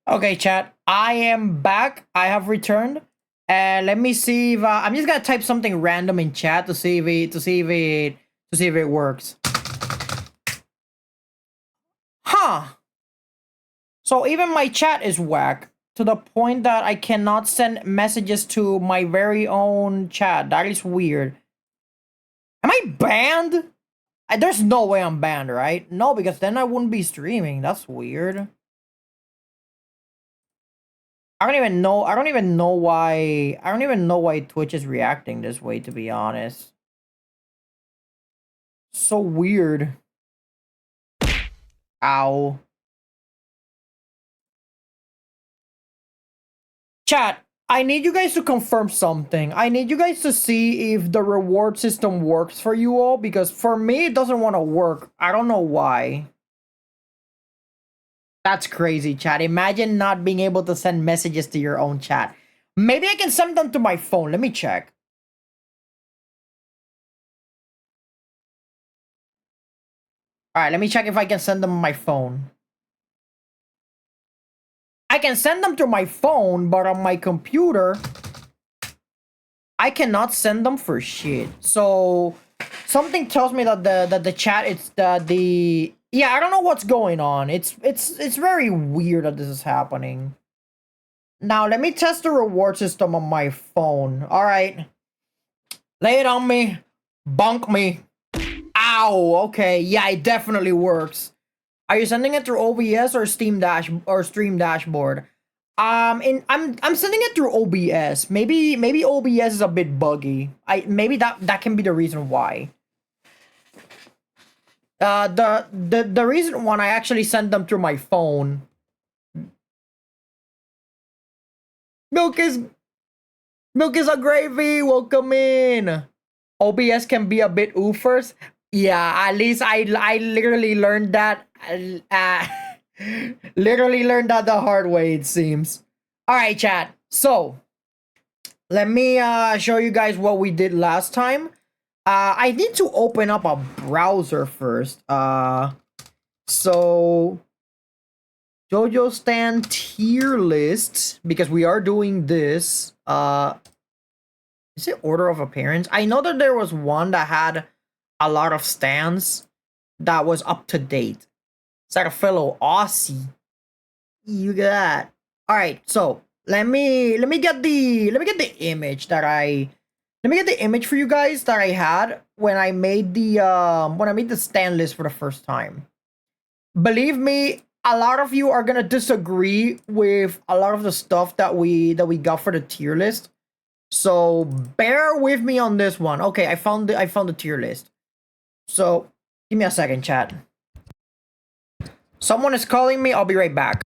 Okay, chat. I am back. I have returned. And let me see if I'm just gonna type something random in chat to see if it works. Huh. So even my chat is whack to the point that I cannot send messages to my very own chat. That is weird. Am I banned? There's no way I'm banned, right? No, because then I wouldn't be streaming. That's weird. I don't even know. I don't even know why. I don't even know why Twitch is reacting this way, to be honest. So weird. Ow. Chat, I need you guys to confirm something. I need you guys to see if the reward system works for you all, because for me, it doesn't want to work. I don't know why. That's crazy, chat. Imagine not being able to send messages to your own chat. Maybe I can send them to my phone. Let me check. Alright, let me check if I can send them on my phone. I can send them to my phone, but on my computer, I cannot send them for shit. So something tells me that the chat, it's the yeah, I don't know what's going on. It's very weird that this is happening. Now let me test the reward system on my phone. All right, lay it on me, bonk me. Ow. Okay, yeah, it definitely works. Are you sending it through OBS or Stream Dashboard? I'm sending it through OBS. Maybe OBS is a bit buggy. Maybe that can be the reason why. The reason why I actually sent them through my phone. Milk is Milk is a gravy. Welcome in. OBS can be a bit oofers. Yeah, at least I literally learned that. Literally learned that the hard way, it seems. All right, chat. So let me show you guys what we did last time. I need to open up a browser first. So JoJo's stand tier list, because we are doing this. Is it order of appearance? I know that there was one that had a lot of stands that was up to date. It's like a fellow Aussie. You got that. All right, so let me get the image that let me get the image for you guys that I had when I made the stand list for the first time. Believe me, a lot of you are gonna disagree with a lot of the stuff that we got for the tier list. So bear with me on this one. Okay, I found the tier list. So give me a second, chat. Someone is calling me. I'll be right back.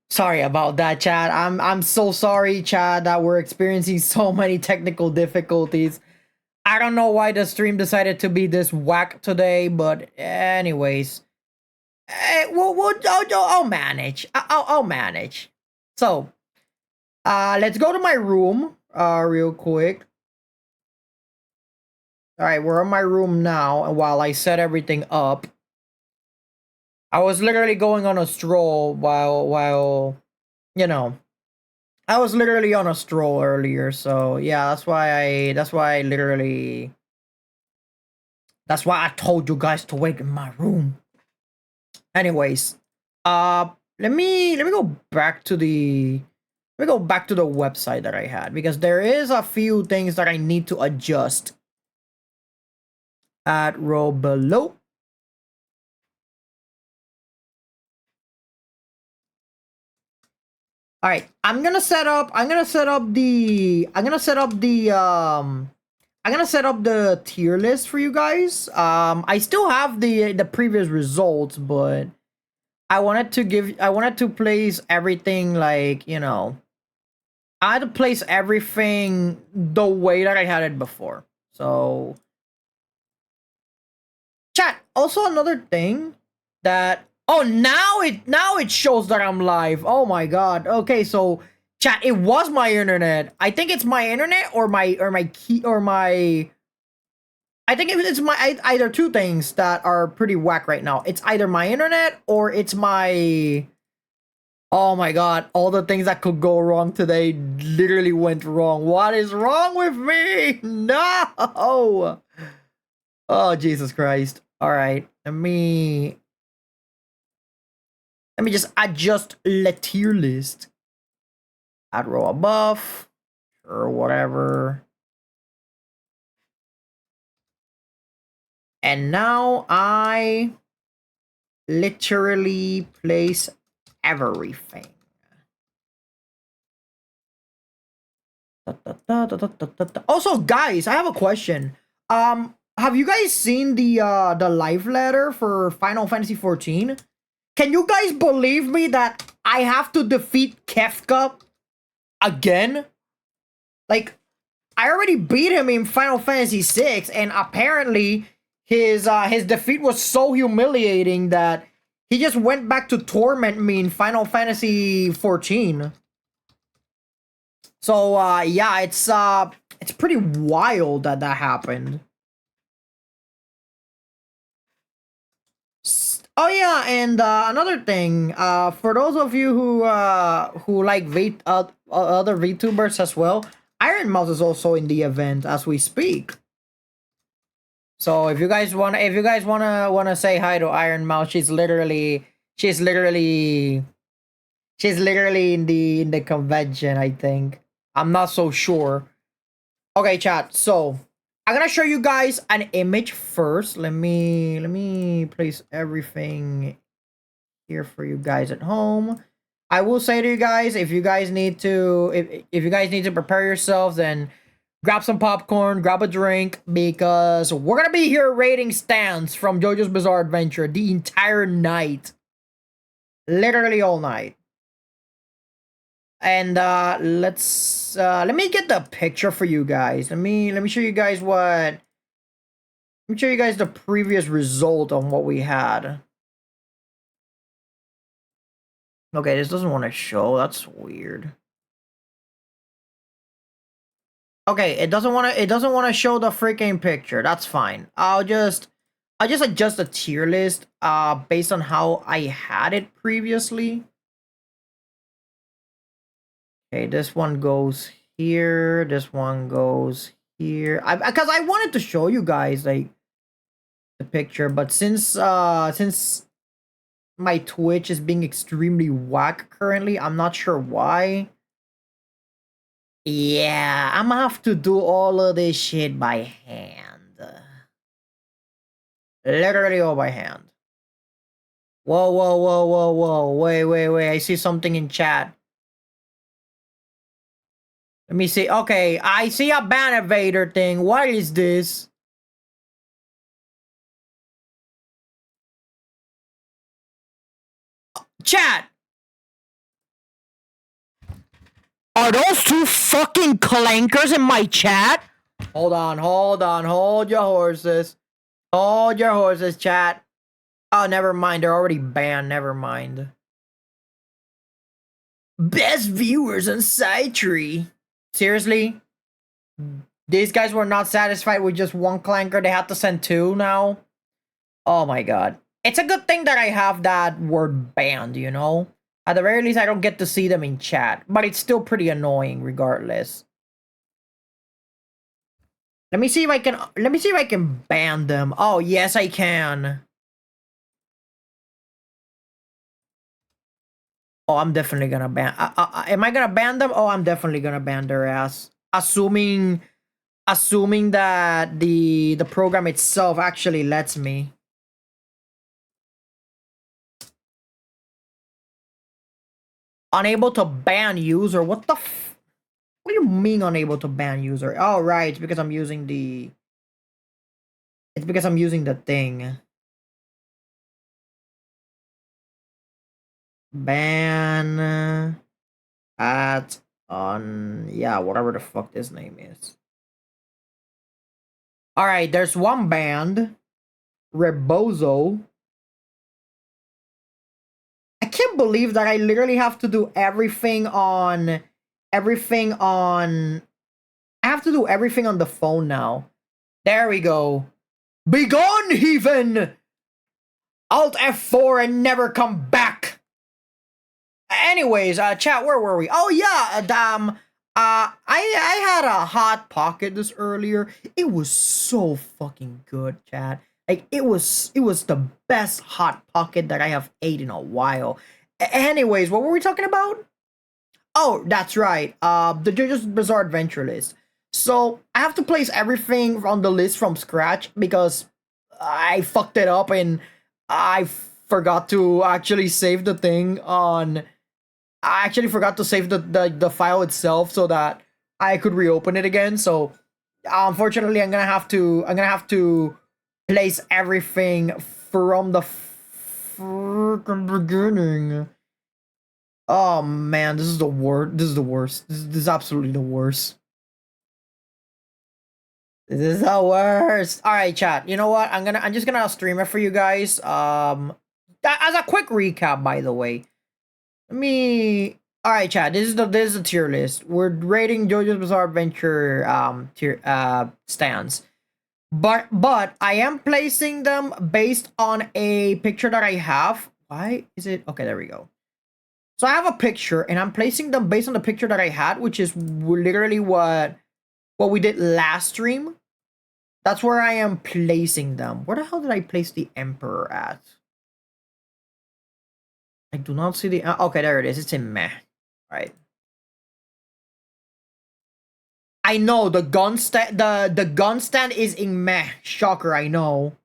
Sorry about that, chat. I'm so sorry, chat, that we're experiencing so many technical difficulties. I don't know why the stream decided to be this whack today, but anyways, I'll manage. I'll manage. So, let's go to my room, real quick. All right, we're in my room now, and while I set everything up, I was literally going on a stroll while you know, I was literally on a stroll earlier, so yeah, that's why I told you guys to wait in my room. Anyways, let me go back to the website that I had, because there is a few things that I need to adjust at row below. All right, I'm gonna set up the tier list for you guys. I still have the previous results, but I wanted to place everything, like, I had to place everything the way that I had it before. So chat, also another thing that Oh, now it shows that I'm live. Oh my god. Okay, so chat, it was my internet. I think it's my internet or my key or my. I think it's my either two things that are pretty whack right now. It's either my internet or it's my. Oh my god, all the things that could go wrong today literally went wrong. What is wrong with me? No! Oh, Jesus Christ. All right, let me just adjust the tier list. Add row above or whatever. And now I literally place everything. Also, guys, I have a question. Have you guys seen the live letter for Final Fantasy 14? Can you guys believe me that I have to defeat Kefka again? Like, I already beat him in Final Fantasy 6, and apparently his defeat was so humiliating that he just went back to torment me in Final Fantasy 14. So yeah, it's pretty wild that that happened. Oh yeah, and another thing, for those of you who like other VTubers as well, Iron Mouse is also in the event as we speak. So if you guys wanna say hi to Iron Mouse, she's literally in the convention, I think. I'm not so sure. Okay, chat. So I'm gonna show you guys an image first. Let me place everything here for you guys at home. I will say to you guys, if you guys need to if you guys need to prepare yourselves, then grab some popcorn, grab a drink, because we're gonna be here rating stands from JoJo's Bizarre Adventure the entire night. Literally all night. And let me get the picture for you guys. Let me show you guys what. Let me show you guys the previous result on what we had. Okay, this doesn't want to show. That's weird. Okay, it doesn't want to show the freaking picture. That's fine. I'll just adjust the tier list based on how I had it previously. Okay, this one goes here. This one goes here. Because I wanted to show you guys like the picture, but since my Twitch is being extremely whack currently, I'm not sure why. Yeah, I'm gonna have to do all of this shit by hand. Literally all by hand. Whoa, whoa, whoa, whoa, whoa. Wait. I see something in chat. Let me see. Okay, I see a ban evader thing. What is this? Chat! Are those two fucking clankers in my chat? Hold on. Hold your horses. Hold your horses, chat. Oh, never mind. They're already banned. Never mind. Best viewers on Sidetree. Seriously? These guys were not satisfied with just one clanker. They had to send two now. Oh my god. It's a good thing that I have that word banned, you know? At the very least, I don't get to see them in chat. But it's still pretty annoying regardless. Let me see if I can ban them. Oh, yes, I can. Oh, I'm definitely gonna ban. Am I gonna ban them? Oh, I'm definitely gonna ban their ass. Assuming that the program itself actually lets me. Unable to ban user. What the what do you mean unable to ban user? Oh, right. It's because I'm using the. It's because I'm using the thing. Ban at on yeah, whatever the fuck this name is. All right, there's one band, Rebozo. you believe that I literally have to do everything on I have to do everything on the phone now. There we go. Be gone, heathen! Alt F4 and never come back. Anyways, chat, where were we? Oh yeah, I had a hot pocket this earlier. It was so fucking good, chat. Like it was the best hot pocket that I have ate in a while. Anyways, what were we talking about? Oh, that's right. The JoJo's Bizarre Adventure list. So I have to place everything on the list from scratch because I fucked it up and I forgot to actually save the thing on. I actually forgot to save the file itself so that I could reopen it again. So unfortunately, I'm gonna have to place everything from the freaking beginning. Oh man, this is the worst. This is the worst. This is absolutely the worst. This is the worst. All right, chat. You know what? I'm just gonna stream it for you guys. As a quick recap, by the way. Let me. All right, chat. This is the tier list. We're rating JoJo's Bizarre Adventure tier stands. But I am placing them based on a picture that I have. Why is it okay? There we go. So I have a picture, and I'm placing them based on the picture that I had, which is literally what we did last stream. That's where I am placing them. Where the hell did I place the Emperor at? I do not see the... okay, there it is. It's in meh. Right. I know the gun stand. The gun stand is in meh. Shocker, I know.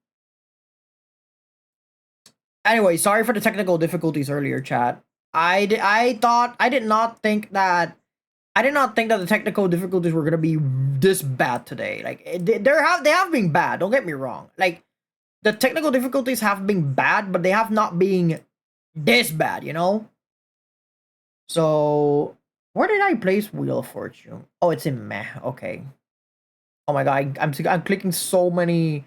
Anyway, sorry for the technical difficulties earlier, chat. I did not think that the technical difficulties were gonna be this bad today. Like they have been bad. Don't get me wrong. Like the technical difficulties have been bad, but they have not been this bad. You know. So where did I place Wheel of Fortune? Oh, it's in meh. Okay. Oh my god, I'm clicking so many.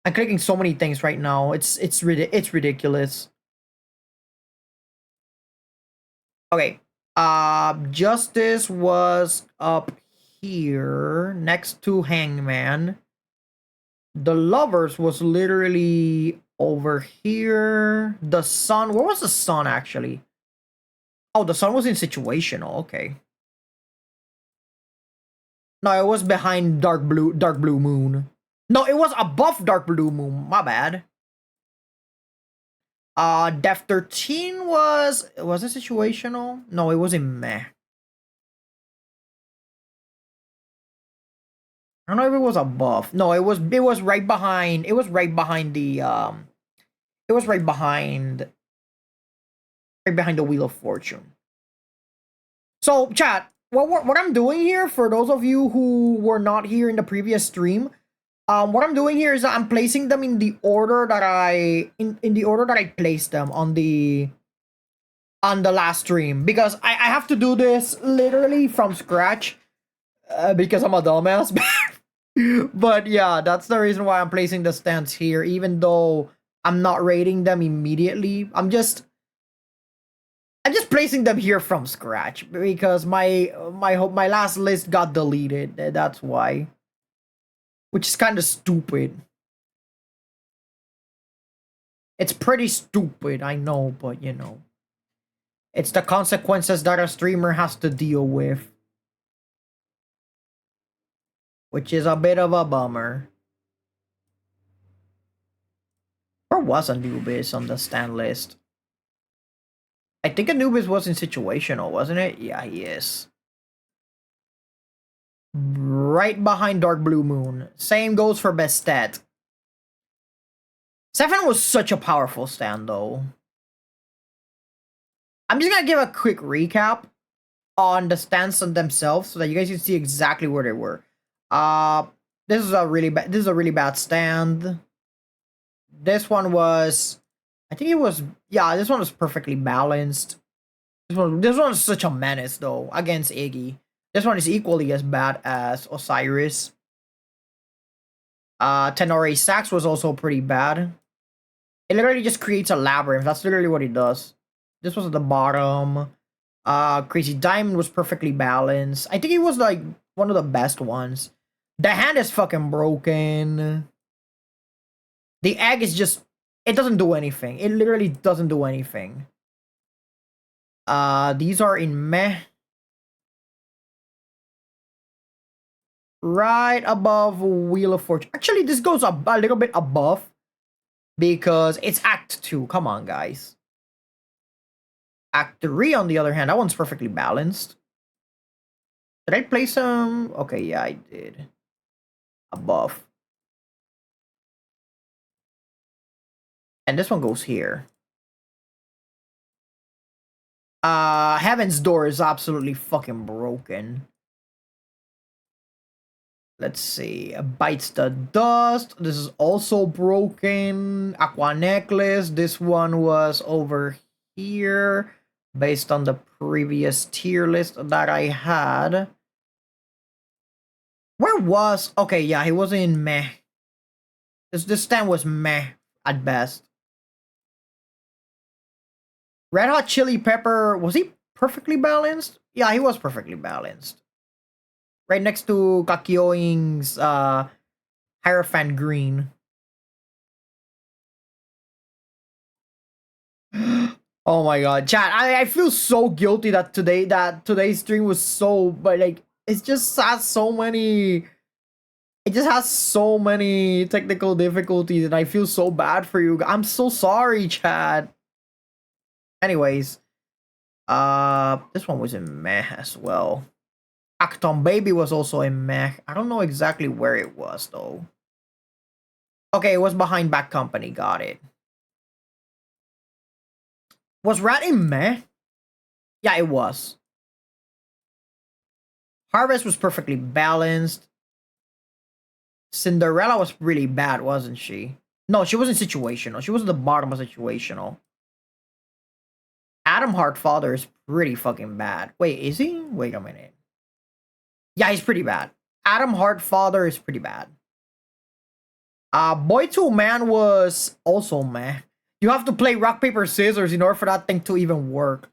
I'm clicking so many things right now. It's ridiculous. Okay. Justice was up here next to Hangman. The Lovers was literally over here. The Sun, where was the Sun actually? Oh, the Sun was in Situational. Okay. No, it was behind Dark Blue Moon. No, it was above Dark Blue Moon. My bad. Def 13 was it situational? No, it was in meh. I don't know if it was above. No, it was right behind. It was right behind the it was right behind the Wheel of Fortune. So, chat, what I'm doing here for those of you who were not here in the previous stream, what I'm doing here is that I'm placing them in the order that I placed them on the last stream because I have to do this literally from scratch because I'm a dumbass. But yeah, that's the reason why I'm placing the stands here, even though I'm not rating them immediately. I'm just placing them here from scratch because my last list got deleted. That's why. Which is kind of stupid. It's pretty stupid, I know, but you know. It's the consequences that a streamer has to deal with. Which is a bit of a bummer. Where was Anubis on the stand list? I think Anubis was in Situational, wasn't it? Yeah, he is. Right behind Dark Blue Moon. Same goes for Bestet. 7 was such a powerful stand, though. I'm just gonna give a quick recap on the stands on themselves so that you guys can see exactly where they were. This is a really bad stand. This one was, I think it was, yeah, this one was perfectly balanced. This one is such a menace though against Iggy. This one is equally as bad as Osiris. Tenore Sax was also pretty bad. It literally just creates a labyrinth. That's literally what it does. This was at the bottom. Crazy Diamond was perfectly balanced. I think it was like one of the best ones. The hand is fucking broken. The egg is just, it doesn't do anything. It literally doesn't do anything. These are in meh. Right above Wheel of Fortune. Actually, this goes up a little bit above because it's Act 2. Come on, guys. Act 3, on the other hand, that one's perfectly balanced. Did I place some? Okay, yeah, I did. Above. And this one goes here. Heaven's Door is absolutely fucking broken. Let's see. Bites the Dust. This is also broken. Aqua Necklace. This one was over here based on the previous tier list that I had. Where was... Okay, yeah, he was in meh. This stand was meh at best. Red Hot Chili Pepper, was he perfectly balanced? Yeah, he was perfectly balanced. Right next to Kakyoing's Hierophant Green. Oh my god, chat! I feel so guilty that today's stream was so, but like it just has so many. It just has so many technical difficulties, and I feel so bad for you. I'm so sorry, chat. Anyways, this one was in meh as well. Acton Baby was also in meh. I don't know exactly where it was though. Okay, it was behind Back Company. Got it. Was Rat in meh? Yeah, it was. Harvest was perfectly balanced. Cinderella was really bad, wasn't she? No, she wasn't situational. She was at the bottom of situational. Adam Heartfather is pretty fucking bad. Wait, is he? Wait a minute. Yeah, he's pretty bad. Adam Heartfather is pretty bad. Boy to Man was also meh. You have to play rock, paper, scissors in order for that thing to even work.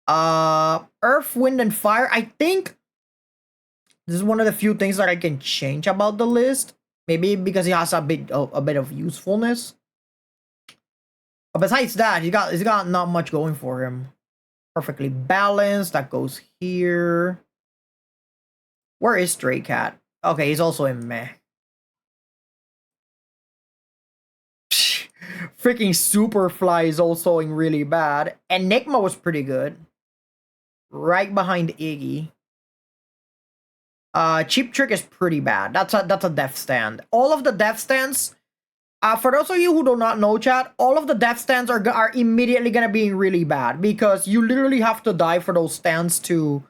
Earth, Wind, and Fire. I think this is one of the few things that I can change about the list. Maybe because he has a bit of usefulness. But besides that, he's got not much going for him. Perfectly balanced. That goes here. Where is Stray Cat? Okay, he's also in meh. Freaking Superfly is also in really bad. Enigma was pretty good. Right behind Iggy. Cheap Trick is pretty bad. That's a death stand. All of the death stands, for those of you who do not know, chat, all of the death stands are immediately gonna be really bad because you literally have to die for those stands to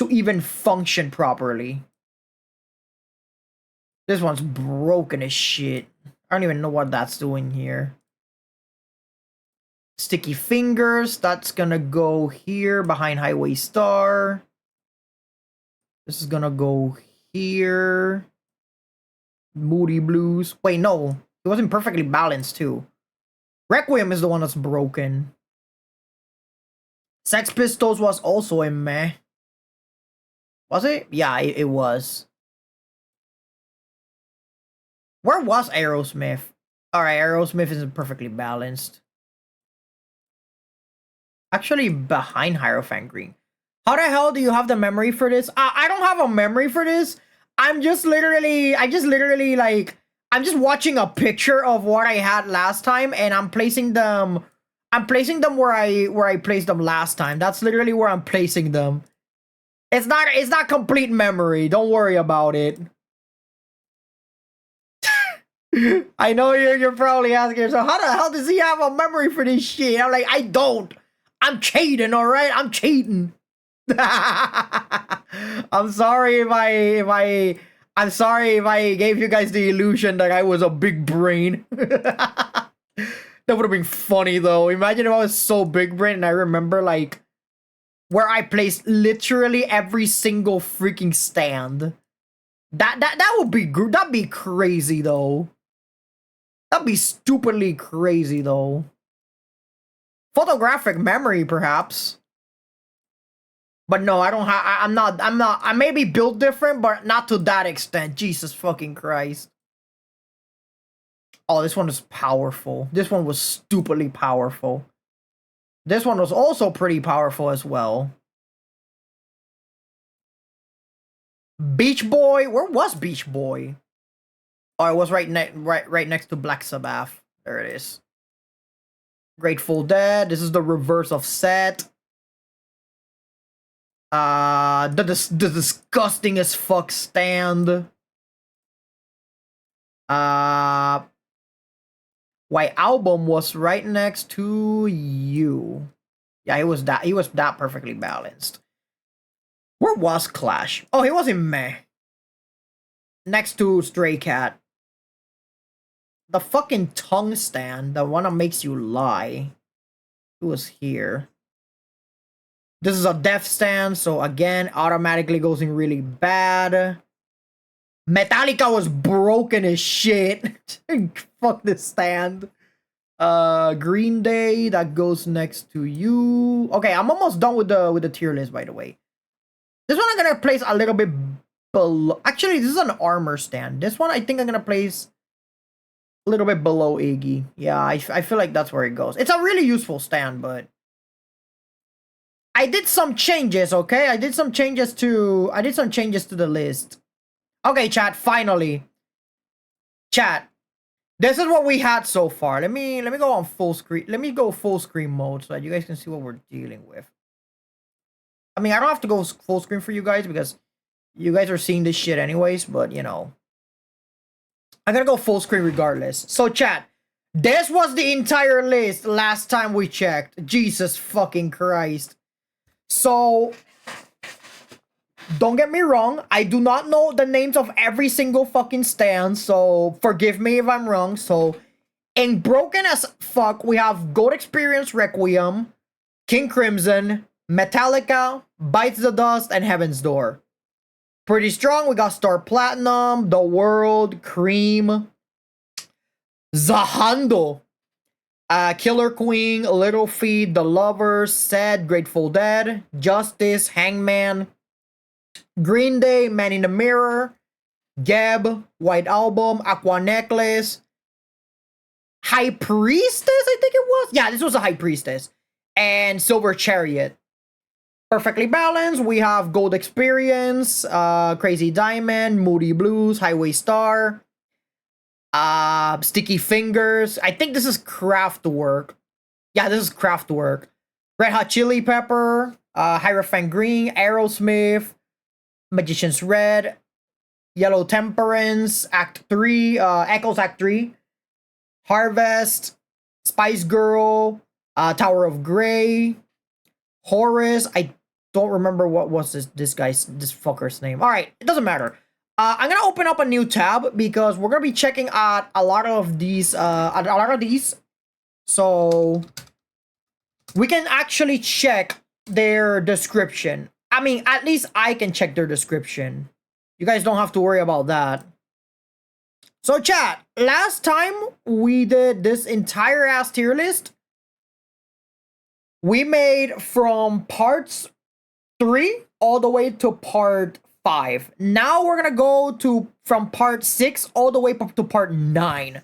even function properly. This one's broken as shit. I don't even know what that's doing here. Sticky Fingers, that's gonna go here behind Highway Star. This is gonna go here. Moody Blues. Wait, no. It wasn't perfectly balanced, too. Requiem is the one that's broken. Sex Pistols was also a meh. Was it? Yeah, it was. Where was Aerosmith? Alright, Aerosmith isn't perfectly balanced. Actually, behind Hierophant Green. How the hell do you have the memory for this? I don't have a memory for this. I'm just literally like, I'm just watching a picture of what I had last time, and I'm placing them where I placed them last time. That's literally where I'm placing them. It's not complete memory. Don't worry about it. I know you're probably asking yourself, how the hell does he have a memory for this shit? I'm like, I don't. I'm cheating, all right? I'm cheating. I'm sorry if I gave you guys the illusion that I was a big brain. That would have been funny though. Imagine if I was so big brain and I remember like where I placed literally every single freaking stand. That would be that'd be crazy though. That'd be stupidly crazy though. Photographic memory, perhaps. But no, I don't have. I'm not. I may be built different, but not to that extent. Jesus fucking Christ. Oh, this one is powerful. This one was stupidly powerful. This one was also pretty powerful as well. Beach Boy. Where was Beach Boy? Oh, it was right next to Black Sabbath. There it is. Grateful Dead. This is the reverse of Set. The disgusting as fuck stand. White Album was right next to you. Yeah, he was that perfectly balanced. Where was Clash? Oh, he was in Meh. Next to Stray Cat. The fucking tongue stand, the one that makes you lie. It was here. This is a death stand, so again, automatically goes in really bad. Metallica was broken as shit. Fuck this stand. Green Day, that goes next to you. Okay, I'm almost done with the tier list, by the way. This one I'm gonna place a little bit below. Actually, this is an armor stand. This one I think I'm gonna place a little bit below Iggy. Yeah, I feel like that's where it goes. It's a really useful stand, but I did some changes, okay? I did some changes to the list. Okay, chat, finally. Chat. This is what we had so far. Let me go on full screen. Let me go full screen mode so that you guys can see what we're dealing with. I mean, I don't have to go full screen for you guys because you guys are seeing this shit anyways, but you know. I'm gonna go full screen regardless. So chat, this was the entire list last time we checked. Jesus fucking Christ. So, don't get me wrong, I do not know the names of every single fucking stand, so forgive me if I'm wrong. So, in Broken as Fuck, we have Gold Experience Requiem, King Crimson, Metallica, Bites the Dust, and Heaven's Door. Pretty strong. We got Star Platinum, The World, Cream, Zahando, Killer Queen, Little Feet, The Lovers, Sad, Grateful Dead, Justice, Hangman, Green Day, Man in the Mirror, Geb, White Album, Aqua Necklace, High Priestess, I think it was. Yeah, this was a High Priestess. And Silver Chariot. Perfectly balanced. We have Gold Experience, Crazy Diamond, Moody Blues, Highway Star, Sticky Fingers. I think this is Kraftwerk. Yeah, this is Kraftwerk. Red Hot Chili Pepper, Hierophant Green, Aerosmith, Magician's Red, Yellow Temperance, Act 3, Echoes Act 3, Harvest, Spice Girl, Tower of Grey, Horus. I don't remember what was this fucker's name. All right, it doesn't matter. I'm gonna open up a new tab because we're gonna be checking out a lot of these. So we can actually check their description. I mean, at least I can check their description. You guys don't have to worry about that. So chat, last time we did this entire ass tier list, we made from parts 3 all the way to part 5. Now we're gonna go from part 6 all the way up to part 9.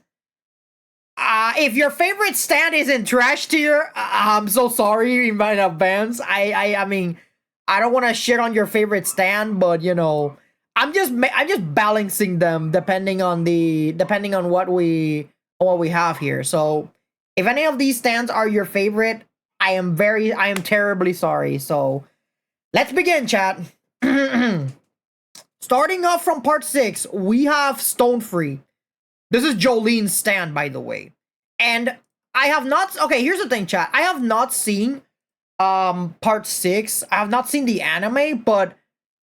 If your favorite stand is in trash tier, I'm so sorry in advance. I mean, I don't want to shit on your favorite stand, but you know, I'm just balancing them depending on what we have here. So if any of these stands are your favorite, I am terribly sorry. So let's begin, chat. Starting off from part 6, we have Stone Free. This is Jolene's stand, by the way. And I have not... Okay, here's the thing, chat. I have not seen part 6. I have not seen the anime, but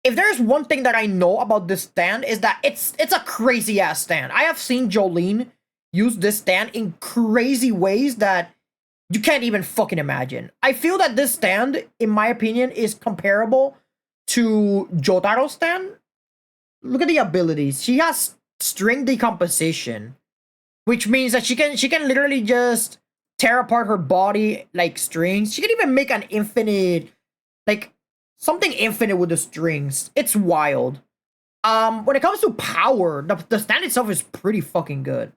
if there's one thing that I know about this stand is that it's a crazy-ass stand. I have seen Jolene use this stand in crazy ways that you can't even fucking imagine. I feel that this stand, in my opinion, is comparable to Jotaro's stand. Look at the abilities. She has string decomposition, which means that she can literally just tear apart her body like strings. She can even make an infinite, like something infinite with the strings. It's wild. When it comes to power, the stand itself is pretty fucking good.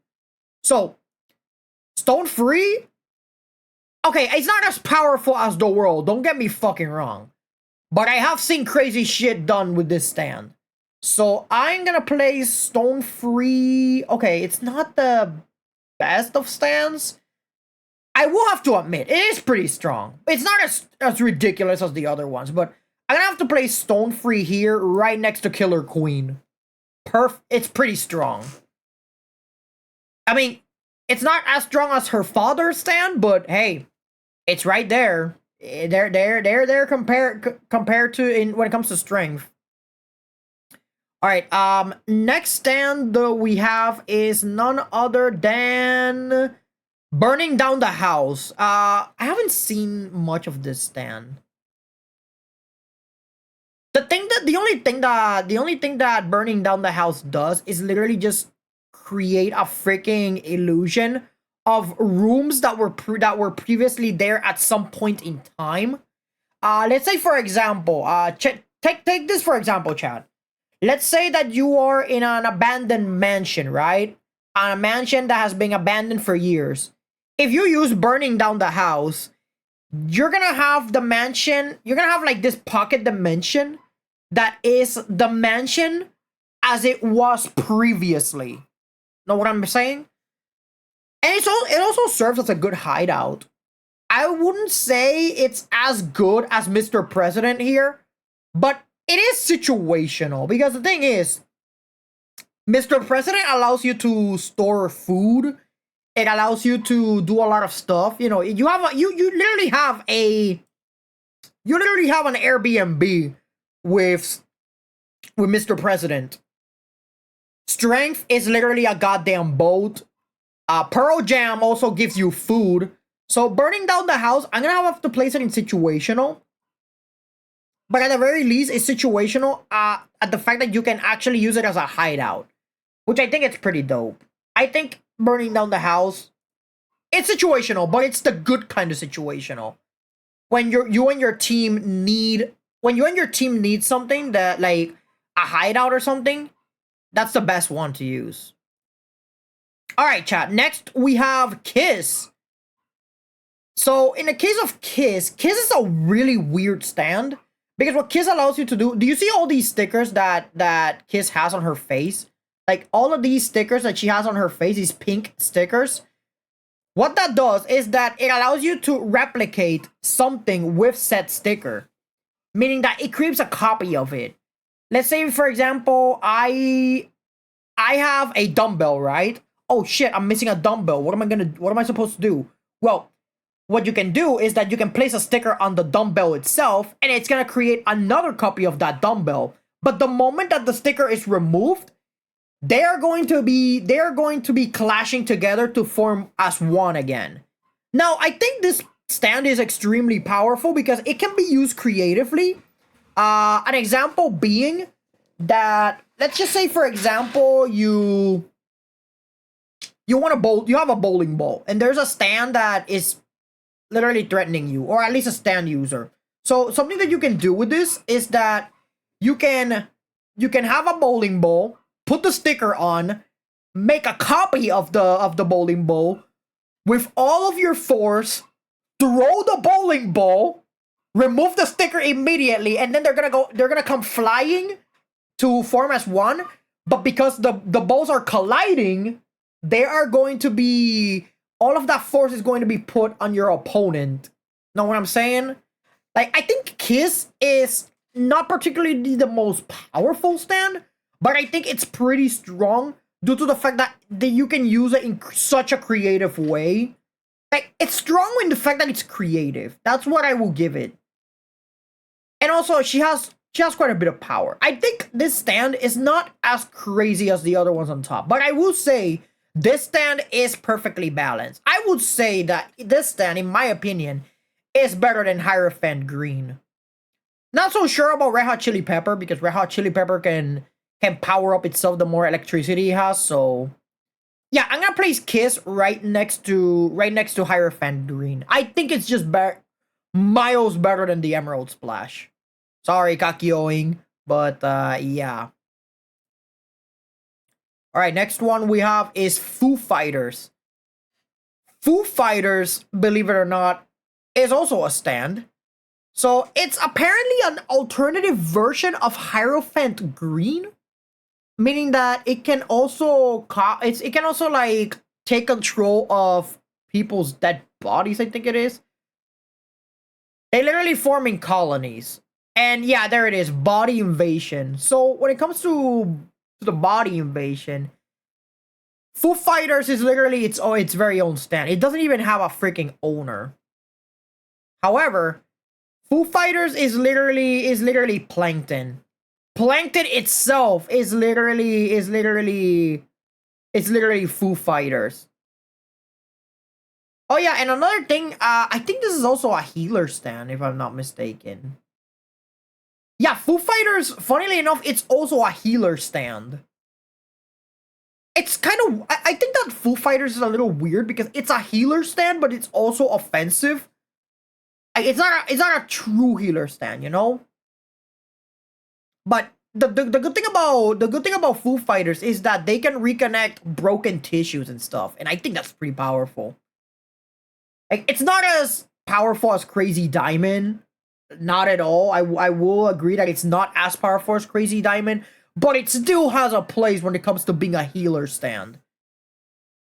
So, stone free. Okay, it's not as powerful as the world. Don't get me fucking wrong. But I have seen crazy shit done with this stand. So I'm gonna play stone free. Okay, it's not the best of stands. I will have to admit, it is pretty strong. It's not as ridiculous as the other ones, but I'm gonna have to play stone free here, right next to Killer Queen. It's pretty strong. I mean, it's not as strong as her father's stand, but hey, it's right there. They're compared to in when it comes to strength. All right. Next stand that we have is none other than burning down the house. I haven't seen much of this stand. The only thing that burning down the house does is literally just create a freaking illusion of rooms that were previously there at some point in time. Let's say for example, take this for example, Chad. Let's say that you are in an abandoned mansion, right? A mansion that has been abandoned for years. If you use burning down the house, you're gonna have the mansion, you're gonna have like this pocket dimension that is the mansion as it was previously. Know what I'm saying? And it also serves as a good hideout. I wouldn't say it's as good as Mr. President here, but it is situational because the thing is, Mr. President allows you to store food. It allows you to do a lot of stuff. You know, you literally have an Airbnb with Mr. President. Strength is literally a goddamn boat. Pearl Jam also gives you food. So burning down the house, I'm gonna have to place it in situational. But at the very least, it's situational at the fact that you can actually use it as a hideout. Which I think it's pretty dope. I think burning down the house, it's situational, but it's the good kind of situational. When you and your team need something that like a hideout or something, that's the best one to use. Alright, chat. Next we have Kiss. So in the case of Kiss is a really weird stand. Because what Kiss allows you to do you see all these stickers that Kiss has on her face? Like, all of these stickers that she has on her face, these pink stickers. What that does is that it allows you to replicate something with said sticker. Meaning that it creates a copy of it. Let's say, for example, I have a dumbbell, right? Oh shit, I'm missing a dumbbell. What am I supposed to do? Well, what you can do is that you can place a sticker on the dumbbell itself, and it's gonna create another copy of that dumbbell. But the moment that the sticker is removed, they are going to be clashing together to form as one again. Now, I think this stand is extremely powerful because it can be used creatively. An example being that, let's just say, for example, you have a bowling ball, and there's a stand that is literally threatening you, or at least a stand user. So something that you can do with this is that you can have a bowling ball, put the sticker on, make a copy of the bowling ball with all of your force, throw the bowling ball, remove the sticker immediately, and then they're gonna come flying to form as one. But because the balls are colliding, they are going to be, all of that force is going to be put on your opponent. Know what I'm saying? Like, I think Kiss is not particularly the most powerful stand, but I think it's pretty strong due to the fact that you can use it in such a creative way. Like, it's strong in the fact that it's creative. That's what I will give it. And also, she has quite a bit of power. I think this stand is not as crazy as the other ones on top, but I will say this stand is perfectly balanced. I would say that this stand, in my opinion, is better than Hierophant Green. Not so sure about Red Hot Chili Pepper, because Red Hot Chili Pepper can power up itself the more electricity it has, so Yeah, I'm gonna place Kiss right next to Hierophant Green. I think it's just miles better than the Emerald Splash. Sorry, Kakioing, but yeah. All right, next one we have is Foo Fighters. Foo Fighters, believe it or not, is also a stand. So it's apparently an alternative version of Hierophant Green, meaning that it can also it can also like take control of people's dead bodies. I think it is. They literally form in colonies, and yeah, there it is, body invasion. So when it comes to the body invasion, Foo Fighters is literally its very own stand. It doesn't even have a freaking owner. However, Foo Fighters is literally Plankton. Plankton itself is literally Foo Fighters. Oh yeah, and another thing, I think this is also a healer stand, if I'm not mistaken. Yeah, Foo Fighters, funnily enough, it's also a healer stand. It's kind of, I think that Foo Fighters is a little weird because it's a healer stand, but it's also offensive. It's not a true healer stand, you know? But the good thing about Foo Fighters is that they can reconnect broken tissues and stuff, and I think that's pretty powerful. Like, it's not as powerful as Crazy Diamond, not at all. I will agree that it's not as powerful as Crazy Diamond, but it still has a place when it comes to being a healer stand.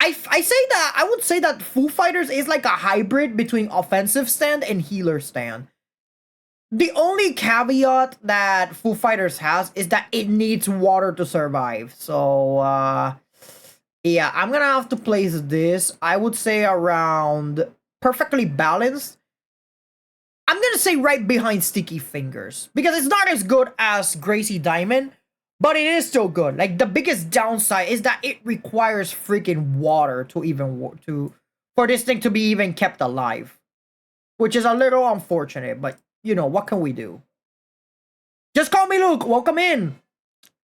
I would say that Foo Fighters is like a hybrid between offensive stand and healer stand. The only caveat that Foo Fighters has is that it needs water to survive. So yeah, I'm gonna have to place this, I would say, around perfectly balanced. I'm gonna say right behind Sticky Fingers because it's not as good as Gracie Diamond, but it is still good. Like, the biggest downside is that it requires freaking water to even for this thing to be even kept alive, which is a little unfortunate. But you know what can we do? Just call me Luke. Welcome in.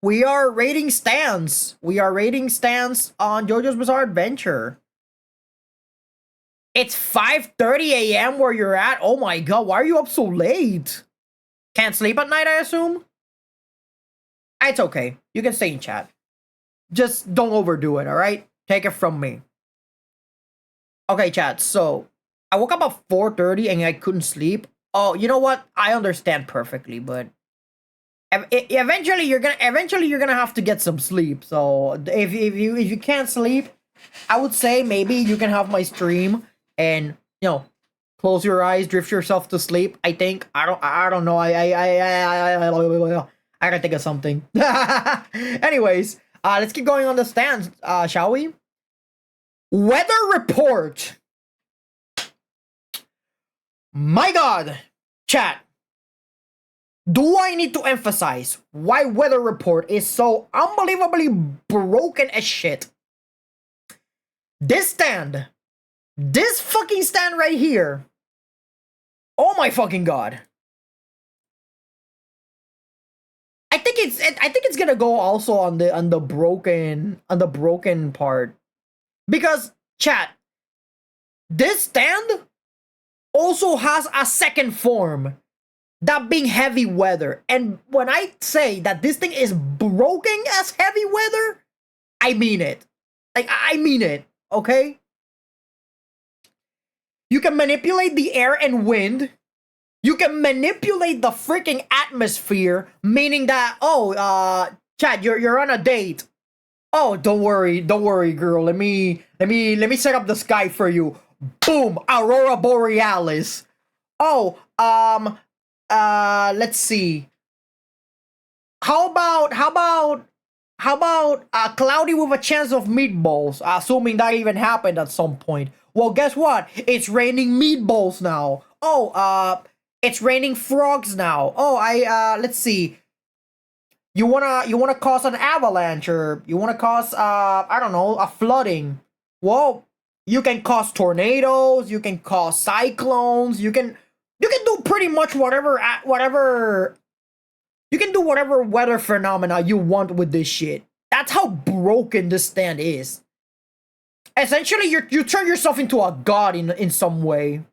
We are rating stands. We are rating stands on JoJo's Bizarre Adventure. It's 5:30 a.m. where you're at. Oh my god, why are you up so late? Can't sleep at night, I assume? It's okay. You can stay in chat. Just don't overdo it, alright? Take it from me. Okay, chat, so I woke up at 4:30 and I couldn't sleep. Oh, you know what? I understand perfectly, but eventually you're gonna have to get some sleep. So if you can't sleep, I would say maybe you can have my stream and, close your eyes, drift yourself to sleep. I think I don't know. I gotta think of something. Anyways, let's keep going on the stands, shall we? Weather report. My god, chat. Do I need to emphasize why weather report is so unbelievably broken as shit? This fucking stand right here. Oh my fucking god. I think it's gonna go also on the broken part. Because, chat, this stand also has a second form, that being heavy weather. And when I say that this thing is broken as heavy weather, I mean it. Like, I mean it, okay? You can manipulate the air and wind. You can manipulate the freaking atmosphere, meaning that, Chad, you're on a date. Oh, don't worry, girl. Let me set up the sky for you. Boom, Aurora Borealis. Oh, let's see. How about cloudy with a chance of meatballs, assuming that even happened at some point. Well, guess what? It's raining meatballs now. Oh, it's raining frogs now. Oh, let's see. You wanna cause an avalanche, or you wanna cause I don't know, a flooding. Well, you can cause tornadoes, you can cause cyclones, you can do pretty much whatever you can do whatever weather phenomena you want with this shit. That's how broken this stand is. Essentially, you turn yourself into a god in some way.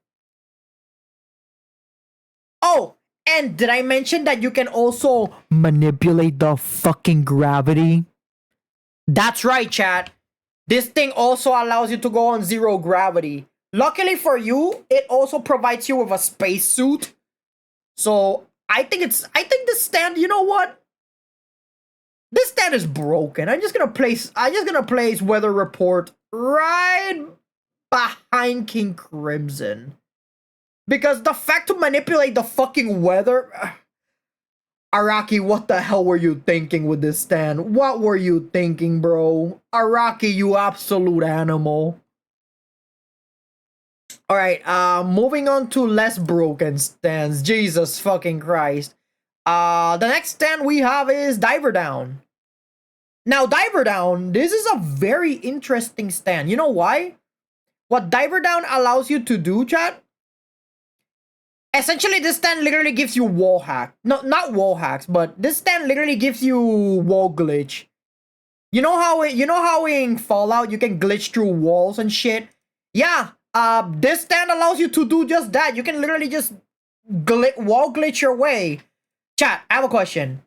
Oh, and did I mention that you can also manipulate the fucking gravity? That's right, chat. This thing also allows you to go on zero gravity. Luckily for you, it also provides you with a spacesuit. So I think this stand, you know what? This stand is broken. I'm just gonna place weather report right behind King Crimson. Because the fact to manipulate the fucking weather, Araki, what the hell were you thinking with this stand? What were you thinking, bro? Araki, you absolute animal. Alright, moving on to less broken stands. Jesus fucking Christ. The next stand we have is Diver Down. Now, Diver Down, this is a very interesting stand. You know why? What Diver Down allows you to do, chat? Essentially, this stand literally gives you wall hack. No, not wall hacks, but this stand literally gives you wall glitch. You know how in Fallout you can glitch through walls and shit? Yeah, this stand allows you to do just that. You can literally just wall glitch your way. Chat, I have a question.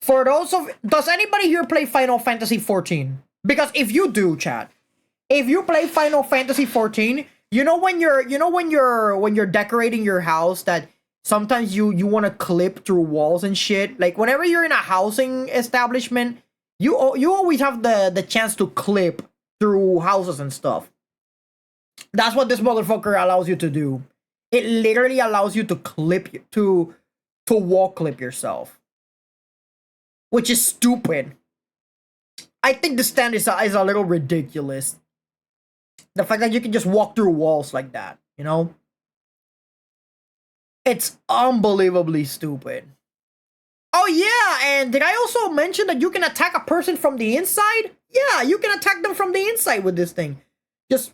For those of does anybody here play Final Fantasy 14? Because if you do, chat, if you play Final Fantasy 14, you know when you're decorating your house that sometimes you want to clip through walls and shit. Like whenever you're in a housing establishment, you always have the chance to clip through houses and stuff. That's what this motherfucker allows you to do. It literally allows you to clip to wall clip yourself, which is stupid. I think the stand is a little ridiculous. The fact that you can just walk through walls like that, you know? It's unbelievably stupid. Oh yeah, and did I also mention that you can attack a person from the inside? Yeah, you can attack them from the inside with this thing. Just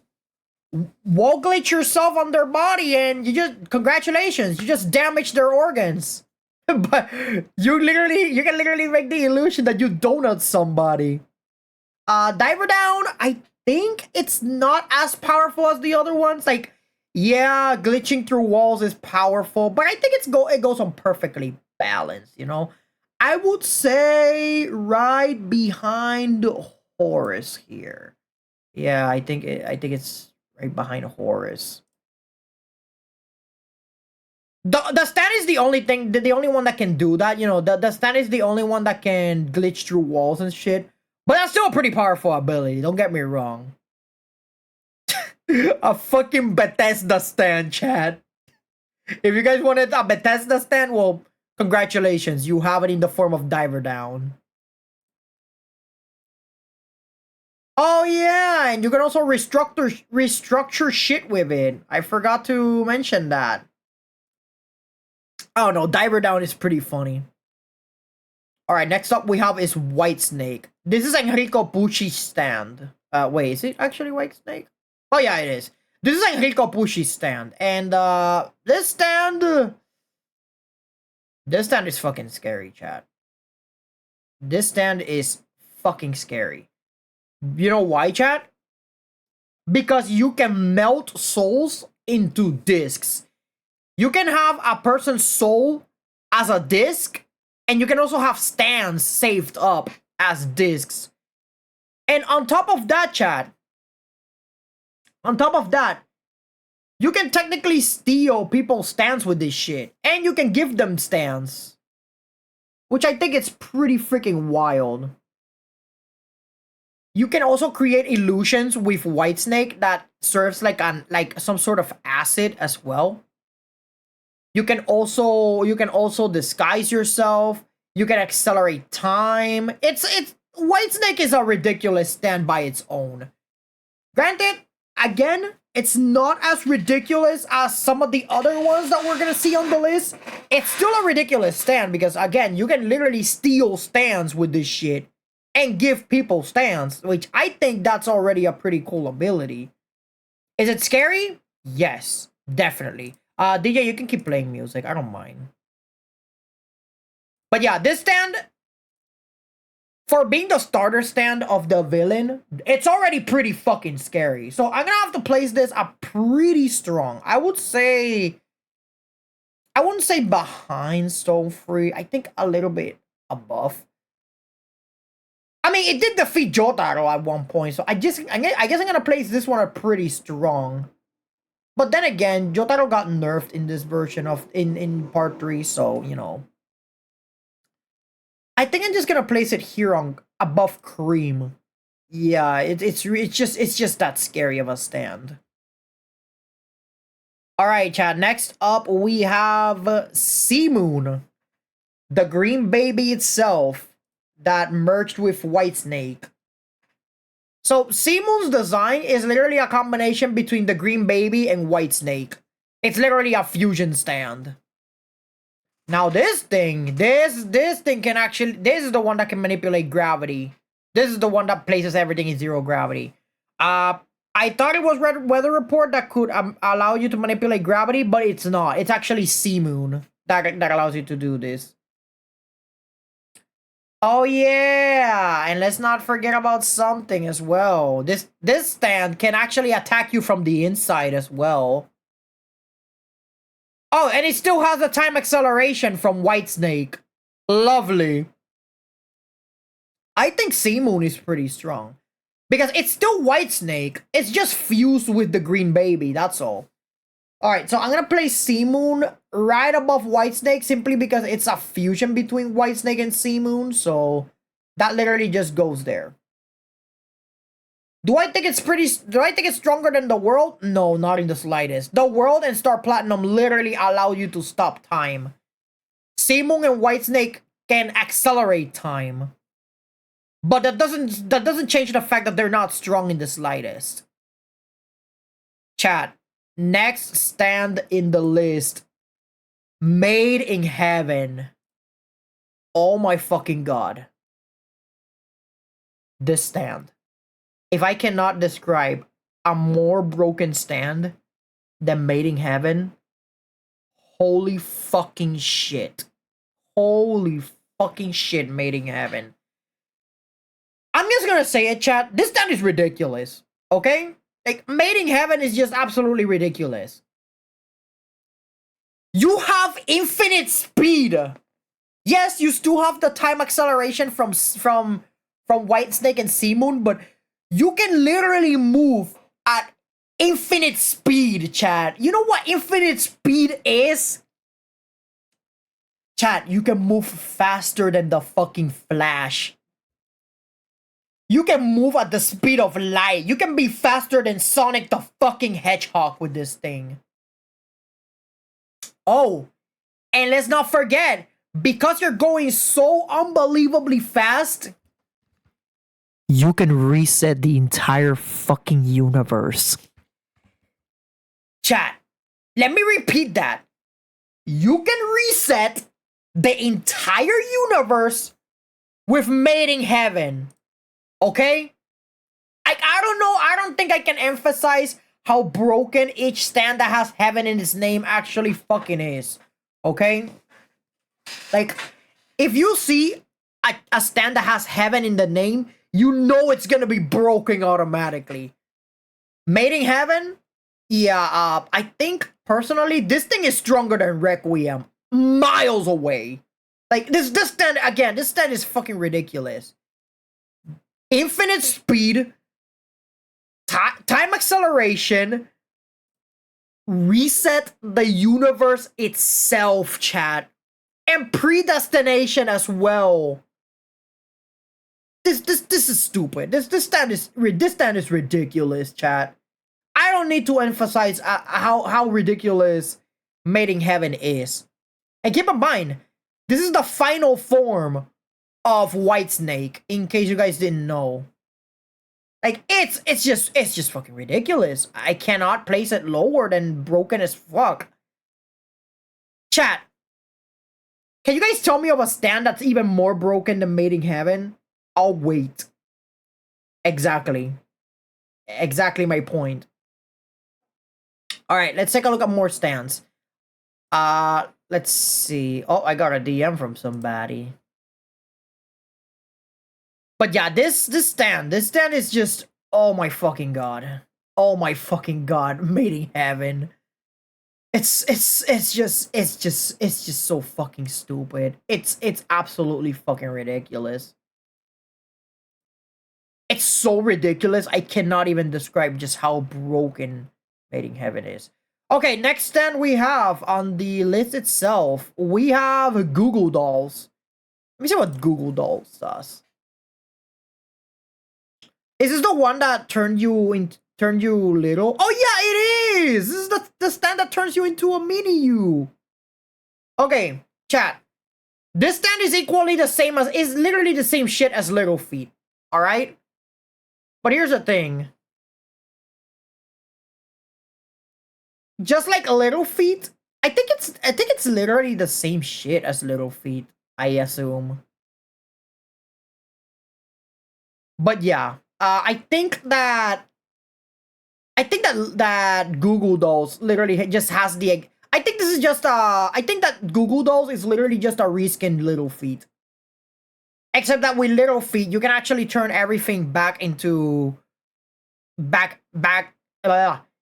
wall glitch yourself on their body and congratulations, you just damage their organs. But you can literally make the illusion that you donut somebody. Diver Down, I think it's not as powerful as the other ones. Like, yeah, glitching through walls is powerful, but I think it goes on perfectly balanced, you know? I would say right behind Horus here. Yeah, I think it's right behind Horus. The stand is the only thing, the only one that can do that, you know, the stand is the only one that can glitch through walls and shit. But that's still a pretty powerful ability, don't get me wrong. A fucking Bethesda stand, chat. If you guys wanted a Bethesda stand, well, congratulations, you have it in the form of Diver Down. Oh yeah, and you can also restructure shit with it. I forgot to mention that. Oh no, Diver Down is pretty funny. Alright, next up we have is White Snake. This is Enrico Pucci's stand. Wait, is it actually White Snake? Oh yeah, it is. This is Enrico Pucci's stand. And this stand is fucking scary, chat. This stand is fucking scary. You know why, chat? Because you can melt souls into discs. You can have a person's soul as a disc, and you can also have stands saved up as discs. And on top of that, chat, you can technically steal people's stands with this shit. And you can give them stands. Which I think is pretty freaking wild. You can also create illusions with Whitesnake that serves like some sort of acid as well. You can also disguise yourself. You can accelerate time. It's Whitesnake is a ridiculous stand by its own. Granted, again, it's not as ridiculous as some of the other ones that we're gonna see on the list. It's still a ridiculous stand because again, you can literally steal stands with this shit and give people stands, which I think that's already a pretty cool ability. Is it scary? Yes, definitely. DJ, you can keep playing music. I don't mind. But yeah, this stand, for being the starter stand of the villain, it's already pretty fucking scary. So I'm gonna have to place this up pretty strong. I wouldn't say behind Stone Free. I think a little bit above. I mean, it did defeat Jotaro at one point, so I guess I'm gonna place this one up pretty strong. But then again, Jotaro got nerfed in this version of in part 3, so you know. I think I'm just gonna place it here on above Cream. Yeah, it's just that scary of a stand. All right, chat. Next up, we have Sea Moon, the green baby itself that merged with Whitesnake. So Sea Moon's design is literally a combination between the green baby and Whitesnake. It's literally a fusion stand. Now this thing can actually, this is the one that can manipulate gravity. This is the one that places everything in 0 gravity. I thought it was Weather Report that could allow you to manipulate gravity, but it's not. It's actually Sea Moon that allows you to do this. Oh yeah, and let's not forget about something as well. This stand can actually attack you from the inside as well. Oh, and it still has a time acceleration from Whitesnake. Lovely. I think Sea Moon is pretty strong. Because it's still Whitesnake. It's just fused with the green baby, that's all. Alright, so I'm gonna place Sea Moon right above Whitesnake simply because it's a fusion between Whitesnake and Sea Moon, so that literally just goes there. Do I think it's stronger than the World? No, not in the slightest. The World and Star Platinum literally allow you to stop time. Sea Moon and Whitesnake can accelerate time. But that doesn't change the fact that they're not strong in the slightest. Chat. Next stand in the list. Made in Heaven. Oh my fucking god. This stand. If I cannot describe a more broken stand than Made in Heaven, holy fucking shit. Holy fucking shit, Made in Heaven. I'm just gonna say it, chat. This stand is ridiculous. Okay? Like, Made in Heaven is just absolutely ridiculous. You have infinite speed. Yes, you still have the time acceleration from Whitesnake and Sea Moon, but you can literally move at infinite speed, chat. You know what infinite speed is? Chat, you can move faster than the fucking Flash. You can move at the speed of light. You can be faster than Sonic the fucking Hedgehog with this thing. Oh, and let's not forget, because you're going so unbelievably fast, you can reset the entire fucking universe. Chat, let me repeat that. You can reset the entire universe with Made in Heaven. Okay? I don't know. I don't think I can emphasize how broken each stand that has heaven in its name actually fucking is. Okay? Like, if you see a stand that has heaven in the name, you know it's gonna be broken automatically. Made in Heaven? Yeah, I think, personally, this thing is stronger than Requiem. Miles away. Like, this stand, again, this stand is fucking ridiculous. Infinite speed, time acceleration, reset the universe itself, chat, and predestination as well. This is stupid. This stand is ridiculous, chat. I don't need to emphasize how ridiculous Made in Heaven is. And keep in mind, this is the final form of Whitesnake, in case you guys didn't know. Like, it's just fucking ridiculous. I cannot place it lower than broken as fuck. Chat, can you guys tell me of a stand that's even more broken than Made in Heaven? I'll wait. Exactly my point. Alright, let's take a look at more stands. Let's see. Oh, I got a DM from somebody. But yeah, this stand is just, oh my fucking god. Oh my fucking god, made in heaven. It's just so fucking stupid. It's absolutely fucking ridiculous. It's so ridiculous. I cannot even describe just how broken Mating Heaven is. Okay, next stand we have on the list itself, we have Google Dolls. Let me see what Google Dolls does. Is this the one that turned you little? Oh yeah, it is! This is the stand that turns you into a mini you. Okay, chat. This stand is equally the same as, is literally the same shit as Little Feet. Alright? But here's the thing. Just like Little Feet, I think it's literally the same shit as Little Feet, I assume. But yeah, I think that Google Dolls literally just has the. I think this is just I think that Google Dolls is literally just a reskinned Little Feet. Except that with Little Feet, you can actually turn everything back into back.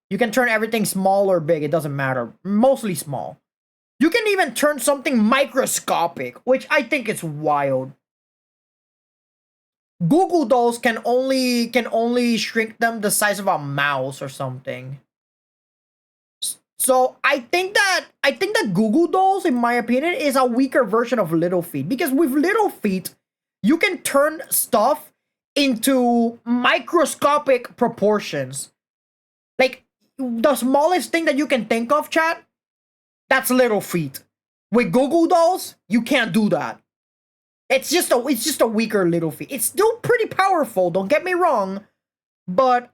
You can turn everything small or big. It doesn't matter. Mostly small. You can even turn something microscopic, which I think is wild. Google Dolls can only shrink them the size of a mouse or something. So I think that Google Dolls, in my opinion, is a weaker version of Little Feet, because with Little Feet, you can turn stuff into microscopic proportions. Like the smallest thing that you can think of, chat, that's Little Feet. With Google Dolls, you can't do that. It's just a weaker Little Feet. It's still pretty powerful, don't get me wrong, but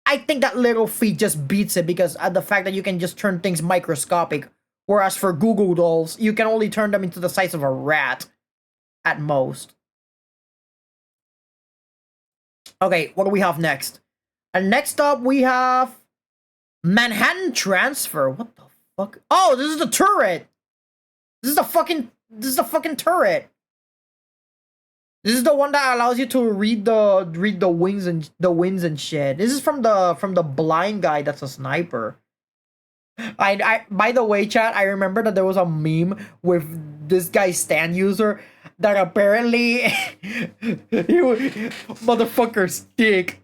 I think that Little Feet just beats it because of the fact that you can just turn things microscopic, whereas for Google Dolls, you can only turn them into the size of a rat at most. Okay, what do we have next? And next up, we have Manhattan Transfer. What the fuck? Oh, this is the turret. This is the fucking turret. This is the one that allows you to read the wings and shit. This is from the blind guy that's a sniper. I by the way, chat, I remember that there was a meme with this guy's stand user that apparently he was motherfucker's dick.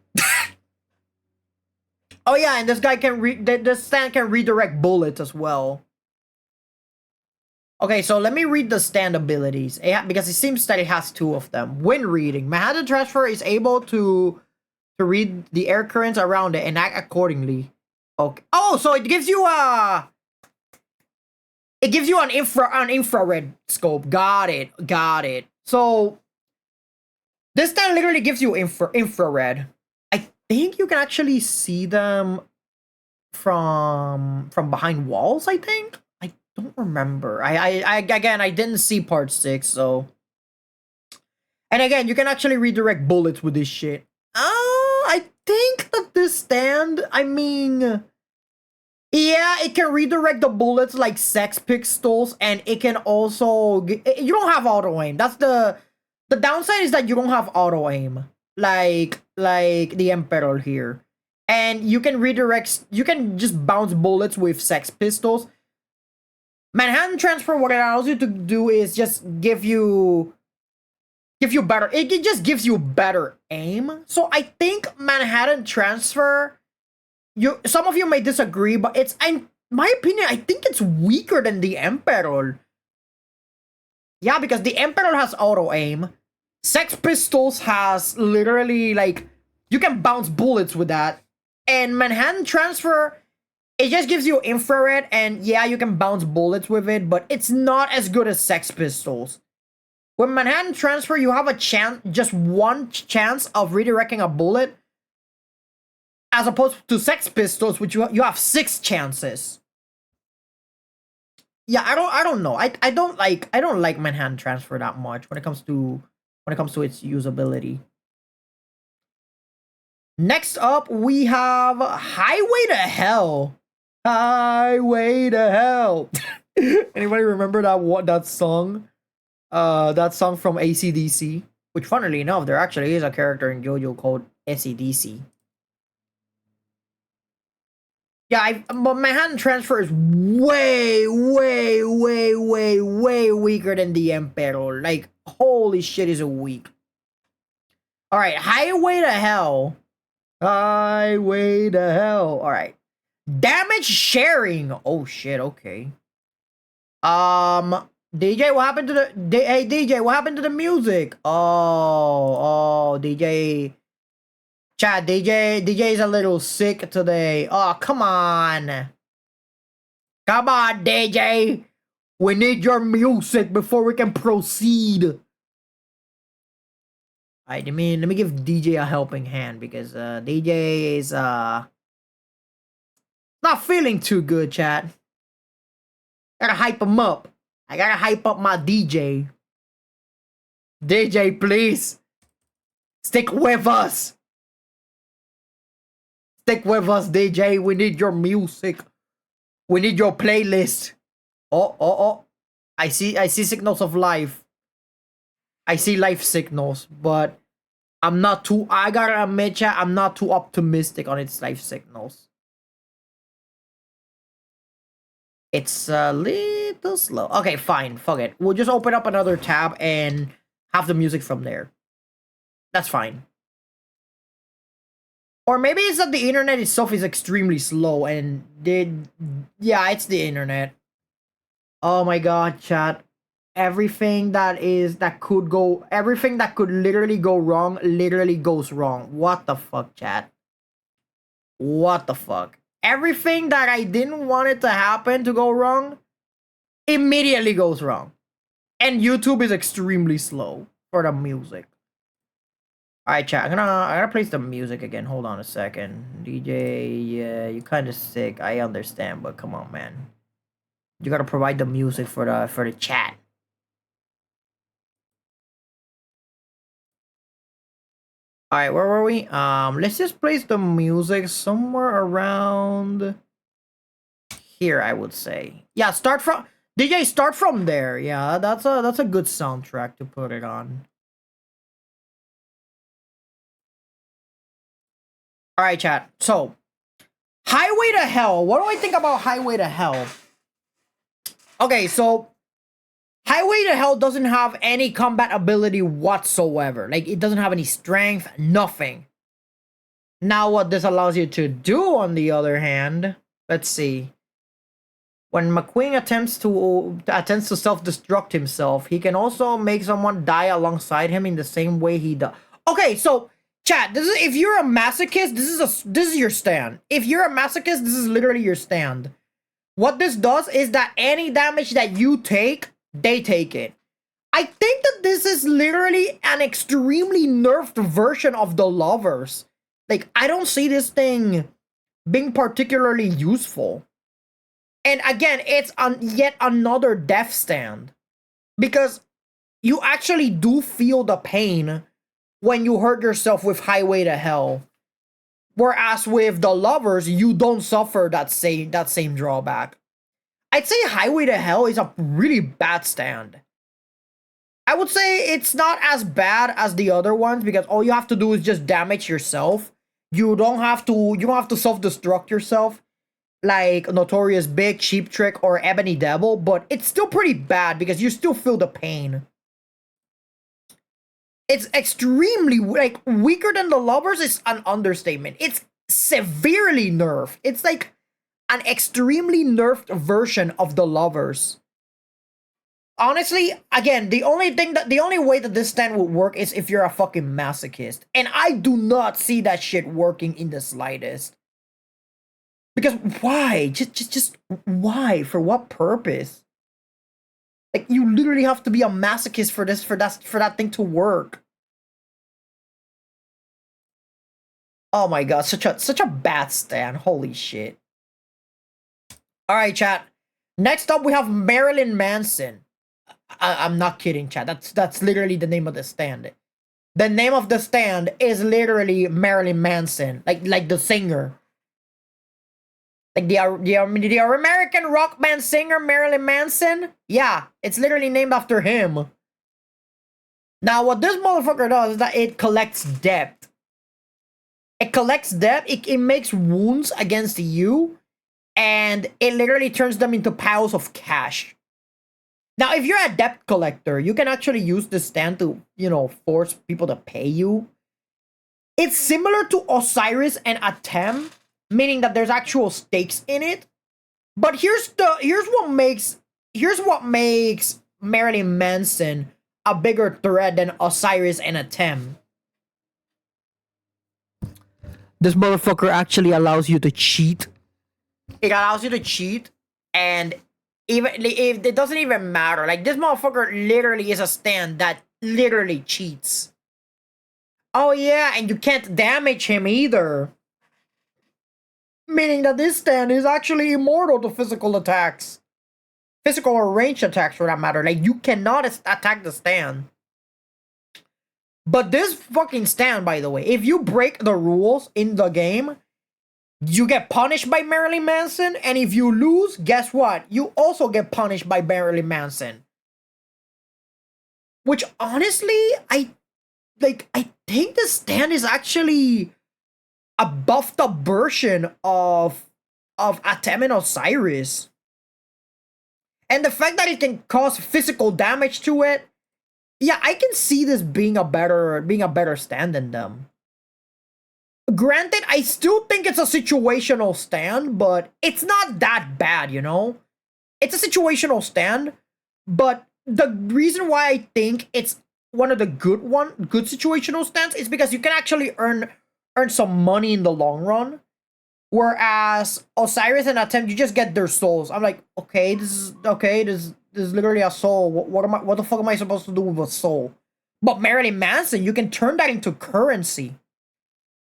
Oh yeah, and this guy can this stand can redirect bullets as well. Okay, so let me read the stand abilities, because it seems that it has two of them. Wind reading. Manhattan Transfer is able to read the air currents around it and act accordingly. Okay. Oh, so it gives you an infrared scope. Got it. So this stand literally gives you infrared. I think you can actually see them from behind walls, I think. Don't remember. I again, I didn't see part 6, so. And again, you can actually redirect bullets with this shit. I think that this stand, I mean, yeah, it can redirect the bullets like Sex Pistols, and it can also, you don't have auto aim. That's the downside, is that you don't have auto aim like the Emperor here. And you can you can just bounce bullets with Sex Pistols. Manhattan Transfer, what it allows you to do is just give you better, it just gives you better aim. So I think Manhattan Transfer, some of you may disagree, but it's, in my opinion, I think it's weaker than the Emperor. Yeah, because the Emperor has auto aim. Sex Pistols has literally, like, you can bounce bullets with that. And Manhattan Transfer, it just gives you infrared, and yeah, you can bounce bullets with it, but it's not as good as Sex Pistols. With Manhattan Transfer, you have a chance, just one chance of redirecting a bullet, as opposed to Sex Pistols, which you have 6 chances. Yeah, I don't know. I don't like Manhattan Transfer that much when it comes to its usability. Next up, we have Highway to Hell. Highway to Hell. Anybody remember that song? That song from AC/DC Which, funnily enough, there actually is a character in JoJo called SEDC. Yeah, but my hand transfer is way, way, way, way, way weaker than the Emperor. Like, holy shit, is it weak. Alright, Highway to Hell. Highway to Hell. Alright. Damage sharing. Oh shit, okay. DJ, what happened to the... Hey, DJ, what happened to the music? Oh, DJ... Chat, DJ's a little sick today. Oh, come on. Come on, DJ. We need your music before we can proceed. Alright, let me give DJ a helping hand because DJ is not feeling too good, chat. Gotta hype him up. I gotta hype up my DJ. DJ, please. Stick with us. Stick with us, DJ. We need your music. We need your playlist. Oh. I see signals of life. I see life signals, but I'm not too... I gotta admit, chat, I'm not too optimistic on its life signals. It's a little slow. Okay, fine. Fuck it. We'll just open up another tab and have the music from there. That's fine. Or maybe it's that the internet itself is extremely slow and yeah, it's the internet. Oh my god, chat. Everything that could literally go wrong literally goes wrong. What the fuck, chat? What the fuck? Everything that I didn't want it to happen to go wrong immediately goes wrong. And YouTube is extremely slow for the music. Alright, chat, I'm gonna place the music again. Hold on a second. DJ, yeah, you're kinda sick. I understand, but come on, man. You gotta provide the music for the chat. Alright, where were we? Let's just place the music somewhere around here, I would say. Yeah, start from DJ, start from there. Yeah, that's a good soundtrack to put it on. Alright, chat. So, Highway to Hell. What do I think about Highway to Hell? Okay, so Highway to Hell doesn't have any combat ability whatsoever. Like, it doesn't have any strength, nothing. Now, what this allows you to do, on the other hand, let's see. When McQueen attempts to self-destruct himself, he can also make someone die alongside him in the same way he does. Okay, so chat, this is if you're a masochist, this is your stand. If you're a masochist, this is literally your stand. What this does is that any damage that you take, they take it. I think that this is literally an extremely nerfed version of the Lovers. Like, I don't see this thing being particularly useful. And again, it's yet another death stand. Because you actually do feel the pain when you hurt yourself with Highway to Hell. Whereas with the Lovers, you don't suffer that same drawback. I'd say Highway to Hell is a really bad stand. I would say it's not as bad as the other ones because all you have to do is just damage yourself. You don't have to self-destruct yourself like Notorious Big, Cheap Trick, or Ebony Devil, but it's still pretty bad because you still feel the pain. It's extremely, like, weaker than the Lovers is an understatement. It's severely nerfed. It's like an extremely nerfed version of the Lovers. Honestly, again, the only way that this stand would work is if you're a fucking masochist. And I do not see that shit working in the slightest. Because why? Just why? For what purpose? Like, you literally have to be a masochist for that thing to work. Oh my god, such a bad stand. Holy shit. Alright, chat. Next up we have Marilyn Manson. I'm not kidding, chat. That's literally the name of the stand. The name of the stand is literally Marilyn Manson. Like the singer. Like the American rock band singer Marilyn Manson? Yeah, it's literally named after him. Now, what this motherfucker does is that it collects depth. It collects depth. It makes wounds against you, and it literally turns them into piles of cash. Now, if you're a debt collector, you can actually use this stand to, force people to pay you. It's similar to Osiris and Atem, meaning that there's actual stakes in it. But here's what makes Marilyn Manson a bigger threat than Osiris and Atem. This motherfucker actually allows you to cheat. It allows you to cheat, and even if it doesn't even matter. Like, this motherfucker literally is a stand that literally cheats. Oh yeah, and you can't damage him either. Meaning that this stand is actually immortal to physical attacks. Physical or ranged attacks for that matter. Like, you cannot attack the stand. But this fucking stand, by the way, if you break the rules in the game, you get punished by Marilyn Manson, and if you lose, guess what? You also get punished by Marilyn Manson. Which, honestly, I think the stand is actually a buffed up version of Atem and Osiris. And the fact that it can cause physical damage to it, yeah, I can see this being a better stand than them. Granted, I still think it's a situational stand, but it's not that bad, It's a situational stand, but the reason why I think it's one of the good situational stands is because you can actually earn some money in the long run. Whereas Osiris and Atem, you just get their souls. I'm like, okay, this is literally a soul. What the fuck am I supposed to do with a soul? But Marilyn Manson, you can turn that into currency,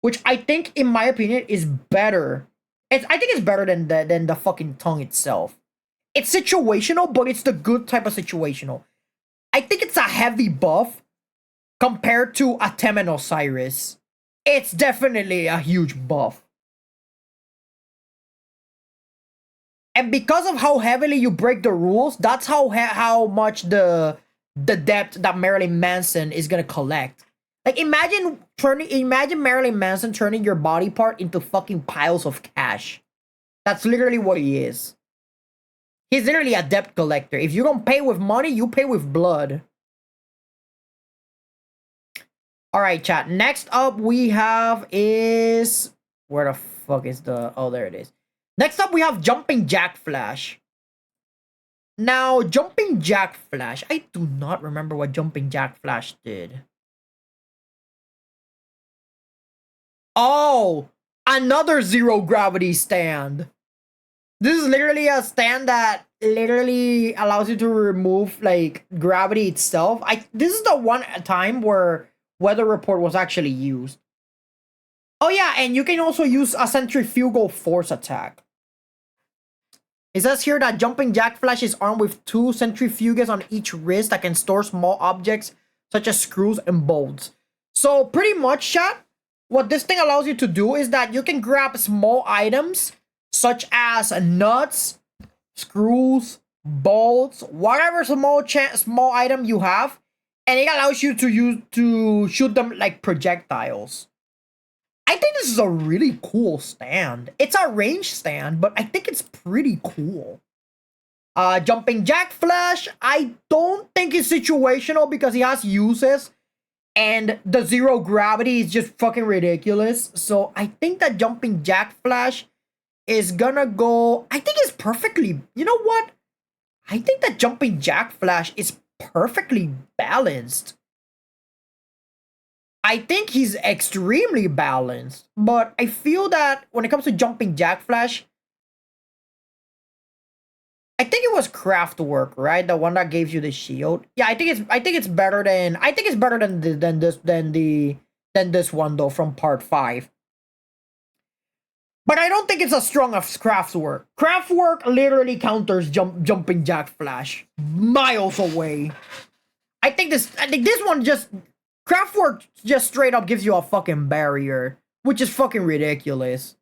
which I think, in my opinion, is better. I think it's better than the fucking tongue itself. It's situational, but it's the good type of situational. I think it's a heavy buff compared to Atem and Osiris. It's definitely a huge buff. And because of how heavily you break the rules, that's how much the debt that Marilyn Manson is gonna collect. Like, imagine Marilyn Manson turning your body part into fucking piles of cash. That's literally what he is. He's literally a debt collector. If you don't pay with money, you pay with blood. Alright, chat. Next up we have is... Where the fuck is the... Oh, there it is. Next up we have Jumping Jack Flash. Now, Jumping Jack Flash. I do not remember what Jumping Jack Flash did. Oh! Another zero gravity stand. This is literally a stand that literally allows you to remove, like, gravity itself. This is the one time where Weather Report was actually used. Oh yeah, and you can also use a centrifugal force attack. It says here that Jumping Jack Flash is armed with 2 centrifuges on each wrist that can store small objects such as screws and bolts. So pretty much, chat, what this thing allows you to do is that you can grab small items such as nuts, screws, bolts, whatever small item you have, and it allows you to shoot them like projectiles. I think this is a really cool stand. It's a range stand, but I think it's pretty cool. Jumping Jack Flash, I don't think it's situational because he has uses, and the zero gravity is just fucking ridiculous. So I think that Jumping Jack Flash is gonna go... I think it's perfectly... You know what? I think that Jumping Jack Flash is perfectly balanced. I think he's extremely balanced, but I feel that when it comes to Jumping Jack Flash, I think it was Craftwork, right? The one that gave you the shield. Yeah, I think it's better than this one though from part 5. But I don't think it's as strong as Craftwork. Craftwork literally counters Jumping Jack Flash miles away. I think this one just... Craftwork just straight up gives you a fucking barrier, which is fucking ridiculous.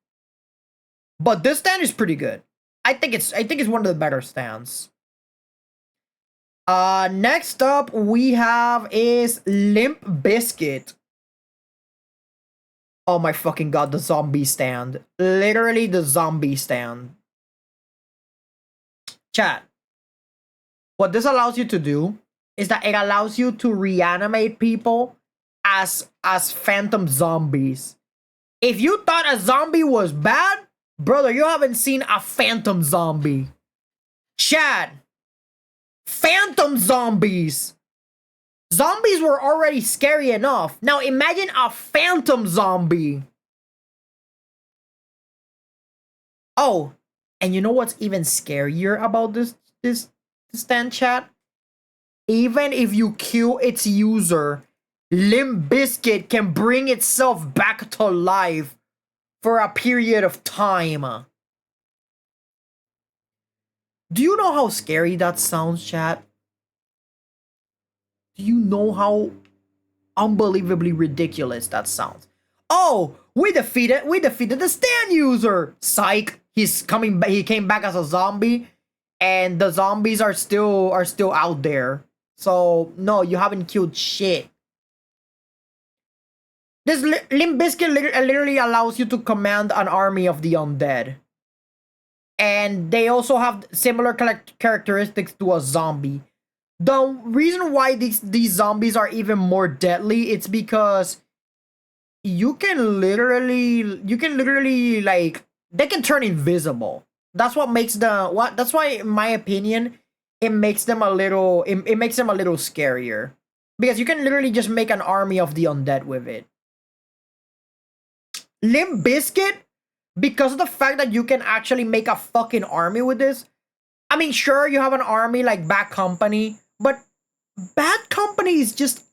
But this stand is pretty good. I think it's one of the better stands. Next up we have is Limp Biscuit. Oh my fucking god, the zombie stand. Literally the zombie stand. Chat. What this allows you to do is that it allows you to reanimate people as phantom zombies. If you thought a zombie was bad, brother, you haven't seen a phantom zombie. Chat. Phantom zombies. Zombies were already scary enough. Now imagine a phantom zombie. Oh, and you know what's even scarier about this stand, chat? Even if you kill its user, Limp Bizkit can bring itself back to life for a period of time. Do you know how scary that sounds, chat? Do you know how unbelievably ridiculous that sounds? Oh, we defeated the stand user. Psych. He's coming. He came back as a zombie, and the zombies are still out there. So no, you haven't killed shit. This Limp Bizkit literally allows you to command an army of the undead. And they also have similar characteristics to a zombie. The reason why these zombies are even more deadly, it's because you can literally like, they can turn invisible. That's what makes that's why, in my opinion, it makes them a little scarier. Because you can literally just make an army of the undead with it. Limp Bizkit, because of the fact that you can actually make a fucking army with this. I mean, sure, you have an army like Bad Company, but Bad Company is just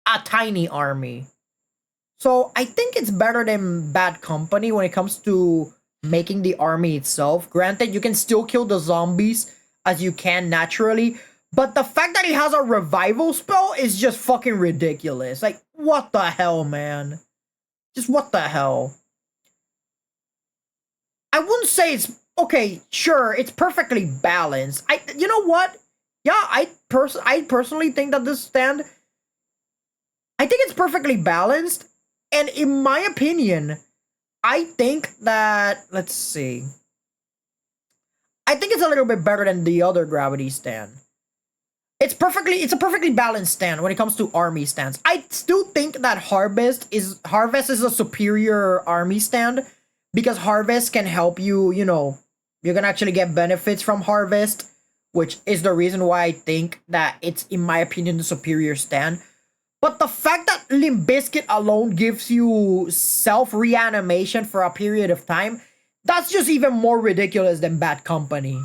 a tiny army. So I think it's better than Bad Company when it comes to making the army itself. Granted, you can still kill the zombies as you can naturally, but the fact that it has a revival spell is just fucking ridiculous. Like, what the hell, man? Just what the hell? I wouldn't say it's okay. Sure, it's perfectly balanced. You know what? Yeah, I personally think that this stand, I think it's perfectly balanced, and in my opinion, I think that, let's see, I think it's a little bit better than the other gravity stand. It's a perfectly balanced stand when it comes to army stands. I still think that Harvest is a superior army stand, because Harvest can help you, you know, you can actually get benefits from Harvest, which is the reason why I think that it's, in my opinion, the superior stand. But the fact that Limp Bizkit alone gives you self-reanimation for a period of time, that's just even more ridiculous than Bad Company.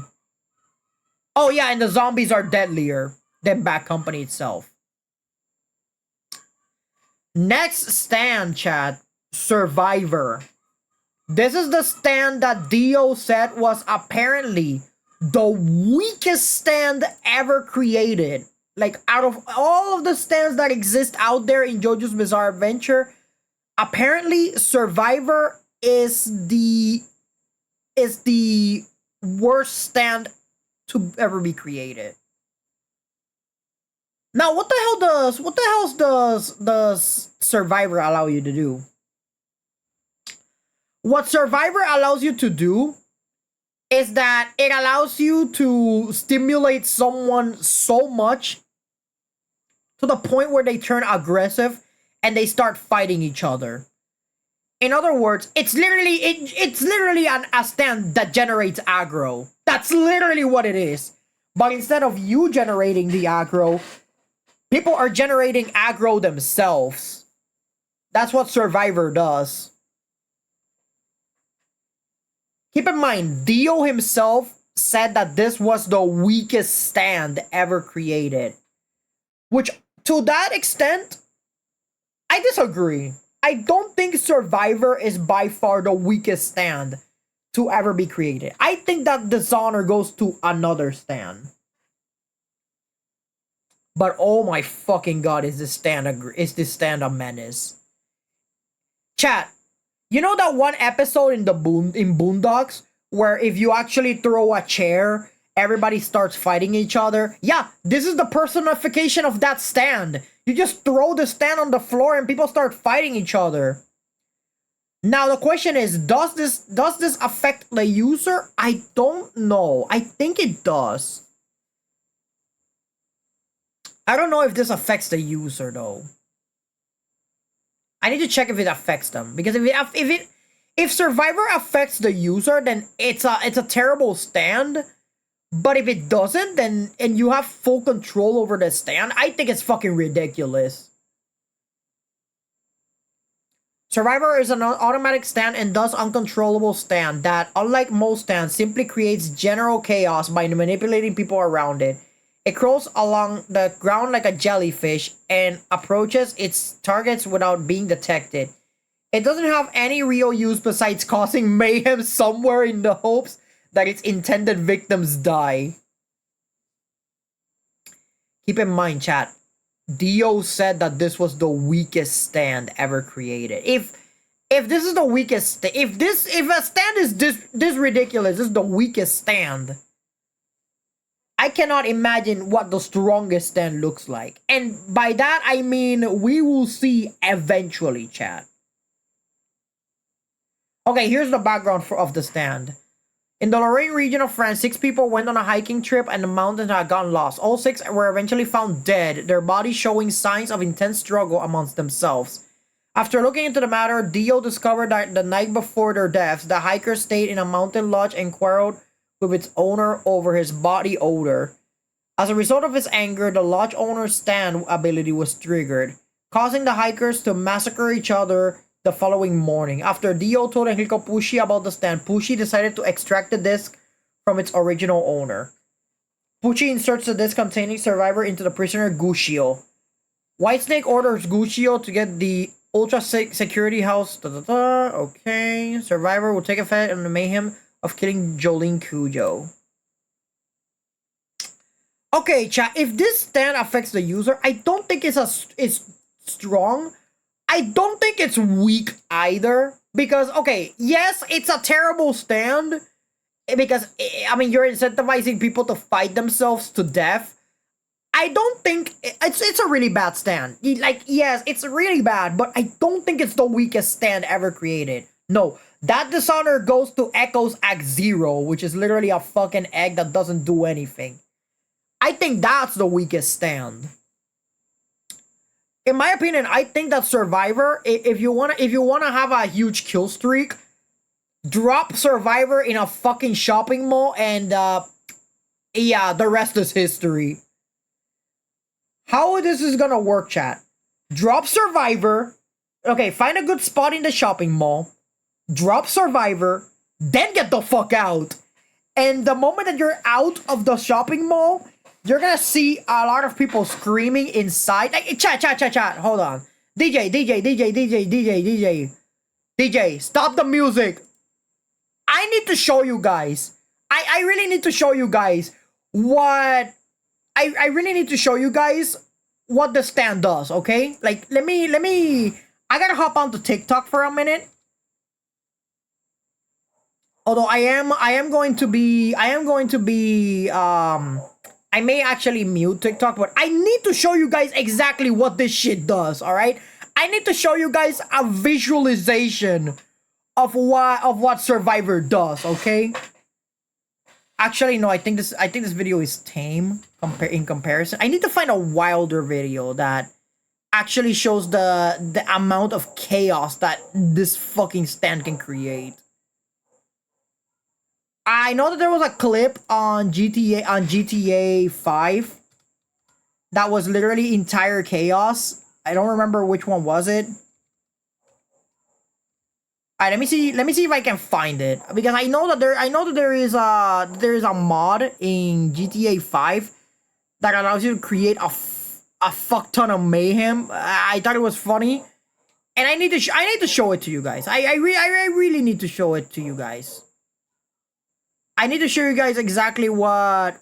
Oh yeah, and the zombies are deadlier than Bad Company itself. Next stand, chat. Survivor. This is the stand that Dio said was apparently the weakest stand ever created. Like, out of all of the stands that exist out there in JoJo's Bizarre Adventure, apparently Survivor is the worst stand to ever be created. Now, what the hell does Survivor allow you to do? What Survivor allows you to do is that it allows you to stimulate someone so much to the point where they turn aggressive and they start fighting each other. In other words, it's literally a stand that generates aggro. That's literally what it is. But instead of you generating the aggro, people are generating aggro themselves. That's what Survivor does. Keep in mind, Dio himself said that this was the weakest stand ever created. Which, to that extent, I disagree. I don't think Survivor is by far the weakest stand to ever be created. I think that Dishonor goes to another stand. But oh my fucking god, is this stand a menace? Chat, you know that one episode in Boondocks where if you actually throw a chair everybody starts fighting each other. Yeah, this is the personification of that stand. You just throw the stand on the floor and people start fighting each other. Now the question is, does this affect the user? I don't know. I think it does. I don't know if this affects the user though. I need to check if it affects them, because if Survivor affects the user, then it's a terrible stand. But if it doesn't, then and you have full control over the stand, I think it's fucking ridiculous. Survivor is an automatic stand and thus uncontrollable stand that, unlike most stands, simply creates general chaos by manipulating people around it. It crawls along the ground like a jellyfish and approaches its targets without being detected. It doesn't have any real use besides causing mayhem somewhere in the hopes that its intended victims die. Keep in mind, chat, Dio said that this was the weakest stand ever created. If this is the weakest, if a stand is this ridiculous, this is the weakest stand, I cannot imagine what the strongest stand looks like. And by that I mean we will see eventually, chat. Okay, here's the background of the stand. In the Lorraine region of France, 6 people went on a hiking trip and the mountains had gotten lost. All 6 were eventually found dead, their bodies showing signs of intense struggle amongst themselves. After looking into the matter, Dio discovered that the night before their deaths, the hikers stayed in a mountain lodge and quarreled with its owner over his body odor. As a result of his anger, the lodge owner's stand ability was triggered, causing the hikers to massacre each other the following morning. After Dio told Enrico Pucci about the stand, Pucci decided to extract the disc from its original owner. Pucci inserts the disc containing Survivor into the prisoner Guccio. Whitesnake orders Guccio to get the ultra security house. Okay. Survivor will take effect in the mayhem of killing Jolene Cujo. Okay, chat. If this stand affects the user, I don't think it's strong. I don't think it's weak either, because, okay, yes, it's a terrible stand, because, I mean, you're incentivizing people to fight themselves to death. I don't think, it's a really bad stand. Like, yes, it's really bad, but I don't think it's the weakest stand ever created. No, that dishonor goes to Echo's Act 0, which is literally a fucking egg that doesn't do anything. I think that's the weakest stand. In my opinion, I think that Survivor, if you wanna have a huge kill streak, drop Survivor in a fucking shopping mall, and yeah, the rest is history. How this is gonna work, chat? Drop Survivor. Okay, find a good spot in the shopping mall. Drop Survivor, then get the fuck out. And the moment that you're out of the shopping mall, you're gonna see a lot of people screaming inside. Like, chat. Hold on. DJ, stop the music. I need to show you guys. I really need to show you guys what... I really need to show you guys what the stand does, okay? Like, let me... I gotta hop onto TikTok for a minute. Although I am going to be... I may actually mute TikTok, but I need to show you guys exactly what this shit does, alright? I need to show you guys a visualization of what Survivor does, okay? Actually, no, I think this video is tame in comparison. I need to find a wilder video that actually shows the amount of chaos that this fucking stand can create. I know that there was a clip on GTA 5 that was literally entire chaos. I don't remember which one was it. Alright, let me see if I can find it, because I know that there is a mod in GTA 5 that allows you to create a fuck ton of mayhem. I thought it was funny, and I need to show it to you guys. I really need to show it to you guys. I need to show you guys exactly what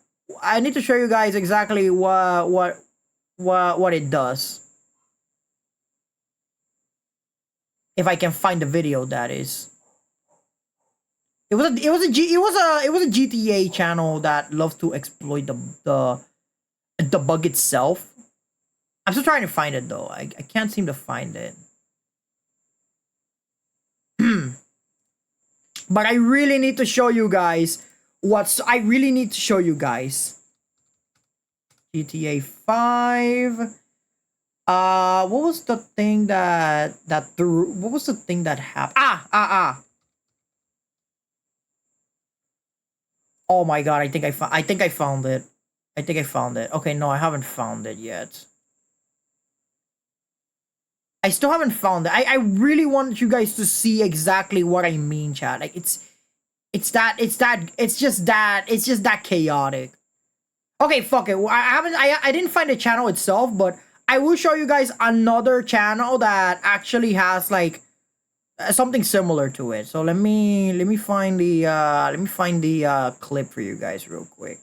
it does. If I can find the video, that is. It was a GTA channel that loves to exploit the bug itself. I'm still trying to find it though. I can't seem to find it. But I really need to show you guys I really need to show you guys. GTA 5. What was the thing what was the thing that happened? Oh my god, I think I found it. I think I found it. Okay, no, I haven't found it yet. I still haven't found it. I really want you guys to see exactly what I mean, chat. Like it's just that chaotic. Okay, fuck it. I didn't find the channel itself, but I will show you guys another channel that actually has like something similar to it. So let me find the clip for you guys real quick.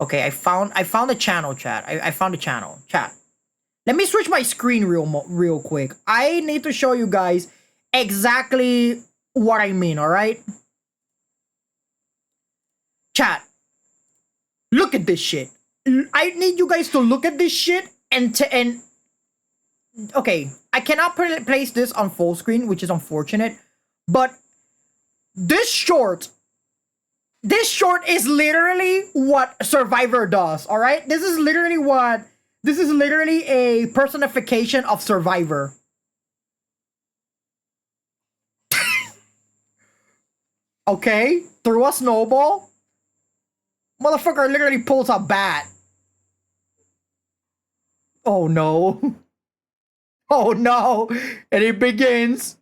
Okay, I found the channel, chat. I found the channel, chat. Let me switch my screen real quick. I need to show you guys exactly what I mean, all right? Chat, look at this shit. I need you guys to look at this shit and okay, I cannot place this on full screen, which is unfortunate, but this short is literally what Survivor does, all right? This is literally a personification of Survivor. Okay, threw a snowball. Motherfucker literally pulls a bat. Oh no. Oh no. And it begins.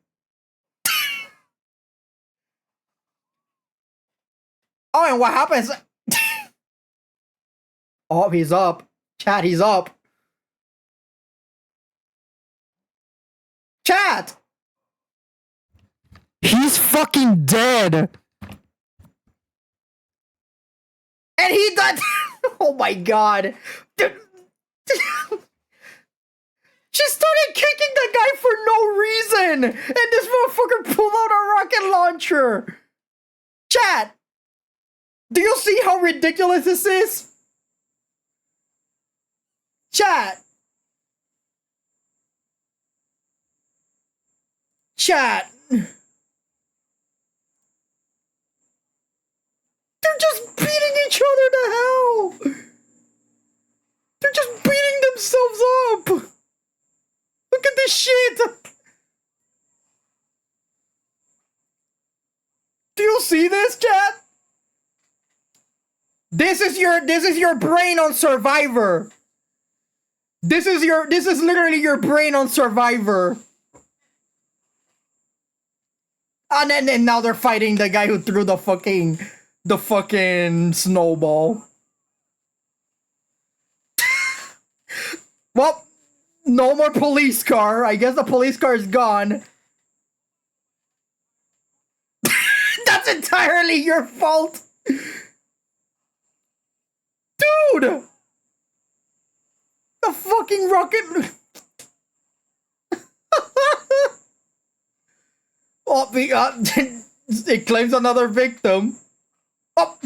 Oh, and what happens? Oh, he's up. Chat, he's up. Chat! He's fucking dead. And he died. Oh my god. She started kicking the guy for no reason. And this motherfucker pulled out a rocket launcher. Chat. Do you see how ridiculous this is? Chat. Chat. They're just beating each other to hell. They're just beating themselves up. Look at this shit. Do you see this, chat? This is your brain on Survivor. This is literally your brain on Survivor. And then now they're fighting the guy who threw the fucking snowball. Well, no more police car. I guess the police car is gone. That's entirely your fault. Dude! The fucking rocket... Oh, it claims another victim. Oh.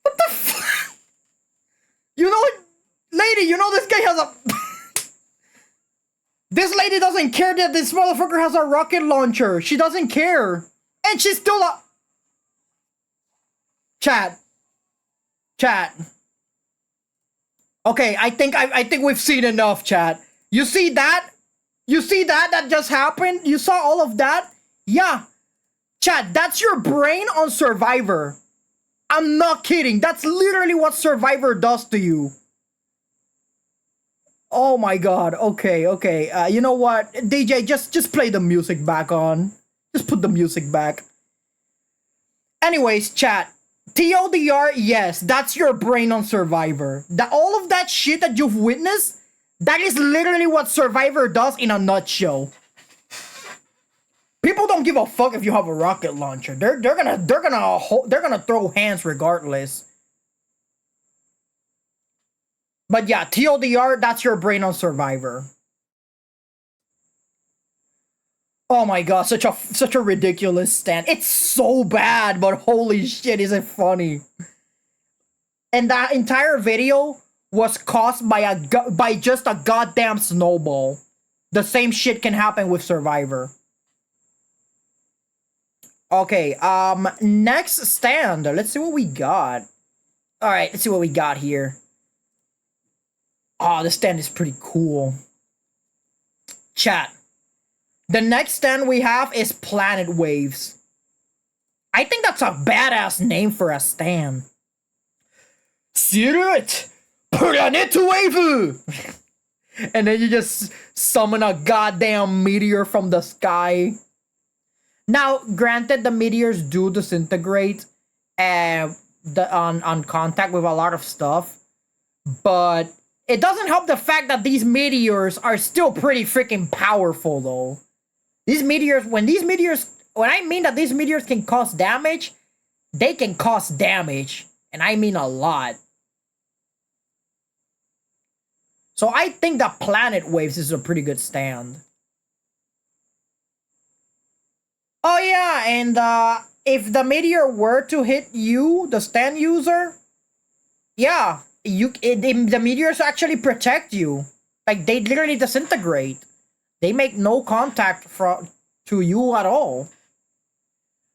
What the fuck? You know, lady, you know this guy has a... This lady doesn't care that this motherfucker has a rocket launcher. She doesn't care. And she's still a... Chat. Okay, I think we've seen enough, chat. You see that? You see that just happened? You saw all of that? Yeah. Chat, that's your brain on Survivor. I'm not kidding. That's literally what Survivor does to you. Oh my god. Okay. You know what? DJ, just play the music back on. Just put the music back. Anyways, chat. TLDR, yes, that's your brain on Survivor. All of that shit that you've witnessed, that is literally what Survivor does in a nutshell. People don't give a fuck if you have a rocket launcher. They're gonna throw hands regardless. But yeah, TLDR, that's your brain on Survivor. Oh my god, such a ridiculous stand. It's so bad, but holy shit, is it funny? And that entire video was caused by just a goddamn snowball. The same shit can happen with Survivor. Okay, next stand. Let's see what we got. Alright, let's see what we got here. Oh, the stand is pretty cool. Chat. The next stand we have is Planet Waves. I think that's a badass name for a stand. Sirut! Planet Wave! And then you just summon a goddamn meteor from the sky. Now, granted, the meteors do disintegrate on contact with a lot of stuff, but it doesn't help the fact that these meteors are still pretty freaking powerful, though. When I mean that these meteors can cause damage, they can cause damage, and I mean a lot. So I think that Planet Waves is a pretty good stand. Oh yeah, and if the meteor were to hit you, the stand user, yeah, the meteors actually protect you. Like, they literally disintegrate. They make no contact to you at all.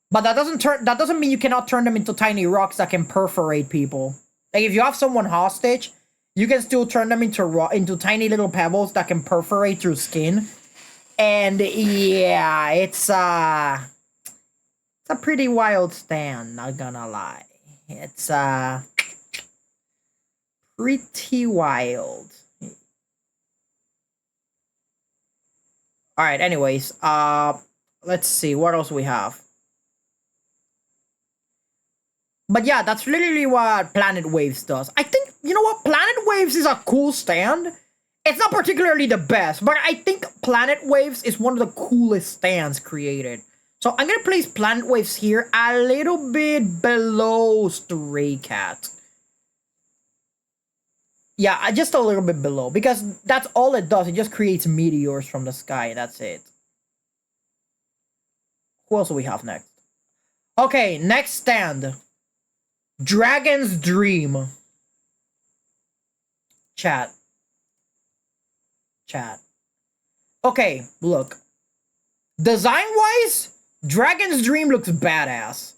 But that doesn't mean you cannot turn them into tiny rocks that can perforate people. Like, if you have someone hostage, you can still turn them into tiny little pebbles that can perforate through skin. And yeah, it's a pretty wild stand, not gonna lie. It's pretty wild. Alright, anyways, let's see, what else we have? But yeah, that's literally what Planet Waves does. I think, you know what, Planet Waves is a cool stand. It's not particularly the best, but I think Planet Waves is one of the coolest stands created. So I'm gonna place Planet Waves here a little bit below Stray Cat. Yeah, just a little bit below, because that's all it does. It just creates meteors from the sky. That's it. Who else do we have next? Okay, next stand. Dragon's Dream. Chat. Okay, look. Design-wise, Dragon's Dream looks badass.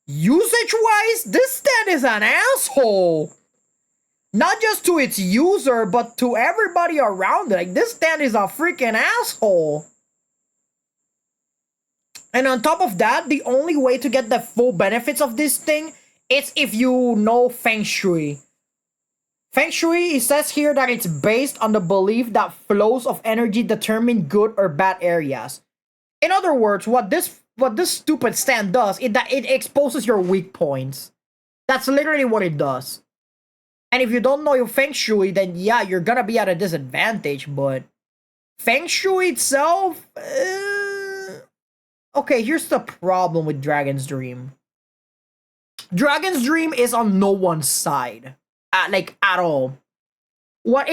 Usage-wise, this stand is an asshole. Not just to its user, but to everybody around it. Like, this stand is a freaking asshole. And on top of that, the only way to get the full benefits of this thing is if you know Feng Shui. Feng Shui, it says here that it's based on the belief that flows of energy determine good or bad areas. In other words, what this stupid stand does is that it exposes your weak points. That's literally what it does. And if you don't know your Feng Shui, then yeah, you're gonna be at a disadvantage, but Feng Shui itself... Okay, here's the problem with Dragon's Dream. Dragon's Dream is on no one's side. At all. What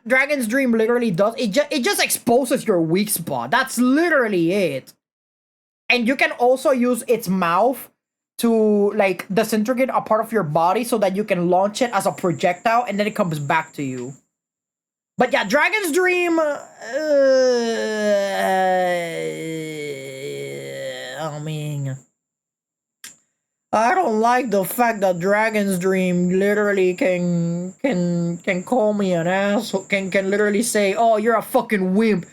Dragon's Dream literally does, it just exposes your weak spot. That's literally it. And you can also use its mouth to, like, disintegrate a part of your body so that you can launch it as a projectile and then it comes back to you. But yeah, Dragon's Dream... I mean... I don't like the fact that Dragon's Dream literally can call me an asshole, can literally say, oh, you're a fucking wimp.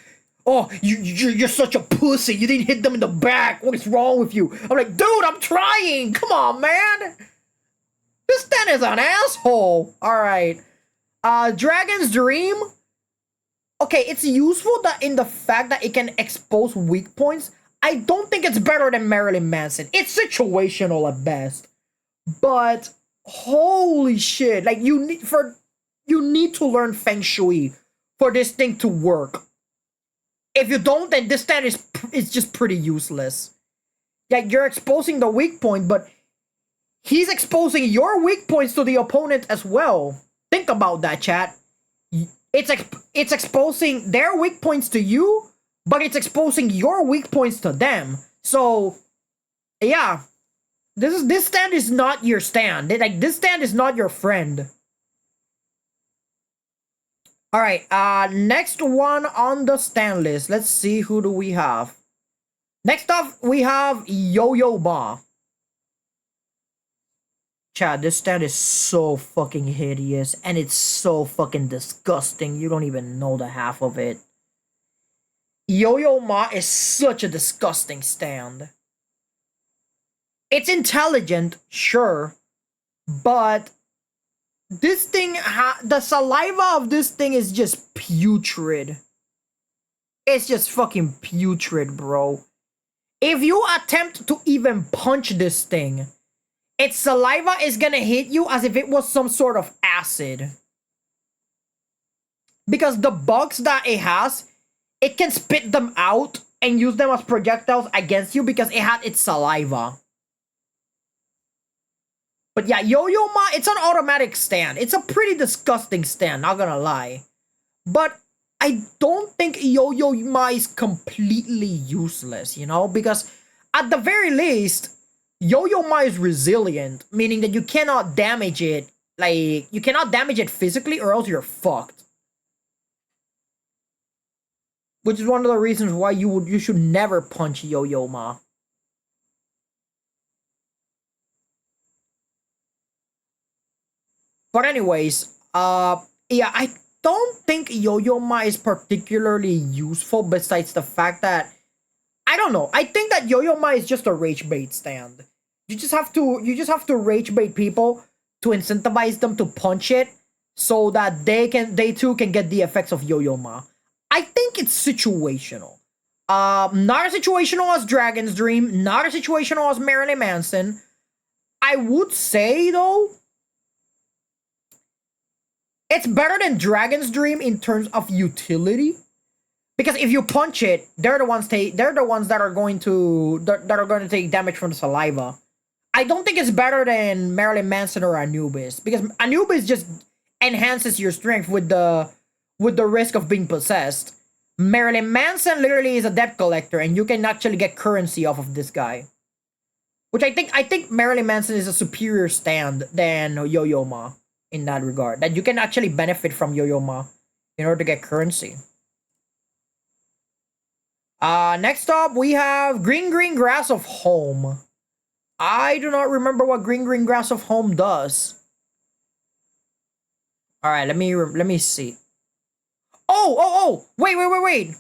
Oh, you're such a pussy. You didn't hit them in the back. What is wrong with you? I'm like, dude, I'm trying. Come on, man. This stand is an asshole. All right. Dragon's Dream. Okay, it's useful that in the fact that it can expose weak points. I don't think it's better than Marilyn Manson. It's situational at best. But holy shit, like you need to learn Feng Shui for this thing to work. If you don't, then this stand is just pretty useless. Like, you're exposing the weak point, but he's exposing your weak points to the opponent as well. Think about that, chat. It's exposing their weak points to you, but it's exposing your weak points to them. So, yeah, this stand is not your stand. Like, this stand is not your friend. All right, next one on the stand list. Let's see, who do we have? Next up, we have Yo-Yo Ma. Chad, this stand is so fucking hideous, and it's so fucking disgusting. You don't even know the half of it. Yo-Yo Ma is such a disgusting stand. It's intelligent, sure, but this thing, the saliva of this thing is just putrid. It's just fucking putrid, bro. If you attempt to even punch this thing, its saliva is gonna hit you as if it was some sort of acid. Because the bugs that it has, it can spit them out and use them as projectiles against you because it had its saliva. But yeah, Yo-Yo Ma, it's an automatic stand. It's a pretty disgusting stand, not gonna lie. But I don't think Yo-Yo Ma is completely useless, you know? Because at the very least, Yo-Yo Ma is resilient, meaning that you cannot damage it. Like, you cannot damage it physically or else you're fucked. Which is one of the reasons why you should never punch Yo-Yo Ma. But anyways, yeah, I don't think Yo-Yo Ma is particularly useful besides the fact that, I don't know, I think that Yo-Yo Ma is just a rage bait stand. You just have to rage bait people to incentivize them to punch it so that they too can get the effects of Yo-Yo Ma. I think it's situational. Not as situational as Dragon's Dream, not as situational as Marilyn Manson. I would say though, it's better than Dragon's Dream in terms of utility. Because if you punch it, they're the ones that are going to take damage from the saliva. I don't think it's better than Marilyn Manson or Anubis, because Anubis just enhances your strength with the risk of being possessed. Marilyn Manson literally is a debt collector, and you can actually get currency off of this guy. Which I think Marilyn Manson is a superior stand than Yo-Yo Ma in that regard. That you can actually benefit from Yo-Yo Ma in order to get currency. Next up, we have Green Green Grass of Home. I do not remember what Green Green Grass of Home does. All right, let me see. Oh! Wait!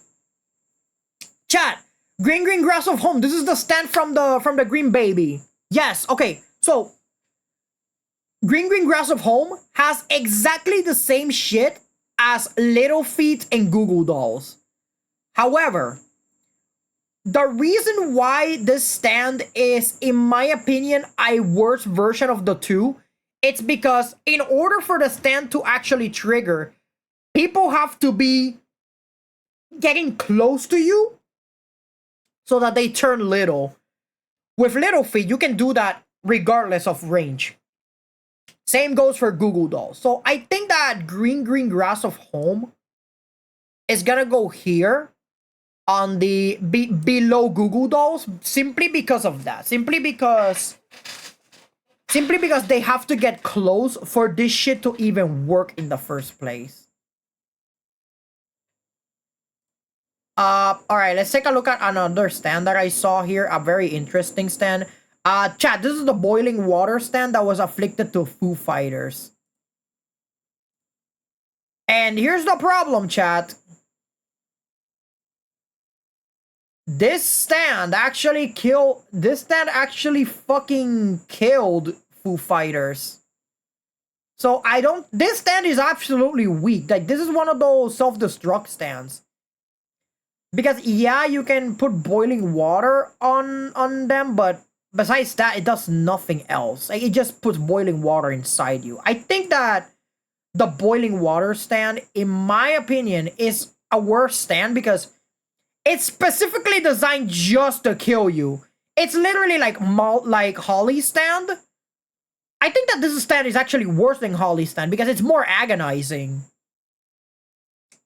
Chat. Green Green Grass of Home. This is the stand from the Green Baby. Yes. Okay. So, Green Green Grass of Home has exactly the same shit as Little Feet and Goo Goo Dolls. However, the reason why this stand is, in my opinion, a worse version of the two, it's because in order for the stand to actually trigger, people have to be getting close to you so that they turn little. With Little Feet, you can do that regardless of range. Same goes for Goo Goo Dolls. So I think that Green Green Grass of Home is gonna go here on the below Goo Goo Dolls simply because of that. Simply because they have to get close for this shit to even work in the first place. Alright, let's take a look at another stand that I saw here. A very interesting stand. Chat, this is the boiling water stand that was afflicted to Foo Fighters. And here's the problem, chat. This stand actually fucking killed Foo Fighters. So this stand is absolutely weak. Like, this is one of those self-destruct stands. Because yeah, you can put boiling water on them, but besides that, it does nothing else. Like, it just puts boiling water inside you. I think that the boiling water stand, in my opinion, is a worse stand because it's specifically designed just to kill you. It's literally like Holly's stand. I think that this stand is actually worse than Holly's stand because it's more agonizing.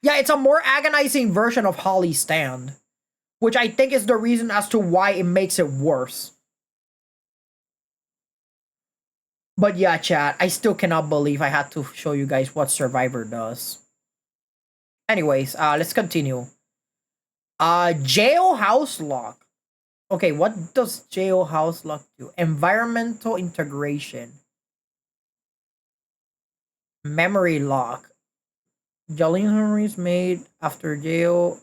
Yeah, it's a more agonizing version of Holly's stand. which I think is the reason as to why it makes it worse. But yeah, chat, I still cannot believe I had to show you guys what Survivor does. Anyways, let's continue. Jailhouse lock. Okay, what does jailhouse lock do? Environmental integration. Memory lock. Jolene memories made after jail.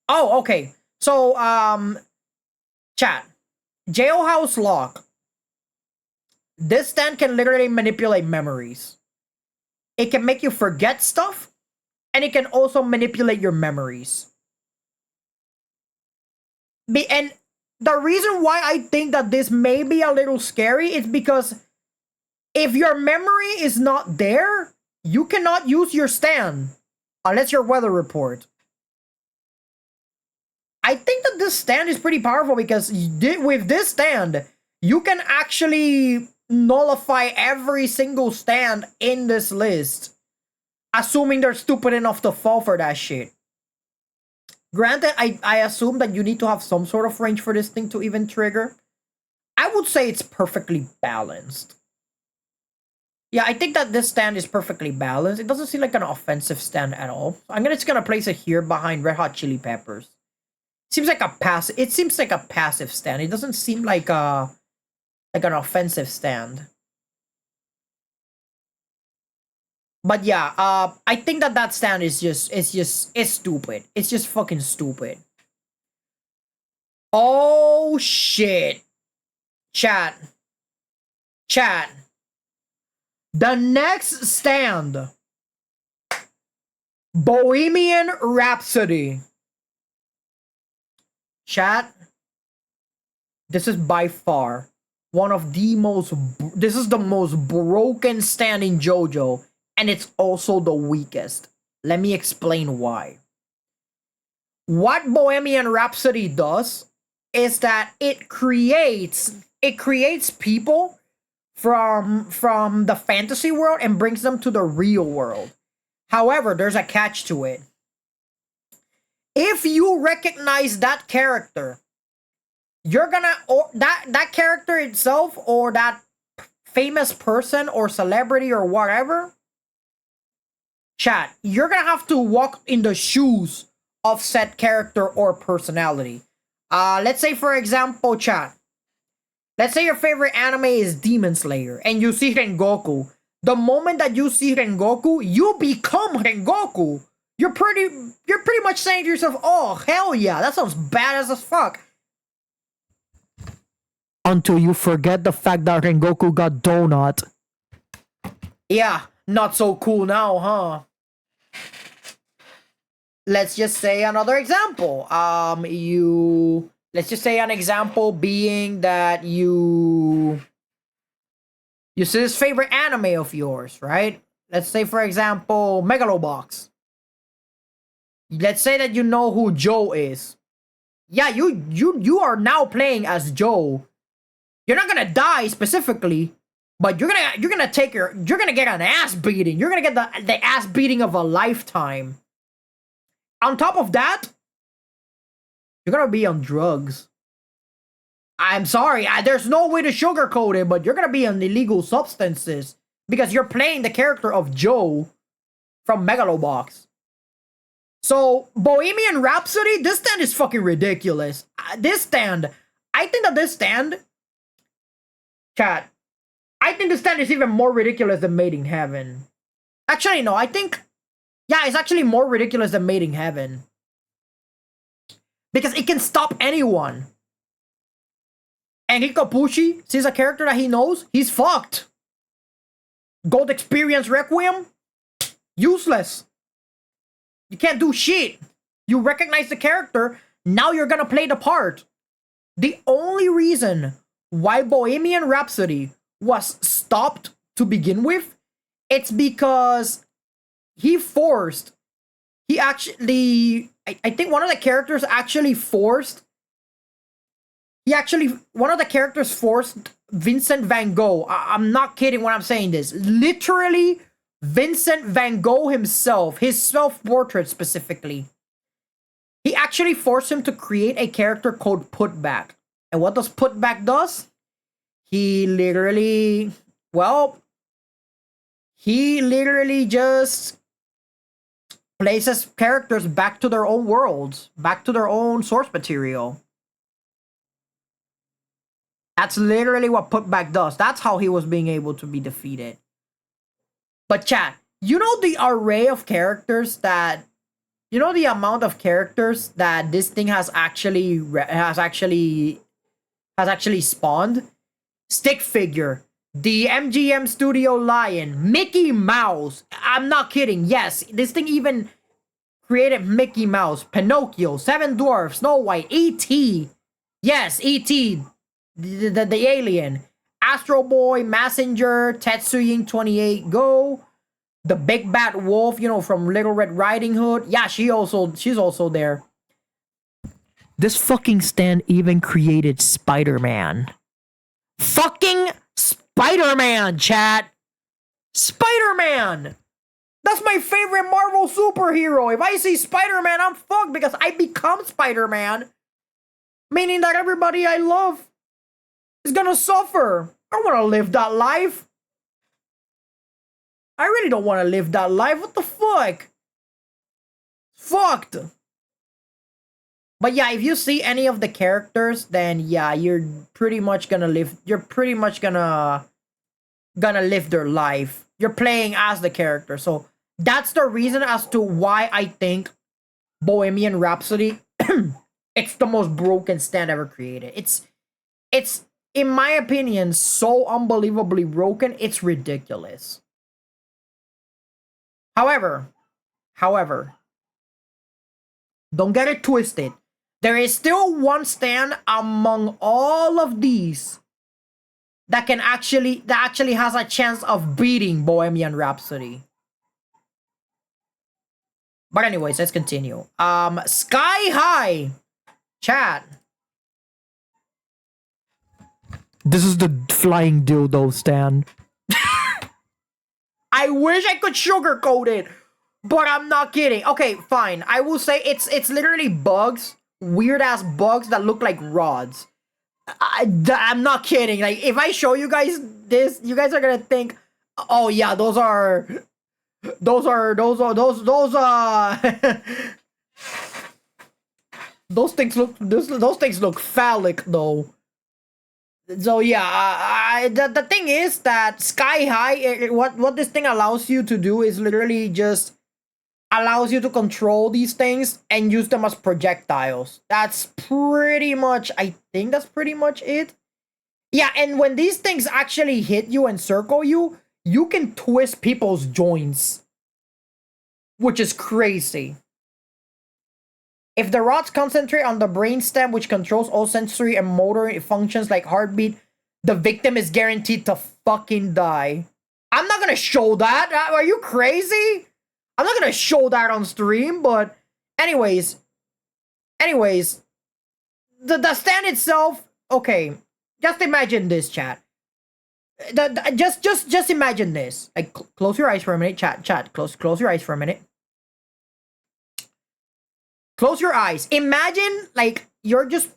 Oh, okay. So, chat. Jailhouse lock. This stand can literally manipulate memories. It can make you forget stuff, and it can also manipulate your memories. And the reason why I think that this may be a little scary is because if your memory is not there, you cannot use your stand unless your weather report. I think that this stand is pretty powerful because with this stand, you can actually nullify every single stand in this list, assuming they're stupid enough to fall for that shit. Granted, I assume that you need to have some sort of range for this thing to even trigger. I would say it's perfectly balanced. Yeah, I think that this stand is perfectly balanced. It doesn't seem like an offensive stand at all. I'm just gonna place it here behind Red Hot Chili Peppers. Seems like a passive. It seems like a passive stand. It doesn't seem like an offensive stand. But yeah, I think that stand is it's stupid. It's just fucking stupid. Oh shit. Chat. The next stand. Bohemian Rhapsody. Chat. This is by far one of the most... This is the most broken stand in JoJo. And it's also the weakest. Let me explain why. What Bohemian Rhapsody does is that it creates people from the fantasy world and brings them to the real world. However, there's a catch to it. If you recognize that character, you're gonna, or that character itself, or that famous person or celebrity or whatever, chat, you're gonna have to walk in the shoes of said character or personality. Let's say, for example, chat, let's say your favorite anime is Demon Slayer and you see Rengoku. The moment that you see Rengoku, you become Rengoku. You're pretty much saying to yourself, oh, hell yeah, that sounds badass as fuck. Until you forget the fact that Rengoku got donut. Yeah, not so cool now, huh? Let's just say another example. Let's just say an example being that you see this favorite anime of yours, right? Let's say, for example, Megalobox. Let's say that you know who Joe is. Yeah, you are now playing as Joe. You're not gonna die specifically, but you're gonna get an ass beating. You're gonna get the ass beating of a lifetime. On top of that, you're gonna be on drugs. I'm sorry, there's no way to sugarcoat it, but you're gonna be on illegal substances because you're playing the character of Joe from Megalobox. So, Bohemian Rhapsody, this stand is fucking ridiculous. I think that this stand, chat, I think this stand is even more ridiculous than Made in Heaven. Actually, no, yeah, it's actually more ridiculous than Made in Heaven. Because it can stop anyone. Enrico Pucci sees a character that he knows, he's fucked. Gold Experience Requiem? Useless. You can't do shit. You recognize the character, now you're gonna play the part. The only reason why Bohemian Rhapsody was stopped to begin with, it's because I think one of the characters actually forced Vincent van Gogh. I'm not kidding when I'm saying this. Literally, Vincent van Gogh himself, his self-portrait specifically. He actually forced him to create a character called Putback. And what does Putback does? He literally, well, he literally just places characters back to their own worlds, back to their own source material. That's literally what Putback does. That's how he was being able to be defeated. But chat, you know the array of characters that, you know the amount of characters that this thing has actually spawned? Stick figure, the MGM Studio Lion, Mickey Mouse. I'm not kidding. Yes, this thing even created Mickey Mouse, Pinocchio, Seven Dwarfs, Snow White, E.T. Yes, E.T. The alien, Astro Boy, Messenger, Tetsuyin 28 Go, the Big Bad Wolf, you know, from Little Red Riding Hood. Yeah, she's also there. This fucking stand even created Spider-Man. Fucking Spider-Man, chat. Spider-Man. That's my favorite Marvel superhero. If I see Spider-Man, I'm fucked because I become Spider-Man. Meaning that everybody I love is gonna suffer. I don't want to live that life. I really don't want to live that life. What the fuck? Fucked. But yeah, if you see any of the characters, then yeah, you're pretty much gonna live. You're pretty much gonna live their life. You're playing as the character. So that's the reason as to why I think Bohemian Rhapsody it's the most broken stand ever created. It's in my opinion so unbelievably broken. It's ridiculous. However, don't get it twisted. There is still one stand among all of these that actually has a chance of beating Bohemian Rhapsody. But anyways, let's continue. Sky High. Chat. This is the flying dildo stand. I wish I could sugarcoat it, but I'm not kidding. Okay, fine. I will say it's literally bugs. Weird ass bugs that look like rods. I'm not kidding. Like, if I show you guys this, you guys are gonna think, oh yeah, those those things look phallic though. So yeah, the thing is that Sky High, what this thing allows you to do is literally just allows you to control these things and use them as projectiles. That's pretty much, I think that's pretty much it. Yeah, and when these things actually hit you and circle you, you can twist people's joints, which is crazy. If the rods concentrate on the brainstem, which controls all sensory and motor functions like heartbeat, the victim is guaranteed to fucking die. I'm not gonna show that. Are you crazy? I'm not gonna show that on stream, but anyways, the stand itself, okay, just imagine this, chat. Just imagine this. Like, close your eyes for a minute, chat. Close your eyes for a minute. Close your eyes. Imagine, like, you're just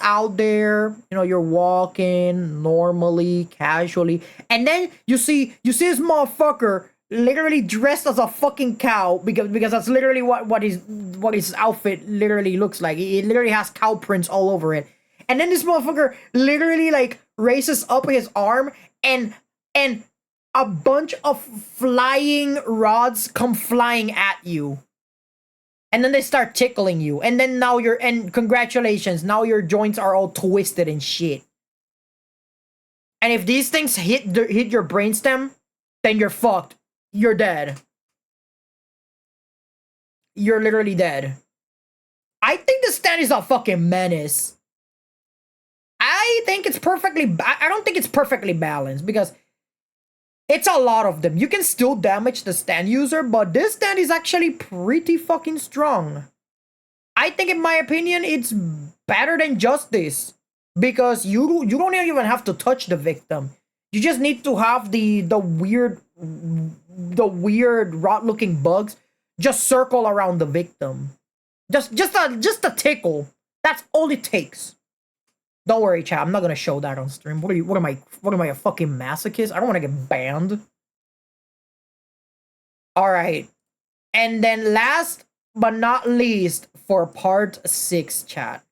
out there, you're walking normally, casually, and then you see this motherfucker literally dressed as a fucking cow because that's literally what his outfit literally looks like. It literally has cow prints all over it. And then this motherfucker literally like raises up his arm and a bunch of flying rods come flying at you. And then they start tickling you. And then now congratulations, now your joints are all twisted and shit. And if these things hit your brainstem, then you're fucked. You're dead. You're literally dead. I think the stand is a fucking menace. I don't think it's perfectly balanced because it's a lot of them. You can still damage the stand user, but this stand is actually pretty fucking strong. I think, in my opinion, it's better than just this because you don't even have to touch the victim. You just need to have the weird rot-looking bugs just circle around the victim. Just a tickle. That's all it takes. Don't worry, chat. I'm not gonna show that on stream. What am I, a fucking masochist? I don't want to get banned. All right, and then last but not least for part 6, chat.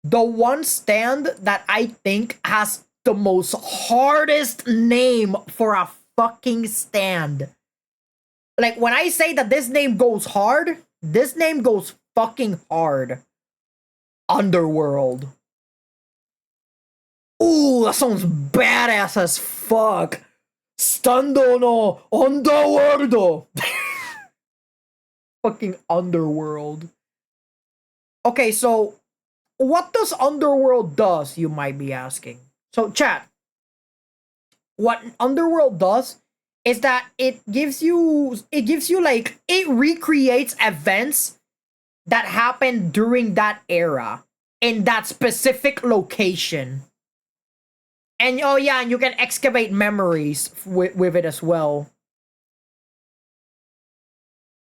The one stand that I think has the most hardest name for a fucking stand. Like, when I say that this name goes hard, this name goes fucking hard. Underworld. Ooh, that sounds badass as fuck. Stando no Underworld. Fucking Underworld. Okay, so what does Underworld does, you might be asking. So, chat, what Underworld does is that it gives you like, it recreates events that happened during that era in that specific location. And oh yeah, and you can excavate memories with it as well.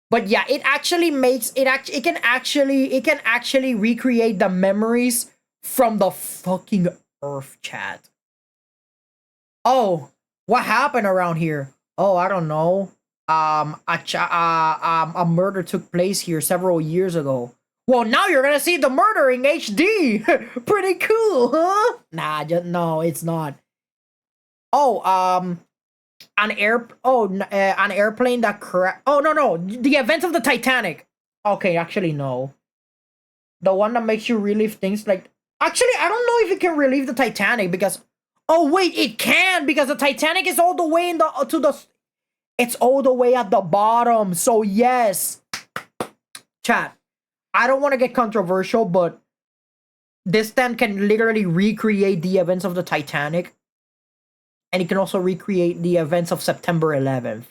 But yeah, it actually makes it can actually recreate the memories from the fucking Earth, chat. Oh, what happened around here? Oh, I don't know. A murder took place here several years ago. Well, now you're gonna see the murder in HD. Pretty cool, huh? Nah, no, it's not. Oh, an airplane that crashed. Oh, no, the events of the Titanic. Okay, actually, no. The one that makes you relive things like... Actually, I don't know if it can relive the Titanic because... Oh, wait, it can, because the Titanic is all the way in the... It's all the way at the bottom, so yes. Chat, I don't want to get controversial, but this stand can literally recreate the events of the Titanic. And it can also recreate the events of September 11th.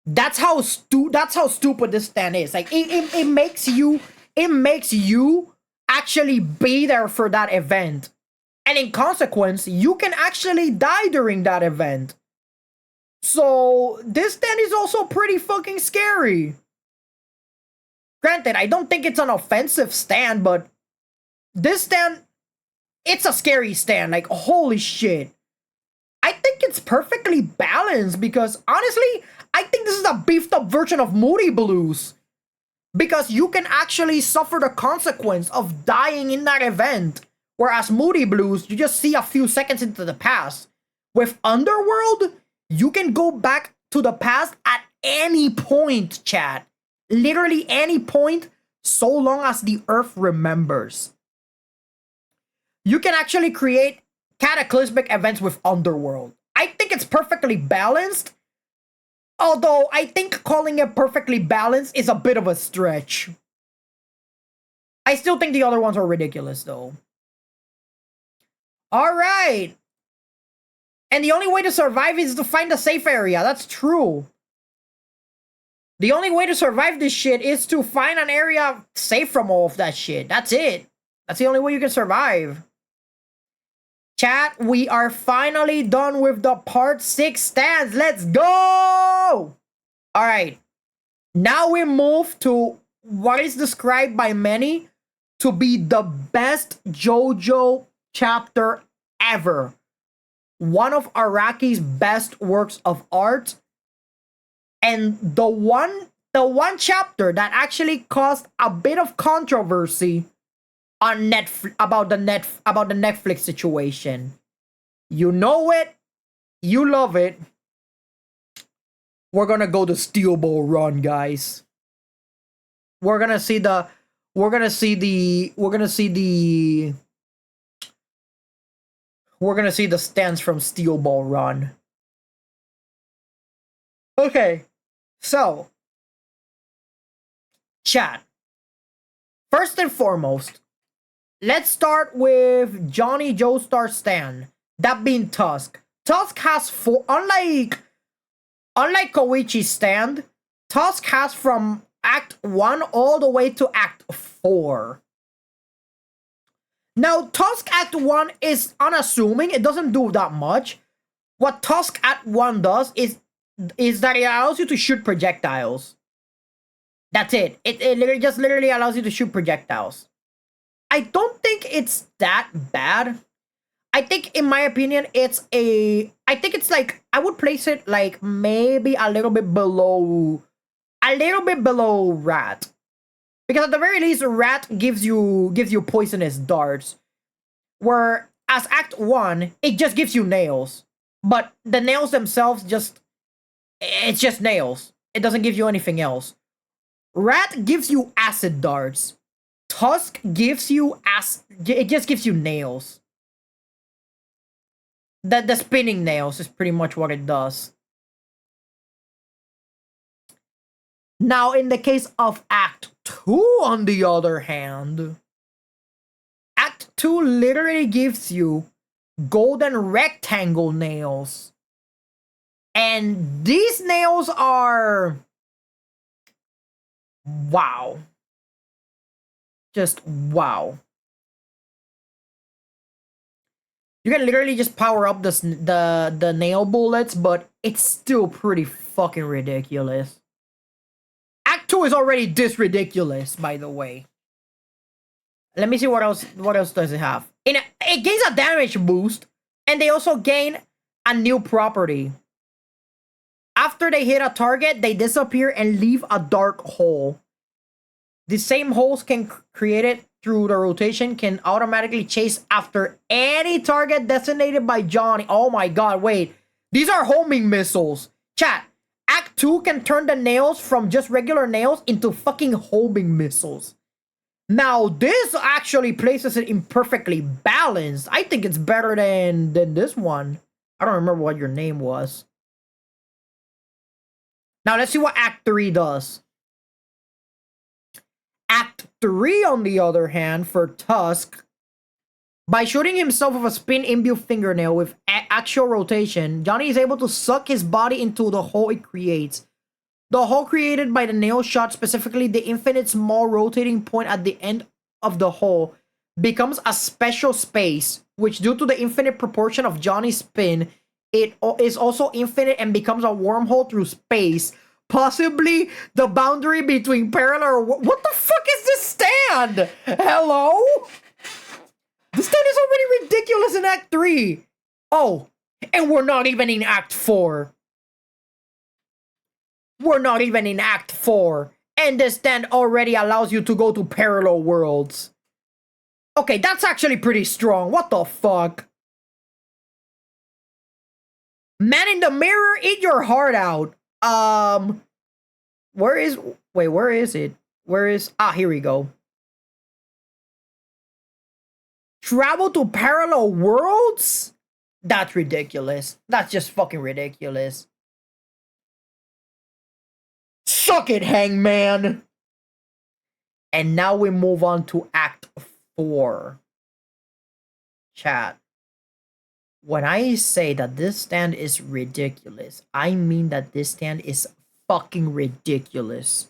That's how stupid this stand is. Like, it makes you actually be there for that event. And in consequence, you can actually die during that event. So, this stand is also pretty fucking scary. Granted, I don't think it's an offensive stand, but this stand, it's a scary stand. Like, holy shit. I think it's perfectly balanced because, honestly, I think this is a beefed up version of Moody Blues. Because you can actually suffer the consequence of dying in that event. Whereas Moody Blues, you just see a few seconds into the past. With Underworld, you can go back to the past at any point, chat. Literally any point, so long as the Earth remembers. You can actually create cataclysmic events with Underworld. I think it's perfectly balanced. Although, I think calling it perfectly balanced is a bit of a stretch. I still think the other ones are ridiculous, though. Alright. And the only way to survive is to find a safe area. That's true. The only way to survive this shit is to find an area safe from all of that shit. That's it. That's the only way you can survive. Chat, we are finally done with the part 6 stands. Let's go! Alright. Now we move to what is described by many to be the best JoJo chapter ever. One of Araki's best works of art. And the one chapter that actually caused a bit of controversy on about the Netflix situation. You know it, you love it. We're gonna go to Steel Ball Run, guys. We're gonna see the stands from Steel Ball Run. Okay, so chat. First and foremost, let's start with Johnny Joestar stand. That being Tusk. Tusk has four. Unlike Koichi's stand, Tusk has from Act 1 all the way to Act 4. Now, Tusk Act 1 is unassuming. It doesn't do that much. What Tusk Act 1 does is is that it allows you to shoot projectiles. That's it. It literally allows you to shoot projectiles. I don't think it's that bad. I think, in my opinion, I think it's like, I would place it like maybe a little bit below Rat. Because at the very least, Rat gives you poisonous darts. Where as Act 1, it just gives you nails. But the nails themselves it's just nails. It doesn't give you anything else. Rat gives you acid darts. Tusk gives you it just gives you nails. The spinning nails is pretty much what it does. Now, in the case of Act 2, on the other hand, Act 2 literally gives you golden rectangle nails. And these nails are... wow. Just wow. You can literally just power up the nail bullets, but it's still pretty fucking ridiculous. Act 2 is already this ridiculous, by the way. Let me see what else does it have. It gains a damage boost, and they also gain a new property. After they hit a target, they disappear and leave a dark hole. The same holes can created through the rotation can automatically chase after any target designated by Johnny. Oh my god, wait. These are homing missiles. Chat, Act 2 can turn the nails from just regular nails into fucking homing missiles. Now, this actually places it imperfectly balanced. I think it's better than this one. I don't remember what your name was. Now, let's see what Act 3 does. Act 3, on the other hand, for Tusk, by shooting himself with a spin-imbued fingernail with actual rotation, Johnny is able to suck his body into the hole it creates. The hole created by the nail shot, specifically the infinite small rotating point at the end of the hole, becomes a special space, which, due to the infinite proportion of Johnny's spin, it is also infinite and becomes a wormhole through space. Possibly the boundary between parallel... What the fuck is this stand? Hello? The stand is already ridiculous in Act 3. Oh, and we're not even in Act 4. We're not even in Act 4. And the stand already allows you to go to parallel worlds. Okay, that's actually pretty strong. What the fuck? Man in the mirror, eat your heart out. Where is it? Here we go. Travel to parallel worlds? That's ridiculous. That's just fucking ridiculous. Suck it, Hangman! And now we move on to Act 4. Chat. When I say that this stand is ridiculous, I mean that this stand is fucking ridiculous.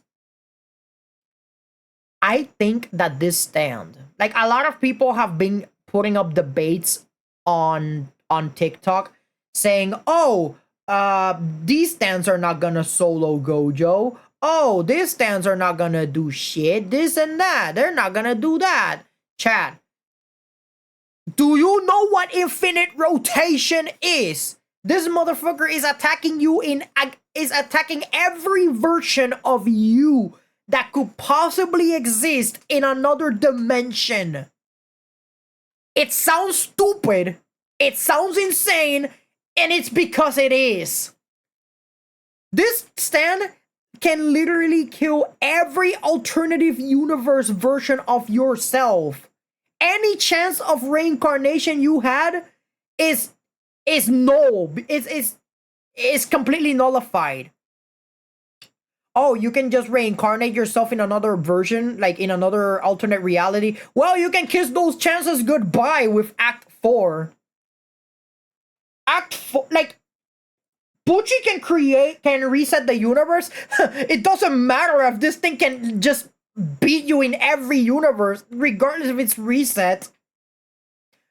I think that this stand, like, a lot of people have been putting up debates on TikTok saying, oh, these stands are not gonna solo Gojo. Oh, these stands are not gonna do shit. This and that. They're not gonna do that. Chat. Do you know what infinite rotation is? This motherfucker is attacking you is attacking every version of you that could possibly exist in another dimension. It sounds stupid, it sounds insane, and it's because it is. This stand can literally kill every alternative universe version of yourself. Any chance of reincarnation you had is null. It's completely nullified. Oh, you can just reincarnate yourself in another version, like in another alternate reality. Well, you can kiss those chances goodbye with Act 4. Act 4, like, Pucci can reset the universe. It doesn't matter if this thing can just beat you in every universe, regardless if it's reset.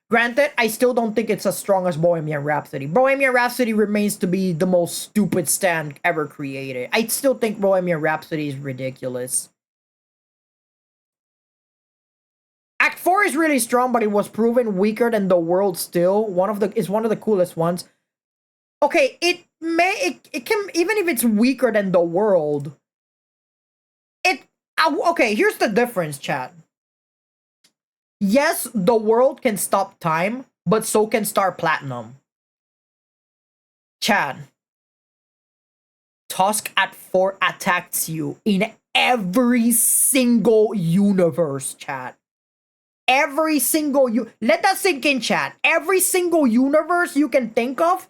Granted, I still don't think it's as strong as Bohemian Rhapsody. Bohemian Rhapsody remains to be the most stupid stand ever created. I still think Bohemian Rhapsody is ridiculous. Act 4 is really strong, but it was proven weaker than the world still. It's one of the coolest ones. Okay, it can, even if it's weaker than the world. Okay, here's the difference, chat. Yes, the world can stop time, but so can Star Platinum. Chad, Tusk at 4 attacks you in every single universe, chat. Every single let that sink in, chat. Every single universe you can think of.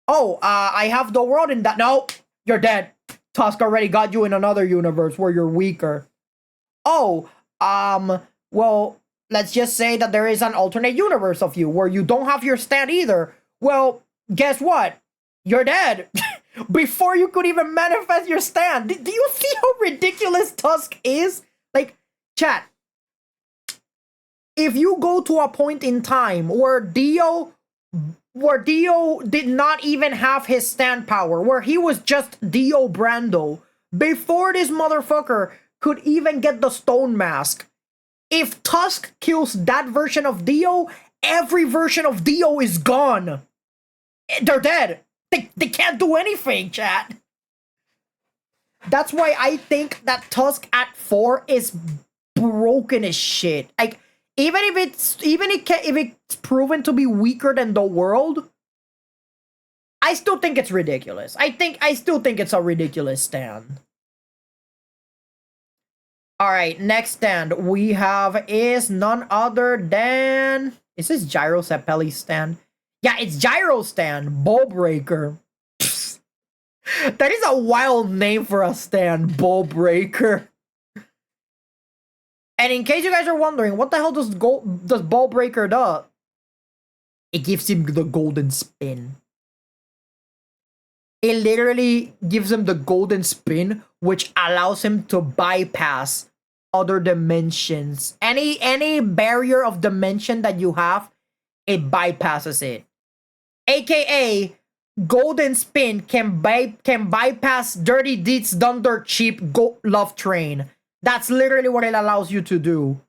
Oh, I have the world in that. No, you're dead. Tusk already got you in another universe where you're weaker. Oh, well, let's just say that there is an alternate universe of you where you don't have your stand either. Well, guess what? You're dead. Before you could even manifest your stand. Do you see how ridiculous Tusk is? Like, chat, if you go to a point in time where Dio did not even have his stand power, where he was just Dio Brando, before this motherfucker could even get the stone mask, if Tusk kills that version of Dio, every version of Dio is gone. They're dead. They can't do anything, chat. That's why I think that Tusk at 4 is broken as shit. Like, even if it's proven to be weaker than the world, I still think it's ridiculous. I still think it's a ridiculous stand. Alright, next stand we have is none other than... Is this Gyro Sepeli's stand? Yeah, it's Gyro's stand, Ball Breaker. That is a wild name for a stand, Ball Breaker. And in case you guys are wondering, what the hell does Ball Breaker do? It gives him the golden spin. It literally gives him the golden spin, which allows him to bypass other dimensions. Any barrier of dimension that you have, it bypasses it. AKA, golden spin can bypass dirty deeds done dirt cheap love train. That's literally what it allows you to do.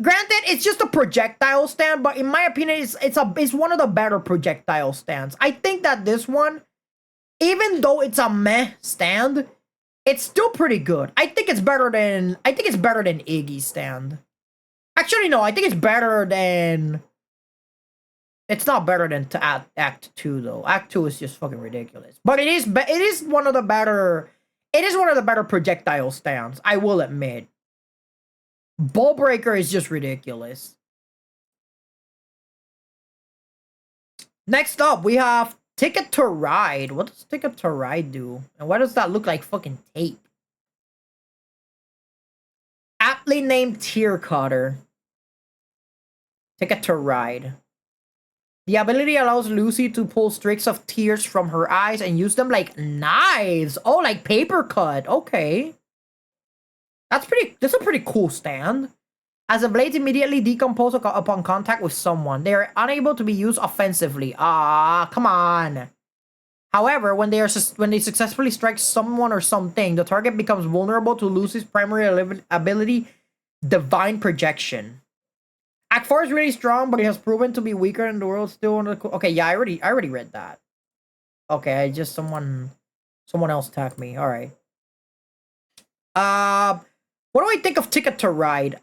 Granted, it's just a projectile stand, but in my opinion, it's one of the better projectile stands. I think that this one, even though it's a meh stand, it's still pretty good. I think it's better than Iggy's stand. Actually, no, I think it's better than... It's not better than Act 2 though. Act 2 is just fucking ridiculous. But it is one of the better projectile stands, I will admit. Ball Breaker is just ridiculous. Next up, we have Ticket to Ride. What does Ticket to Ride do? And why does that look like fucking tape? Aptly named Tear Cutter. Ticket to Ride. The ability allows Lucy to pull streaks of tears from her eyes and use them like knives. Oh, like paper cut. Okay. That's a pretty cool stand. As the blades immediately decompose upon contact with someone, they are unable to be used offensively. Ah, come on. However, when they successfully strike someone or something, the target becomes vulnerable to Lucy's primary ability, Divine Projection. Act 4 is really strong, but it has proven to be weaker in the world. Still one of the okay, yeah, I already read that. Okay, I just someone else attacked me. All right. What do I think of Ticket to Ride?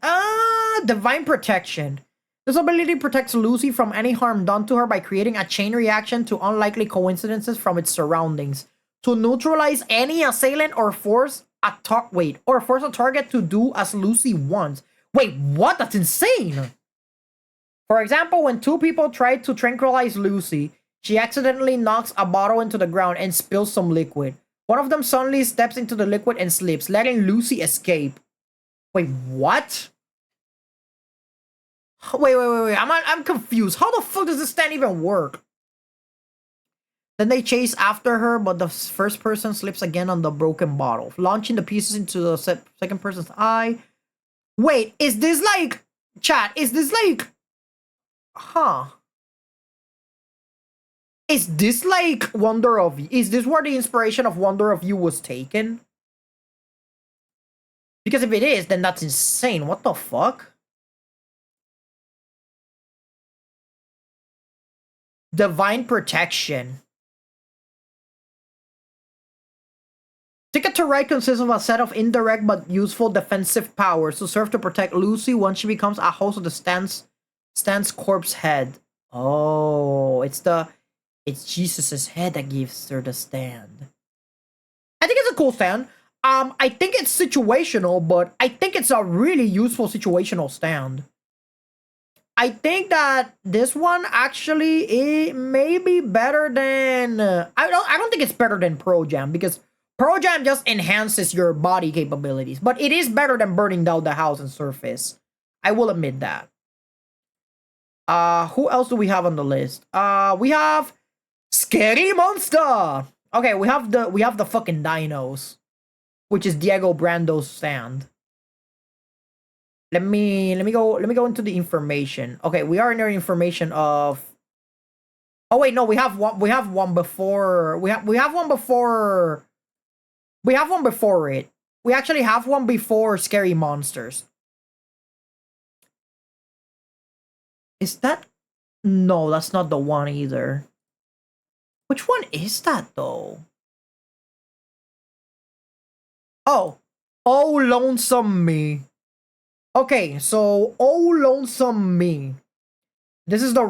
Divine Protection. This ability protects Lucy from any harm done to her by creating a chain reaction to unlikely coincidences from its surroundings. To neutralize any assailant or force a target to do as Lucy wants. Wait, what? That's insane! For example, when two people try to tranquilize Lucy, she accidentally knocks a bottle into the ground and spills some liquid. One of them suddenly steps into the liquid and slips, letting Lucy escape. Wait, what? Wait. I'm confused. How the fuck does this stand even work? Then they chase after her, but the first person slips again on the broken bottle, launching the pieces into the second person's eye. Wait, is this like... Chat, is this like... Huh. Is this like Wonder of... Is this where the inspiration of Wonder of You was taken? Because if it is, then that's insane. What the fuck? Divine Protection. Ticket to Ride consists of a set of indirect but useful defensive powers to serve to protect Lucy once she becomes a host of the Stan's corpse head. Oh, it's Jesus's head that gives her the stand. I think it's a cool stand. I think it's situational, but I think it's a really useful situational stand. I think that this one actually it may be better than I don't think it's better than Pro Jam, because Pro Jam just enhances your body capabilities, but it is better than burning down the house and surface. I will admit that. Who else do we have on the list? We have Scary Monster. Okay, we have the fucking dinos, which is Diego Brando's stand. Let me go into the information. Okay, we are in our information of... Oh wait, no, we have one before it. We actually have one before Scary Monsters. Is that... No, that's not the one either. Which one is that though? Oh Lonesome Me. Okay, so Lonesome Me. This is a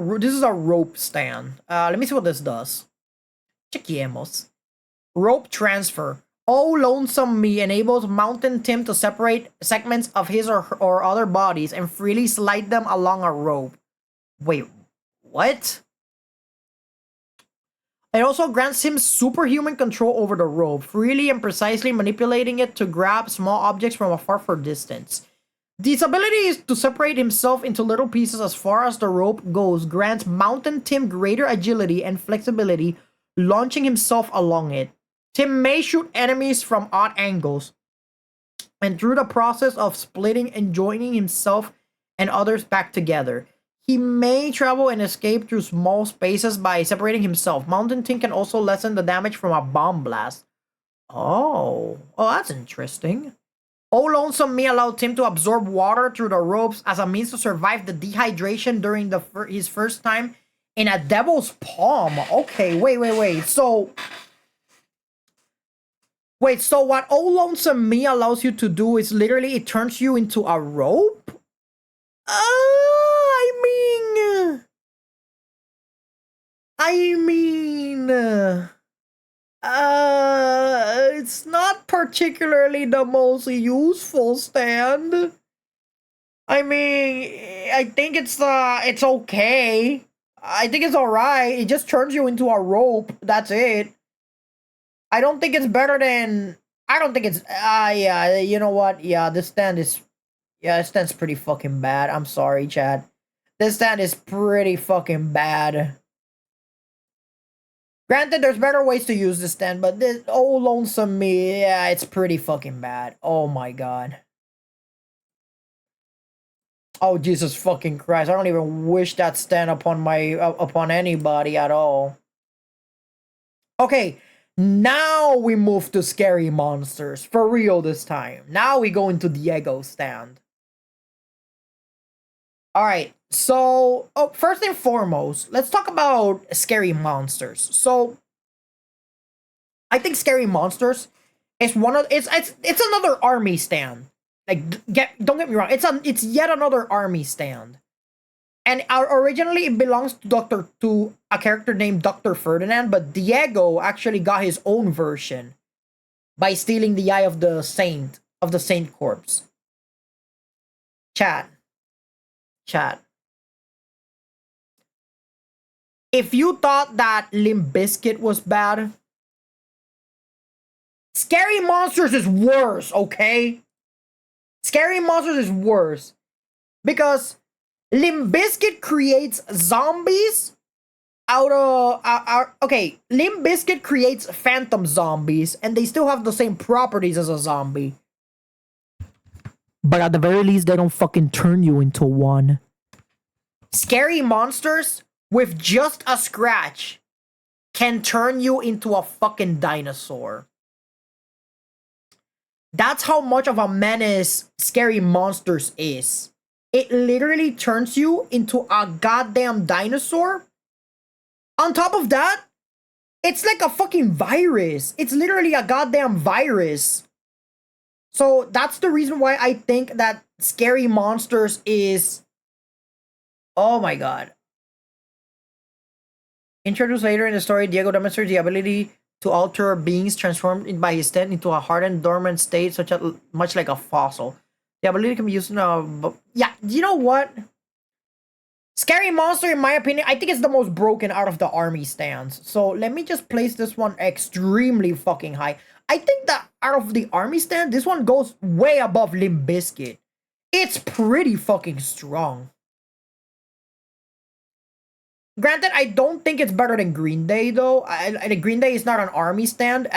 rope stand. Let me see what this does. Chequemos. Rope transfer. Lonesome Me enables Mountain Tim to separate segments of his or other bodies and freely slide them along a rope. Wait, what? It also grants him superhuman control over the rope, freely and precisely manipulating it to grab small objects from a far distance. This ability is to separate himself into little pieces as far as the rope goes, grants Mountain Tim greater agility and flexibility, launching himself along it. Tim may shoot enemies from odd angles, and through the process of splitting and joining himself and others back together. He may travel and escape through small spaces by separating himself. Mountain Tim can also lessen the damage from a bomb blast. Oh, that's interesting. Lonesome Me allowed Tim to absorb water through the ropes as a means to survive the dehydration during his first time in a devil's palm. Okay, wait. So what Lonesome Me allows you to do is literally it turns you into a rope? It's not particularly the most useful stand. I mean, I think it's okay. I think it's alright. It just turns you into a rope. That's it. I don't think it's better than... yeah, you know what? Yeah, this stand is... Yeah, this stand's pretty fucking bad. I'm sorry, Chad. This stand is pretty fucking bad. Granted, there's better ways to use this stand, but this Lonesome Me, yeah, it's pretty fucking bad. Oh my god. Oh, Jesus fucking Christ. I don't even wish that stand upon anybody at all. Okay, now we move to Scary Monsters. For real this time. Now we go into Diego's stand. Alright, so first and foremost, let's talk about Scary Monsters. So I think Scary Monsters is it's another army stand. Like, don't get me wrong, it's yet another army stand. And originally it belongs to a character named Dr. Ferdinand, but Diego actually got his own version by stealing the eye of the saint corpse. Chat. If you thought that Limp Bizkit was bad, Scary Monsters is worse, okay? Scary Monsters is worse. Because Limp Bizkit creates zombies out of... okay, Limp Bizkit creates phantom zombies, and they still have the same properties as a zombie. But at the very least, they don't fucking turn you into one. Scary monsters with just a scratch can turn you into a fucking dinosaur. That's how much of a menace Scary Monsters is. It literally turns you into a goddamn dinosaur. On top of that, it's like a fucking virus. It's literally a goddamn virus. So that's the reason why I think that Scary Monsters is... Oh my god. Introduced later in the story, Diego demonstrates the ability to alter beings transformed by his death into a hardened, dormant state, much like a fossil. The ability can be used in yeah, you know what? Scary Monster, in my opinion, I think it's the most broken out of the army stands. So let me just place this one extremely fucking high. I think that out of the army stand, this one goes way above Limp Bizkit. It's pretty fucking strong. Granted, I don't think it's better than Green Day, though. Green Day is not an army stand.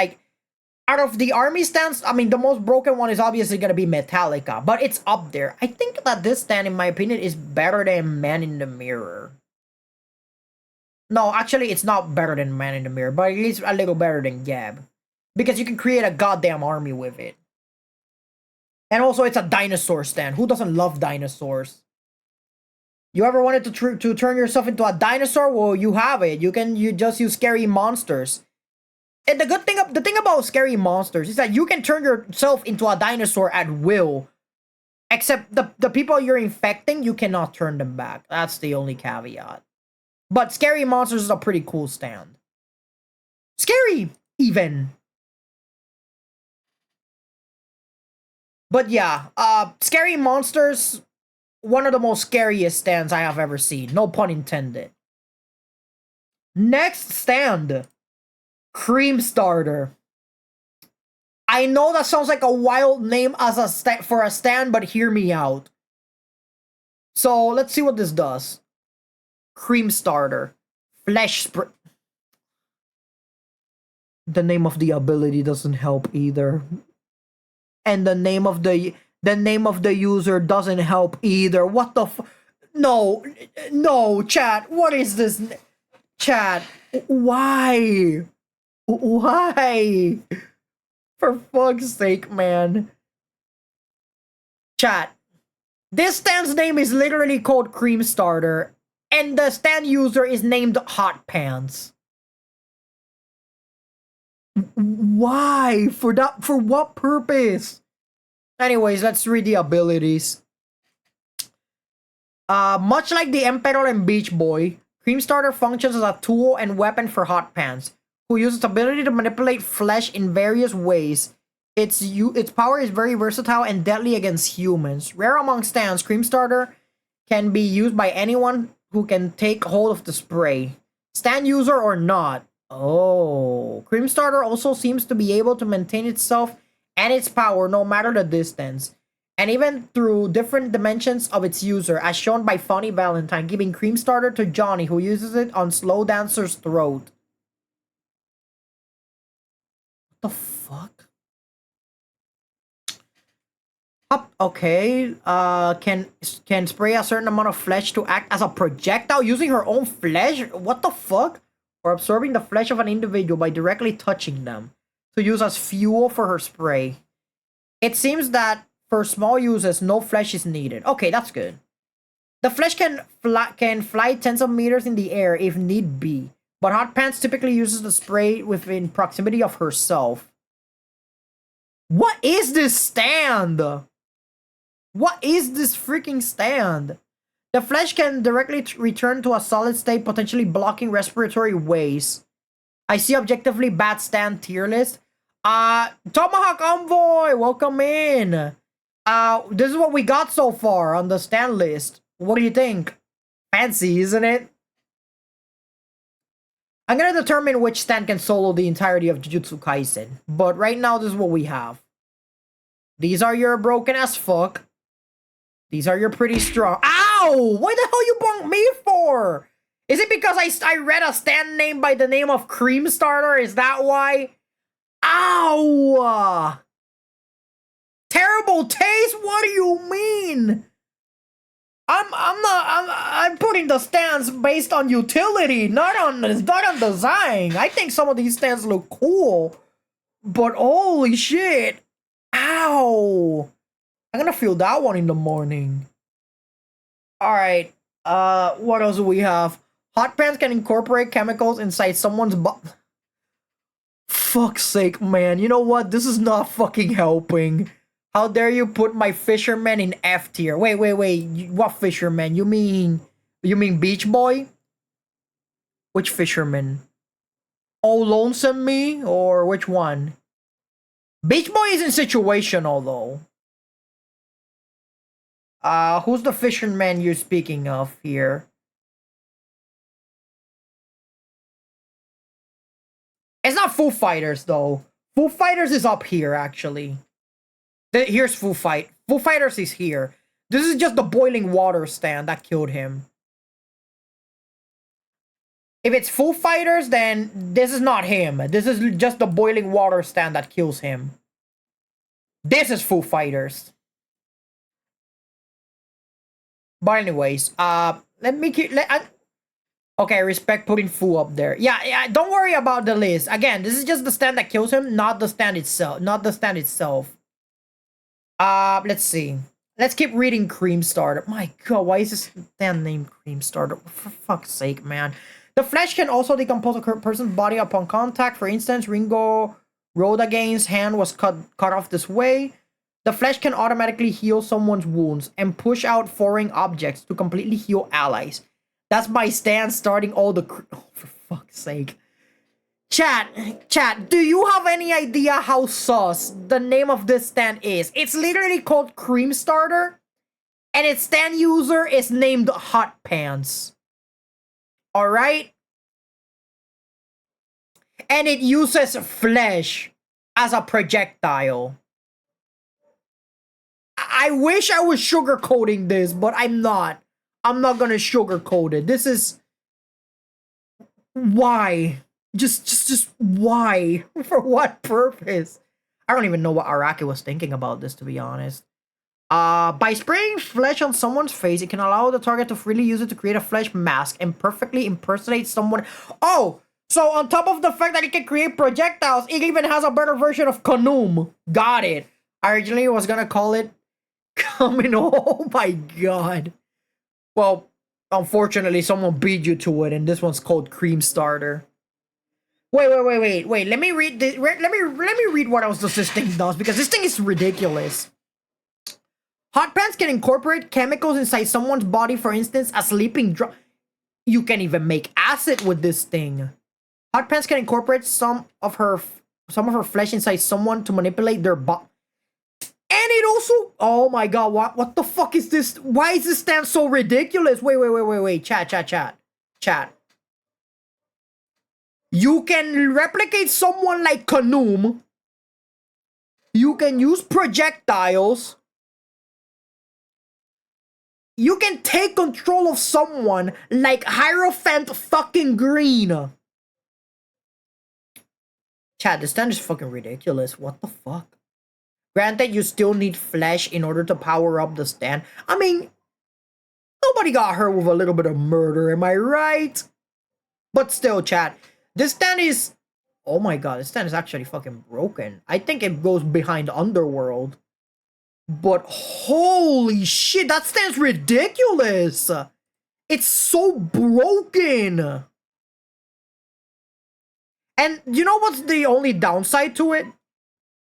Out of the army stands, I mean, the most broken one is obviously going to be Metallica, but it's up there. I think that this stand, in my opinion, is better than Man in the Mirror. No, actually, it's not better than Man in the Mirror, but it is a little better than Gab. Because you can create a goddamn army with it. And also, it's a dinosaur stand. Who doesn't love dinosaurs? You ever wanted to turn yourself into a dinosaur? Well, you have it. You just use Scary Monsters. And the thing about Scary Monsters is that you can turn yourself into a dinosaur at will. Except the people you're infecting, you cannot turn them back. That's the only caveat. But Scary Monsters is a pretty cool stand. Scary, even. But yeah, Scary Monsters, one of the most scariest stands I have ever seen. No pun intended. Next stand. Cream Starter. I know that sounds like a wild name as for a stand, but hear me out. So let's see what this does. Cream Starter. Flesh spray. The name of the ability doesn't help either. And the name of the user doesn't help either. What the No, chat. What is this? Chat. Why? Why? For fuck's sake, man. Chat. This stand's name is literally called Cream Starter, and the stand user is named Hot Pants. Why? For what purpose? Anyways, let's read the abilities. Much like the Emperor and Beach Boy, Cream Starter functions as a tool and weapon for Hot Pants, who uses its ability to manipulate flesh in various ways. Its power is very versatile and deadly against humans. Rare among stands, Cream Starter can be used by anyone who can take hold of the spray, stand user or not. Oh, Cream Starter also seems to be able to maintain itself and its power no matter the distance, and even through different dimensions of its user, as shown by Funny Valentine giving Cream Starter to Johnny, who uses it on Slow Dancer's throat. What the fuck? Okay, can spray a certain amount of flesh to act as a projectile using her own flesh? What the fuck? Or absorbing the flesh of an individual by directly touching them to use as fuel for her spray. It seems that for small uses, no flesh is needed. Okay, that's good. The flesh can fly tens of meters in the air if need be, but Hot Pants typically uses the spray within proximity of herself. What is this stand? What is this freaking stand? The flesh can directly return to a solid state, potentially blocking respiratory ways. I see objectively bad stand tier list. Tomahawk Envoy, welcome in. This is what we got so far on the stand list. What do you think? Fancy, isn't it? I'm gonna determine which stand can solo the entirety of Jujutsu Kaisen, but right now this is what we have. These are your broken as fuck. These are your pretty strong. Ow! Why the hell you bunked me for? Is it because I read a stand name by the name of Cream Starter? Is that why? Ow! Terrible taste? What do you mean? I'm putting the stands based on utility, not on design. I think some of these stands look cool, but holy shit. Ow. I'm gonna feel that one in the morning. Alright. What else do we have? Hot pans can incorporate chemicals inside someone's Fuck's sake, man. You know what? This is not fucking helping. How dare you put my fisherman in F tier? Wait. What fisherman? You mean Beach Boy? Which fisherman? Oh, Lonesome Me? Or which one? Beach Boy isn't situational, though. Who's the fisherman you're speaking of here? It's not Foo Fighters, though. Foo Fighters is up here, actually. Here's Foo Fighters is here. This is just the boiling water stand that killed him. If it's Foo Fighters, then this is not him. This is just the boiling water stand that kills him. This is Foo Fighters. But anyways, let me keep... Okay, respect putting Foo up there. Yeah, don't worry about the list. Again, this is just the stand that kills him, not the stand itself. Let's see. Let's keep reading Cream Starter. My god, why is this stand named Cream Starter? For fuck's sake, man. The flesh can also decompose a person's body upon contact. For instance, Ringo Rodagain's hand was cut off this way. The flesh can automatically heal someone's wounds and push out foreign objects to completely heal allies. That's my stand starting all the... Oh, for fuck's sake. Chat, do you have any idea how sus the name of this stand is? It's literally called Cream Starter, and its stand user is named Hot Pants. Alright? And it uses flesh as a projectile. I wish I was sugarcoating this, but I'm not. I'm not gonna sugarcoat it. This is... Why? Just why? For what purpose? I don't even know what Araki was thinking about this, to be honest. By spraying flesh on someone's face, it can allow the target to freely use it to create a flesh mask and perfectly impersonate someone. Oh! So on top of the fact that it can create projectiles, it even has a better version of Kanoom. Got it. I originally was gonna call it Coming. Oh my god. Well, unfortunately, someone beat you to it, and this one's called Cream Starter. Wait. Let me read this. Let me read what else this thing does, because this thing is ridiculous. Hot pants can incorporate chemicals inside someone's body, for instance, a sleeping drug. You can even make acid with this thing. Hot pants can incorporate some of her flesh inside someone to manipulate their body. And it also... Oh my god, what the fuck is this? Why is this stand so ridiculous? Wait. Chat. You can replicate someone like Kanoom. You can use projectiles. You can take control of someone like Hierophant fucking Green. Chat, this stand is fucking ridiculous. What the fuck? Granted, you still need flesh in order to power up the stand. I mean, nobody got hurt with a little bit of murder, am I right? But still, chat, this stand is... Oh my god, this stand is actually fucking broken. I think it goes behind Underworld. But holy shit, that stand's ridiculous! It's so broken! And you know what's the only downside to it?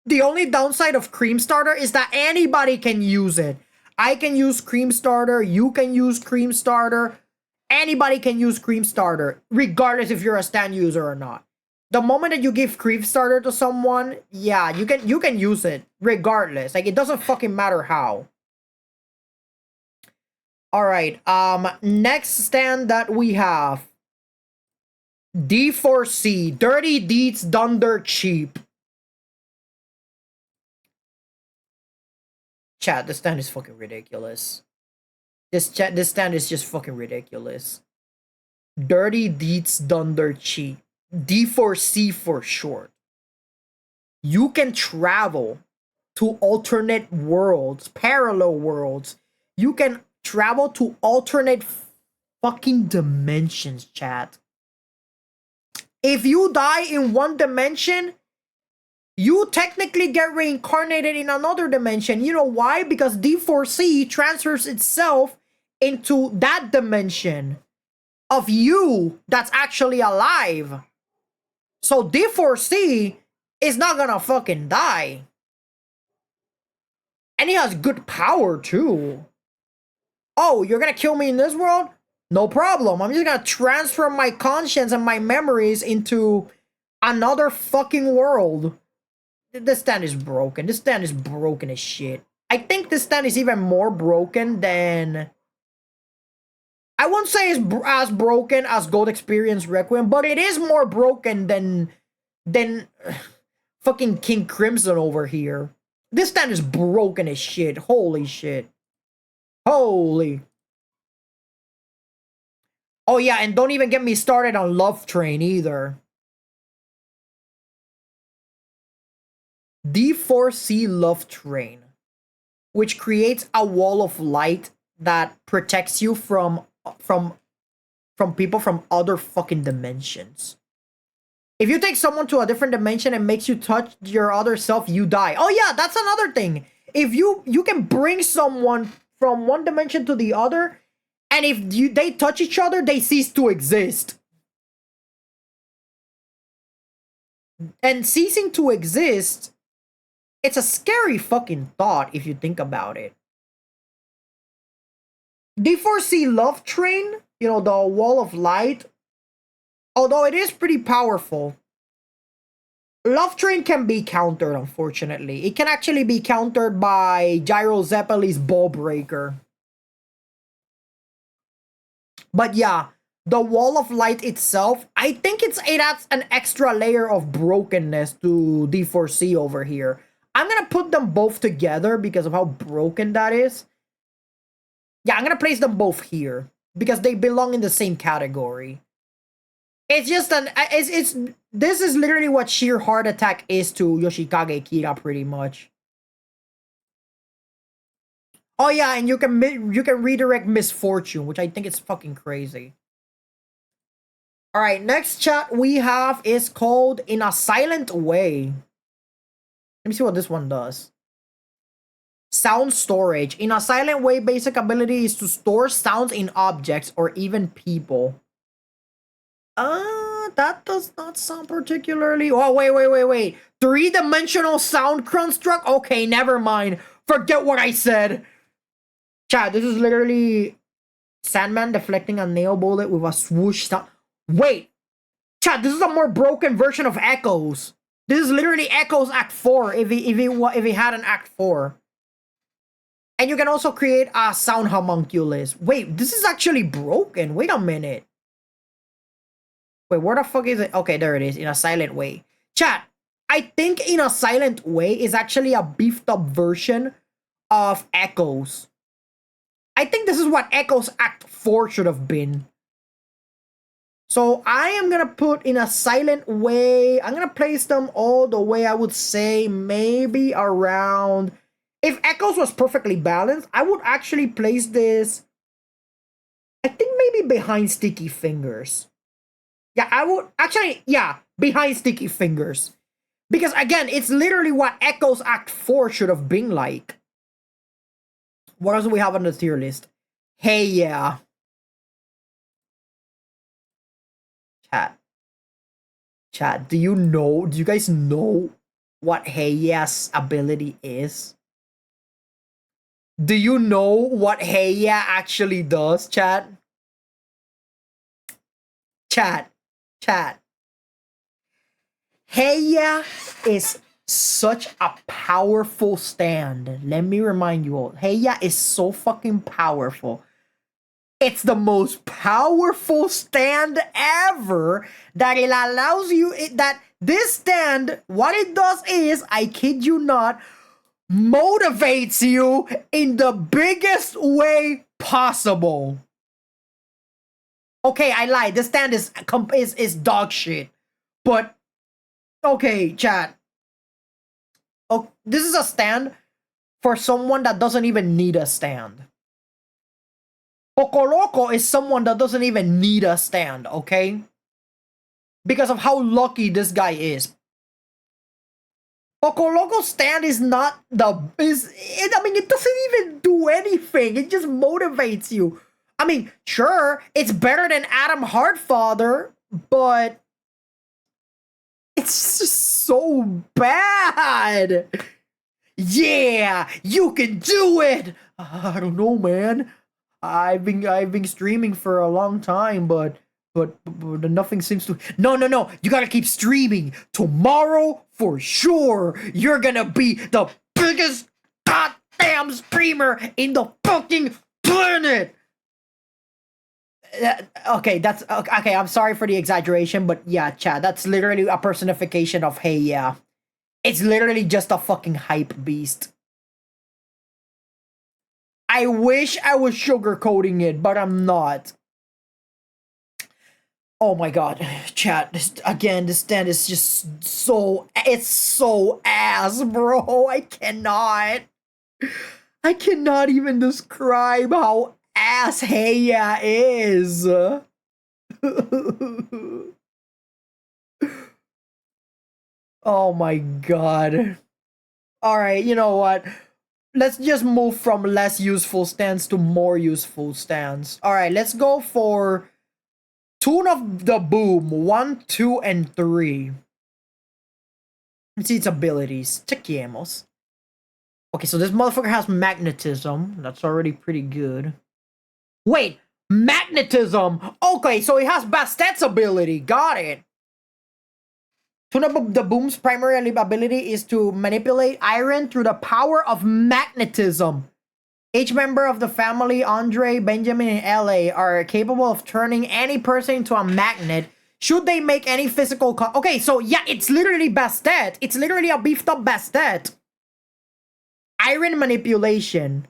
The only downside of Cream Starter is that anybody can use it. I can use Cream Starter, you can use Cream Starter, anybody can use Cream Starter, regardless if you're a stand user or not. The moment that you give Cream Starter to someone, yeah, you can use it, regardless. Like, it doesn't fucking matter how. Alright, next stand that we have. D4C, Dirty Deeds Done Dirt Cheap. Chat, this stand is fucking ridiculous. This stand is just fucking ridiculous. Dirty Deeds Done Dirt Cheap. D4C for short. You can travel to alternate worlds, parallel worlds. You can travel to alternate fucking dimensions, chat. If you die in one dimension, you technically get reincarnated in another dimension. You know why? Because D4C transfers itself into that dimension of you that's actually alive. So D4C is not gonna fucking die. And he has good power too. Oh, you're gonna kill me in this world? No problem. I'm just gonna transfer my conscience and my memories into another fucking world. This stand is broken. This stand is broken as shit. I think this stand is even more broken than... I won't say it's as broken as Gold Experience Requiem, but it is more broken than fucking King Crimson over here. This stand is broken as shit. Holy shit. Holy. Oh yeah, and don't even get me started on Love Train either. D4C Love Train, which creates a wall of light that protects you from people from other fucking dimensions. If you take someone to a different dimension and makes you touch your other self, you die. Oh yeah, that's another thing. If you can bring someone from one dimension to the other, and if they touch each other, they cease to exist. And ceasing to exist, it's a scary fucking thought if you think about it. D4C Love Train, you know, the wall of light, although it is pretty powerful, Love Train can be countered, unfortunately. It can actually be countered by Gyro Zeppeli's Ball Breaker. But yeah, the wall of light itself, I think it adds an extra layer of brokenness to D4C over here. I'm gonna put them both together because of how broken that is. Yeah, I'm gonna place them both here because they belong in the same category. It's just this is literally what sheer heart attack is to Yoshikage Kira, pretty much. Oh yeah, and you can redirect misfortune, which I think is fucking crazy. All right, next chat we have is called In a Silent Way. Let me see what this one does. Sound storage. In a silent way, basic ability is to store sounds in objects or even people. That does not sound particularly... Oh, wait. Three-dimensional sound construct? Okay, never mind. Forget what I said. Chat, this is literally Sandman deflecting a nail bullet with a swoosh sound. Wait. Chat, this is a more broken version of Echoes. This is literally Echoes Act 4 if he had an Act 4. And you can also create a sound homunculus. Wait, this is actually broken. Wait a minute. Wait, where the fuck is it? Okay, there it is. In a silent way. Chat, I think In a Silent Way is actually a beefed up version of Echoes. I think this is what Echoes Act 4 should have been. So I am gonna put In a Silent Way. I'm gonna place them all the way, I would say, maybe around... If Echoes was perfectly balanced, I would actually place this... I think maybe behind Sticky Fingers. Yeah, I would... Actually, yeah, behind Sticky Fingers. Because, again, it's literally what Echoes Act 4 should have been like. What else do we have on the tier list? Hey, yeah. Chat, do you guys know what Hey Yeah's ability is? Do you know what Hey Yeah actually does, chat? Chat. Hey Yeah is such a powerful stand. Let me remind you all. Hey Yeah is so fucking powerful. It's the most powerful stand ever that it allows you... that this stand, what it does is, I kid you not, motivates you in the biggest way possible. Okay, I lied. This stand is dog shit. But okay, chat. Oh, this is a stand for someone that doesn't even need a stand. Poco Loco is someone that doesn't even need a stand, okay? Because of how lucky this guy is. Poco Loco's stand is not the I mean, it doesn't even do anything. It just motivates you. I mean, sure, it's better than Adam Hartfather, but it's just so bad. Yeah, you can do it. I don't know, man. I've been streaming for a long time, but nothing seems to. No. You gotta keep streaming. Tomorrow, for sure, you're gonna be the biggest goddamn streamer in the fucking planet. Okay, that's okay. I'm sorry for the exaggeration, but yeah, Chad, that's literally a personification of hey, yeah. It's literally just a fucking hype beast. I wish I was sugarcoating it, but I'm not. Oh my god, chat. This stand is just so. It's so ass, bro. I cannot even describe how ass Heya is. Oh my god. Alright, you know what? Let's just move from less useful stands to more useful stands. Alright, let's go for Tune of the Boom 1, 2, and 3. Let's see its abilities. Chequemos. Okay, so this motherfucker has magnetism. That's already pretty good. Wait, magnetism! Okay, so it has Bastet's ability. Got it. Tune of the Boom's primary ability is to manipulate iron through the power of magnetism. Each member of the family, Andre, Benjamin, and LA, are capable of turning any person into a magnet should they make any physical okay, so yeah, it's literally Bastet. It's literally a beefed up Bastet. Iron manipulation.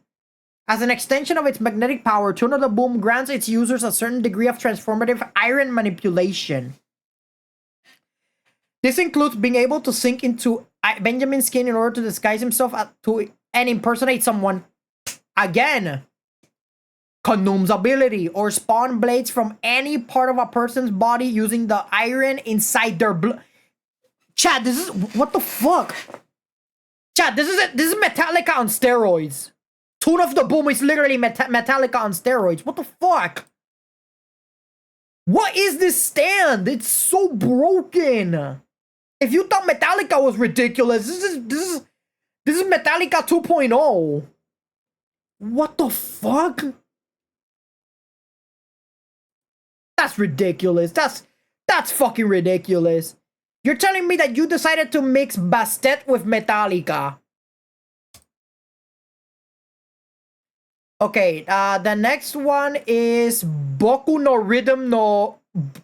As an extension of its magnetic power, Tune of the Boom grants its users a certain degree of transformative iron manipulation. This includes being able to sink into Benjamin's skin in order to disguise himself and impersonate someone. Again, Khanum's ability, or spawn blades from any part of a person's body using the iron inside their blood. Chad, this is what the fuck? Chad, this is Metallica on steroids. Tune of the Boom is literally Metallica on steroids. What the fuck? What is this stand? It's so broken. If you thought Metallica was ridiculous, this is Metallica 2.0. What the fuck? That's ridiculous. That's fucking ridiculous. You're telling me that you decided to mix Bastet with Metallica. Okay, the next one is Boku no Rhythm no...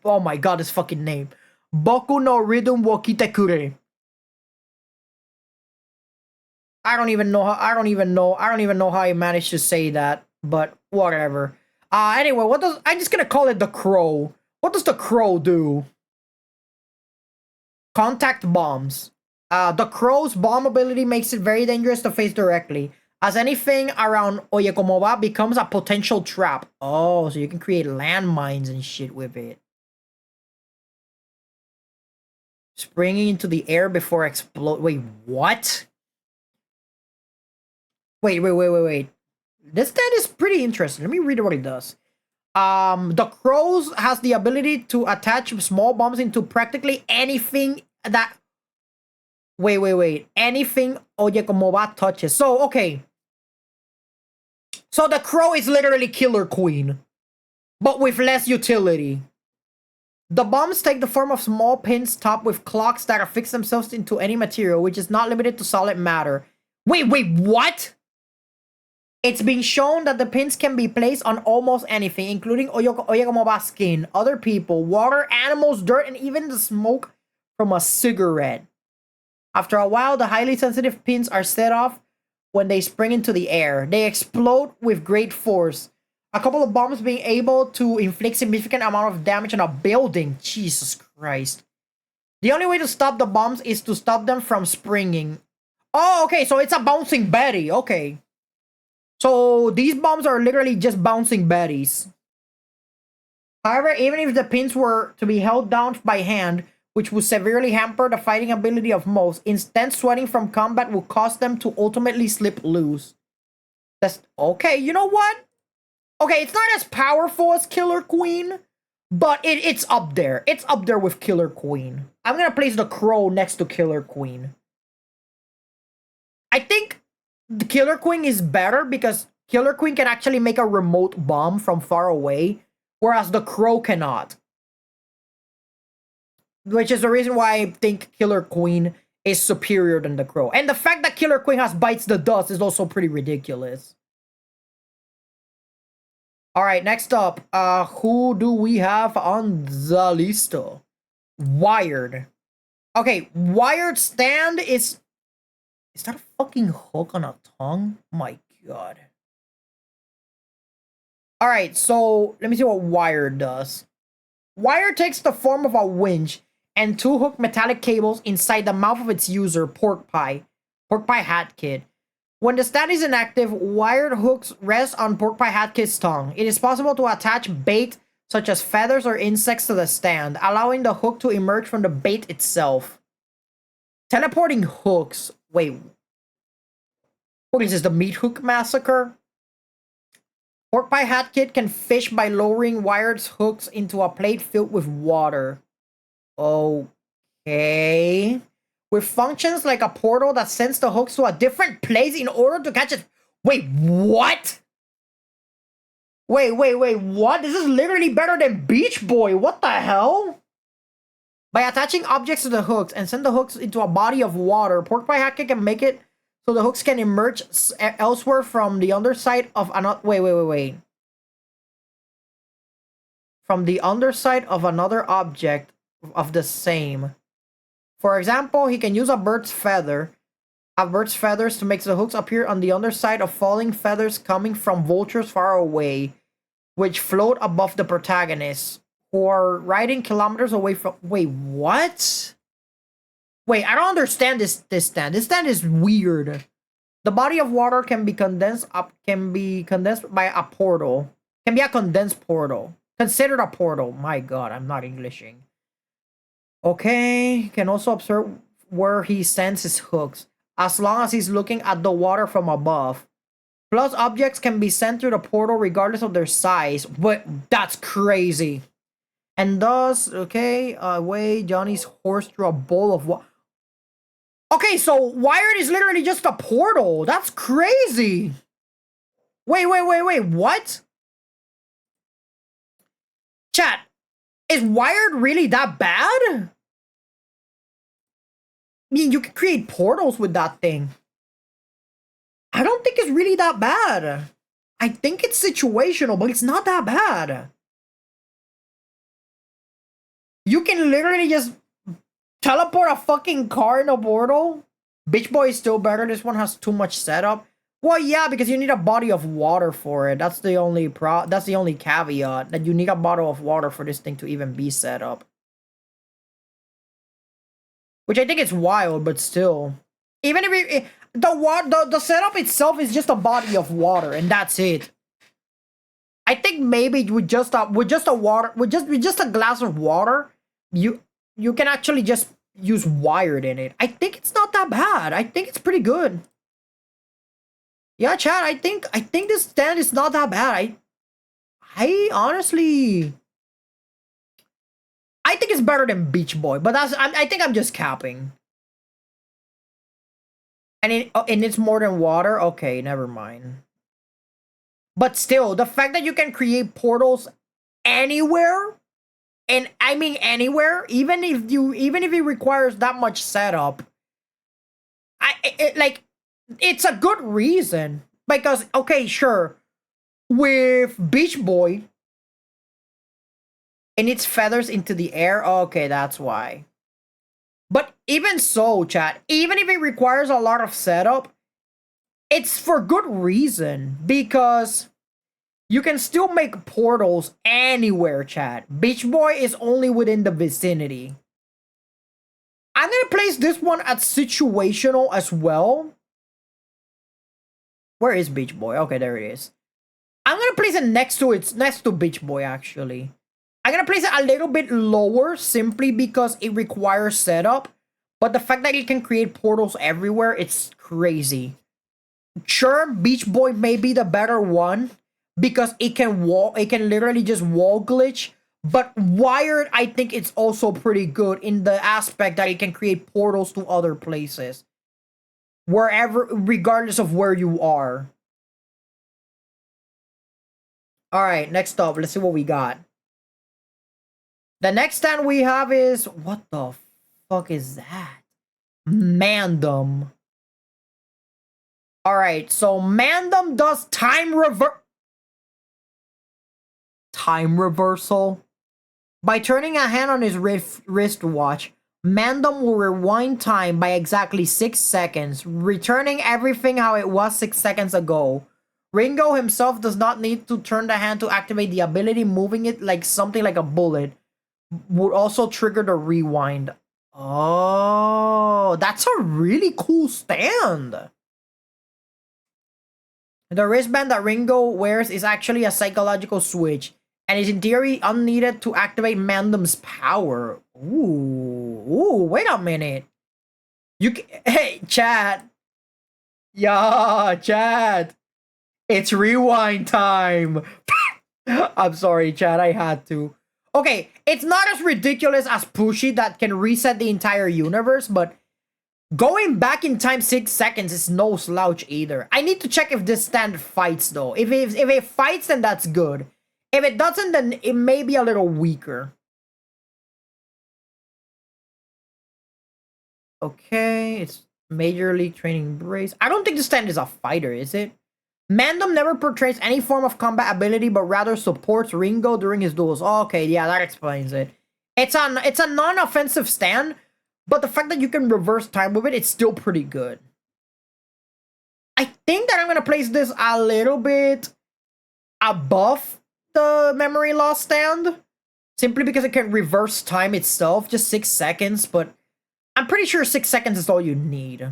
Oh my god, this fucking name. Boku no Rhythm wo Kitekure. I don't even know how I managed to say that, but whatever. Anyway, I'm just gonna call it the Crow. What does the Crow do? Contact bombs. The Crow's bomb ability makes it very dangerous to face directly, as anything around Oyekomoba becomes a potential trap. Oh, so you can create landmines and shit with it. Springing into the air before explode. Wait, what? Wait. This stand is pretty interesting. Let me read what it does. The Crows has the ability to attach small bombs into practically anything that... Wait. Anything Oyekomoba touches. So, okay. So the Crow is literally Killer Queen, but with less utility. The bombs take the form of small pins topped with clocks that affix themselves into any material, which is not limited to solid matter. Wait, what? It's been shown that the pins can be placed on almost anything, including Oyekomoba's skin, other people, water, animals, dirt, and even the smoke from a cigarette. After a while, the highly sensitive pins are set off when they spring into the air. They explode with great force. A couple of bombs being able to inflict significant amount of damage on a building. Jesus Christ. The only way to stop the bombs is to stop them from springing. Oh, okay, so it's a bouncing Betty. Okay. So these bombs are literally just bouncing Betties. However, even if the pins were to be held down by hand, which would severely hamper the fighting ability of most, instant sweating from combat will cause them to ultimately slip loose. That's okay, you know what? Okay, it's not as powerful as Killer Queen, but it's up there. It's up there with Killer Queen. I'm gonna place the Crow next to Killer Queen. I think the Killer Queen is better because Killer Queen can actually make a remote bomb from far away, whereas the Crow cannot. Which is the reason why I think Killer Queen is superior than the Crow. And the fact that Killer Queen has Bites the Dust is also pretty ridiculous. Alright, next up, who do we have on the lista? Wired. Okay, Wired stand is... Is that a fucking hook on a tongue? My god. Alright, so let me see what Wired does. Wired takes the form of a winch and two hook metallic cables inside the mouth of its user, Pork Pie Hat Kid. When the stand is inactive, wired hooks rest on Pork Pie Hat Kid's tongue. It is possible to attach bait such as feathers or insects to the stand, allowing the hook to emerge from the bait itself. Teleporting hooks. Wait. What is this, the Meat Hook Massacre? Pork Pie Hat Kid can fish by lowering Wired's hooks into a plate filled with water. Okay. With functions like a portal that sends the hooks to a different place in order to catch it. Wait, what? Wait, what? This is literally better than Beach Boy. What the hell? By attaching objects to the hooks and send the hooks into a body of water, Pork Pie Hat Kid can make it so the hooks can emerge elsewhere from the underside of another... Wait. From the underside of another object of the same. For example, he can use a bird's feathers to make the hooks appear on the underside of falling feathers coming from vultures far away, which float above the protagonist, who are riding kilometers away from... Wait, what? Wait, I don't understand this stand. This stand is weird. The body of water can be condensed by a portal. Can be a condensed portal. Considered a portal. My god, I'm not Englishing. Okay, can also observe where he sends his hooks, as long as he's looking at the water from above. Plus, objects can be sent through the portal regardless of their size. But that's crazy. And thus, okay, weigh Johnny's horse through a bowl of water. Okay, so Wired is literally just a portal. That's crazy. Wait, what? Chat, is Wired really that bad? I mean, you can create portals with that thing. I don't think it's really that bad. I think it's situational, but it's not that bad. You can literally just teleport a fucking car in a portal. Bitch Boy is still better. This one has too much setup. Well, yeah, because you need a body of water for it. That's the only caveat, that you need a bottle of water for this thing to even be set up. Which I think is wild, but still. Even if the setup itself is just a body of water, and that's it. I think maybe with just a glass of water, you can actually just use Wired in it. I think it's not that bad. I think it's pretty good. Yeah, chat, I think this stand is not that bad. I honestly, I think it's better than Beach Boy, but I think I'm just capping. And it's more than water? Okay, never mind. But still, the fact that you can create portals anywhere, and I mean anywhere, even if it requires that much setup, it's a good reason. Because, okay, sure, with Beach Boy, and its feathers into the air, okay, that's why. But even so, chat, even if it requires a lot of setup, it's for good reason, because you can still make portals anywhere, chat. Beach Boy is only within the vicinity. I'm gonna place this one at situational as well. Where is Beach Boy? Okay, there it is. I'm gonna place it next to Beach Boy actually. I'm gonna place it a little bit lower simply because it requires setup. But the fact that it can create portals everywhere, it's crazy. Sure, Beach Boy may be the better one because it can literally just wall glitch. But Wired, I think it's also pretty good in the aspect that it can create portals to other places. Wherever, regardless of where you are. Alright, next up, let's see what we got. The next stand we have is, what the fuck is that? Mandem. Alright, so Mandem does time reversal. By turning a hand on his wristwatch, Mandem will rewind time by exactly 6 seconds, returning everything how it was 6 seconds ago. Ringo himself does not need to turn the hand to activate the ability, moving it like something like a bullet would also trigger the rewind. Oh, that's a really cool stand. The wristband that Ringo wears is actually a psychological switch and is in theory unneeded to activate Mandem's power. Ooh, wait a minute. Hey, chat. Yeah, chat. It's rewind time. I'm sorry, chat, I had to. Okay, it's not as ridiculous as Pushy that can reset the entire universe, but going back in time 6 seconds is no slouch either. I need to check if this stand fights though. If it fights, then that's good. If it doesn't, then it may be a little weaker. Okay, it's Major League Training Brace. I don't think the stand is a fighter, is it? Mandem never portrays any form of combat ability, but rather supports Ringo during his duels. Oh, okay, yeah, that explains it. It's a non-offensive stand, but the fact that you can reverse time with it, it's still pretty good. I think that I'm gonna place this a little bit above the memory loss stand, simply because it can reverse time itself, just 6 seconds, but I'm pretty sure 6 seconds is all you need.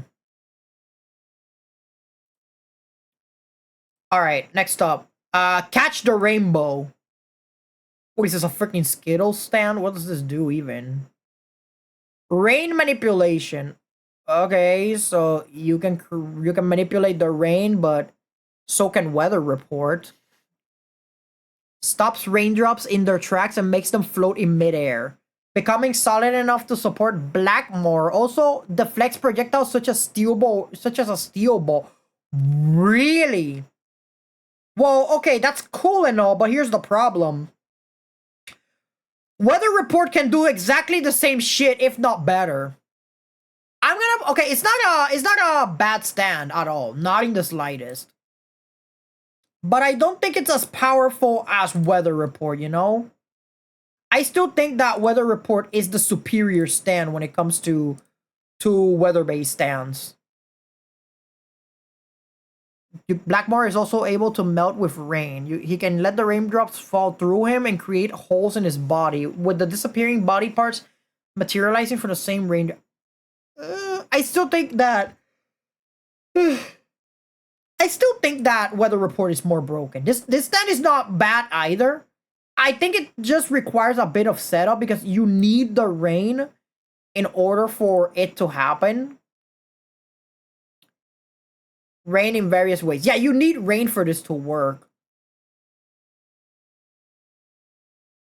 Alright, next up. Catch the Rainbow. What is this, a freaking Skittles stand? What does this do even? Rain manipulation. Okay, so you can manipulate the rain, but so can weather report. Stops raindrops in their tracks and makes them float in midair. Becoming solid enough to support Blackmore. Also deflects projectiles such as a steel ball. Really? Well, okay, that's cool and all, but here's the problem. Weather report can do exactly the same shit, if not better. Okay, it's not a bad stand at all, not in the slightest. But I don't think it's as powerful as weather report, you know? I still think that weather report is the superior stand when it comes to weather-based stands. Blackmore is also able to melt with rain. He can let the raindrops fall through him and create holes in his body, with the disappearing body parts materializing for the same rain. I still think that Weather Report is more broken. This stand is not bad either. I think it just requires a bit of setup because you need the rain in order for it to happen. Rain in various ways. Yeah, you need rain for this to work.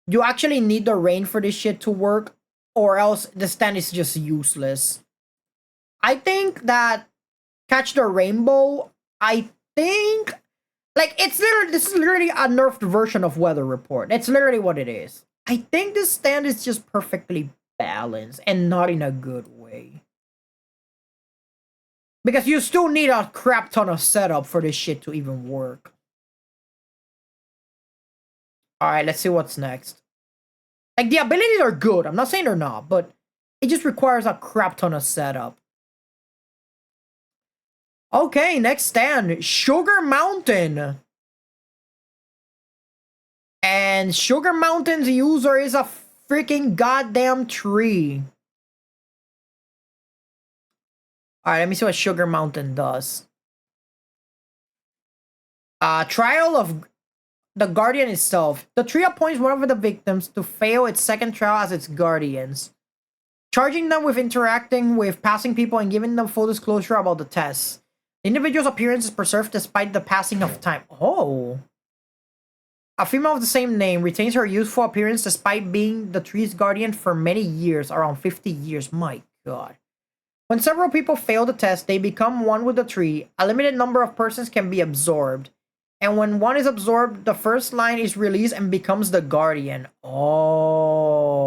You actually need the rain for this shit to work, or else the stand is just useless. I think that Catch the Rainbow, I think, like, this is literally a nerfed version of Weather Report. That's literally what it is. I think this stand is just perfectly balanced and not in a good way. Because you still need a crap ton of setup for this shit to even work. Alright, let's see what's next. Like, the abilities are good. I'm not saying they're not, but it just requires a crap ton of setup. Okay, next stand. Sugar Mountain. And Sugar Mountain's user is a freaking goddamn tree. Alright, let me see what Sugar Mountain does. Trial of the guardian itself. The tree appoints one of the victims to fail its second trial as its guardians, charging them with interacting with passing people and giving them full disclosure about the tests. The individual's appearance is preserved despite the passing of time. Oh. A female of the same name retains her youthful appearance despite being the tree's guardian for many years, around 50 years. My god. When several people fail the test, they become one with the tree. A limited number of persons can be absorbed. And when one is absorbed, the first line is released and becomes the guardian. Oh,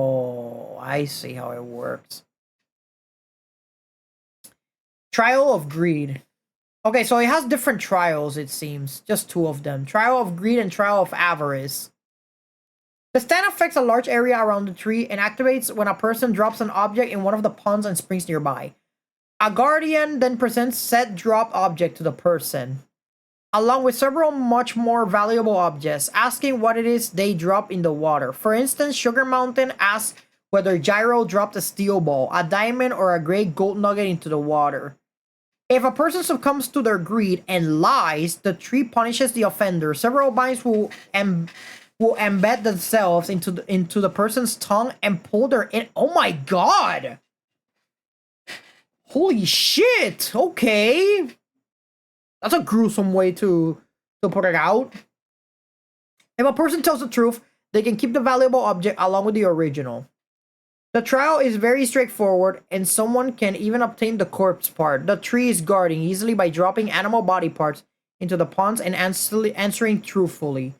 I see how it works. Trial of Greed. Okay, so it has different trials, it seems. Just two of them. Trial of Greed and Trial of Avarice. The stand affects a large area around the tree and activates when a person drops an object in one of the ponds and springs nearby. A guardian then presents said dropped object to the person, along with several much more valuable objects, asking what it is they drop in the water. For instance, Sugar Mountain asks whether Gyro dropped a steel ball, a diamond, or a gray gold nugget into the water. If a person succumbs to their greed and lies, the tree punishes the offender. Several binds will embed themselves into the person's tongue and pull their in. Oh my god! Holy shit! Okay, that's a gruesome way to put it out. If a person tells the truth, they can keep the valuable object along with the original. The trial is very straightforward, and someone can even obtain the corpse part. The tree is guarding easily by dropping animal body parts into the ponds and answering truthfully.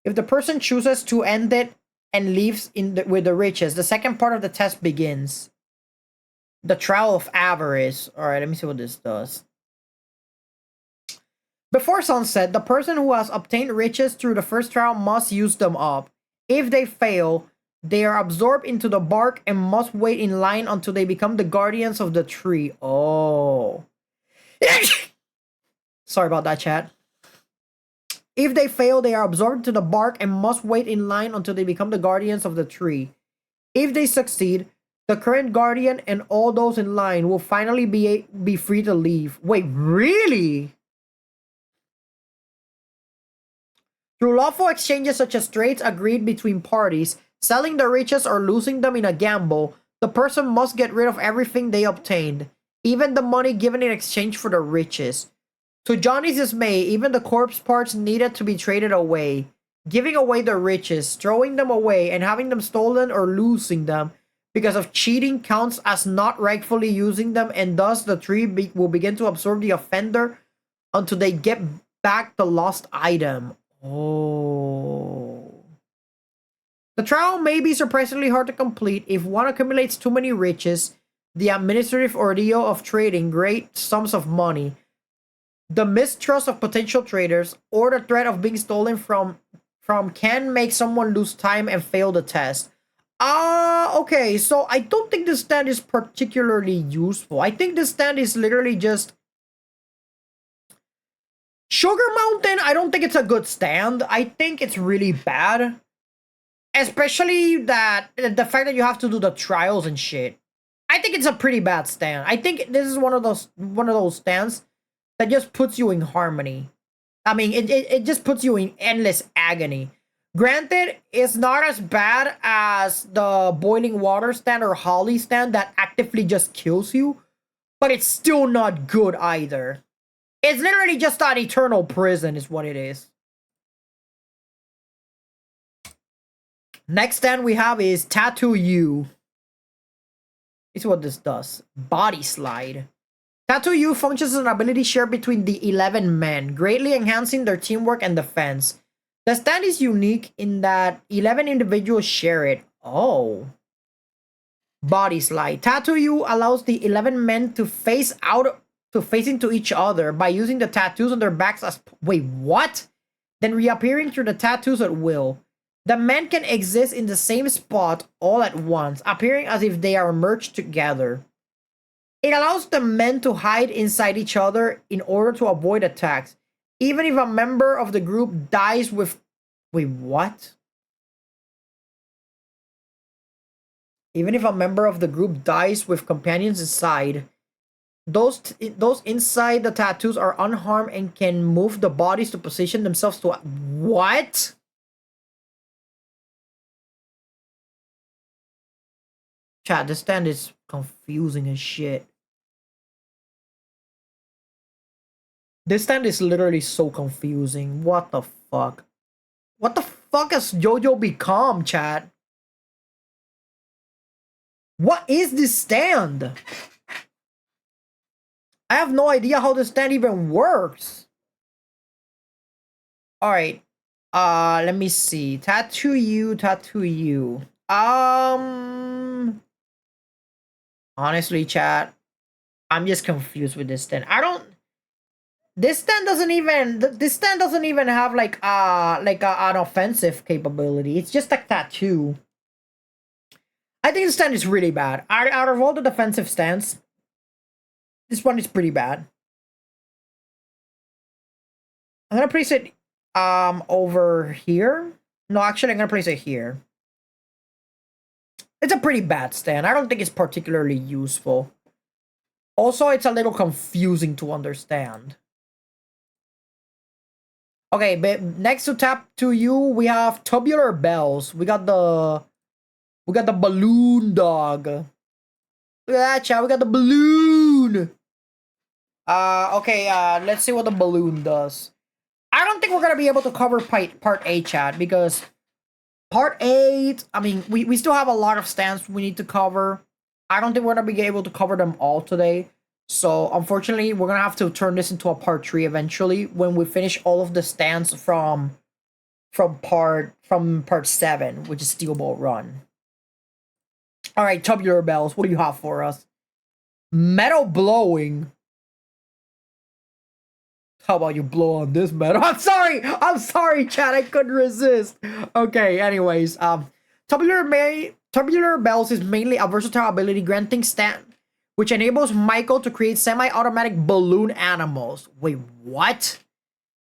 If the person chooses to end it and leaves with the riches, the second part of the test begins. The Trial of Avarice. Alright, let me see what this does. Before sunset, the person who has obtained riches through the first trial must use them up. If they fail, they are absorbed into the bark and must wait in line until they become the guardians of the tree. Oh. Sorry about that, chat. If they fail, they are absorbed into the bark and must wait in line until they become the guardians of the tree. If they succeed, the current guardian and all those in line will finally be free to leave. Wait, really? Through lawful exchanges such as trades agreed between parties, selling the riches or losing them in a gamble, the person must get rid of everything they obtained, even the money given in exchange for the riches. To Johnny's dismay, even the corpse parts needed to be traded away. Giving away the riches, throwing them away, and having them stolen or losing them because of cheating counts as not rightfully using them, and thus the tree will begin to absorb the offender until they get back the lost item. Oh. The trial may be surprisingly hard to complete if one accumulates too many riches, the administrative ordeal of trading great sums of money, the mistrust of potential traders, or the threat of being stolen from can make someone lose time and fail the test. Okay, so I don't think this stand is particularly useful. I think this stand is literally just Sugar Mountain. I don't think it's a good stand. I think it's really bad. Especially that the fact that you have to do the trials and shit. I think it's a pretty bad stand. I think this is one of those stands that just puts you in harmony. I mean, it just puts you in endless agony. Granted, it's not as bad as the boiling water stand or holly stand that actively just kills you, but it's still not good either. It's literally just an eternal prison is what it is. Next stand we have is Tattoo You. This is what this does. Body Slide. Tattoo You functions as an ability shared between the 11 men, greatly enhancing their teamwork and defense. The stand is unique in that 11 individuals share it. Oh. Body Slide. Tattoo You allows the 11 men to face into each other by using the tattoos on their backs as... Wait, what? Then reappearing through the tattoos at will. The men can exist in the same spot all at once, appearing as if they are merged together. It allows the men to hide inside each other in order to avoid attacks, even if a member of the group dies with... Wait, what? Even if a member of the group dies with companions inside, Those inside the tattoos are unharmed and can move the bodies to position themselves to what? Chat, this stand is confusing as shit. This stand is literally so confusing. What the fuck? What the fuck has JoJo become, chat? What is this stand? I have no idea how this stand even works. Alright. Let me see. Tattoo you. Honestly, chat, I'm just confused with this stand. This stand doesn't even have like an offensive capability. It's just a tattoo. I think the stand is really bad. Out of all the defensive stands, this one is pretty bad. I'm gonna place it over here. No, actually I'm gonna place it here. It's a pretty bad stand. I don't think it's particularly useful. Also, it's a little confusing to understand. Okay, but next to tap to you, we have tubular bells. We got the balloon dog. Look at that, chat. We got the balloon. Okay, let's see what the balloon does. I don't think we're gonna be able to cover part 8, chat, because part 8, I mean, we still have a lot of stands we need to cover. I don't think we're gonna be able to cover them all today. So unfortunately, we're gonna have to turn this into a part 3 eventually when we finish all of the stands from part 7, which is Steel Ball Run. All right, tubular bells. What do you have for us? Metal blowing. How about you blow on this metal? I'm sorry, chat. I couldn't resist. Okay. Anyways, tubular bells is mainly a versatile ability granting stand which enables Michael to create semi-automatic balloon animals. Wait, what?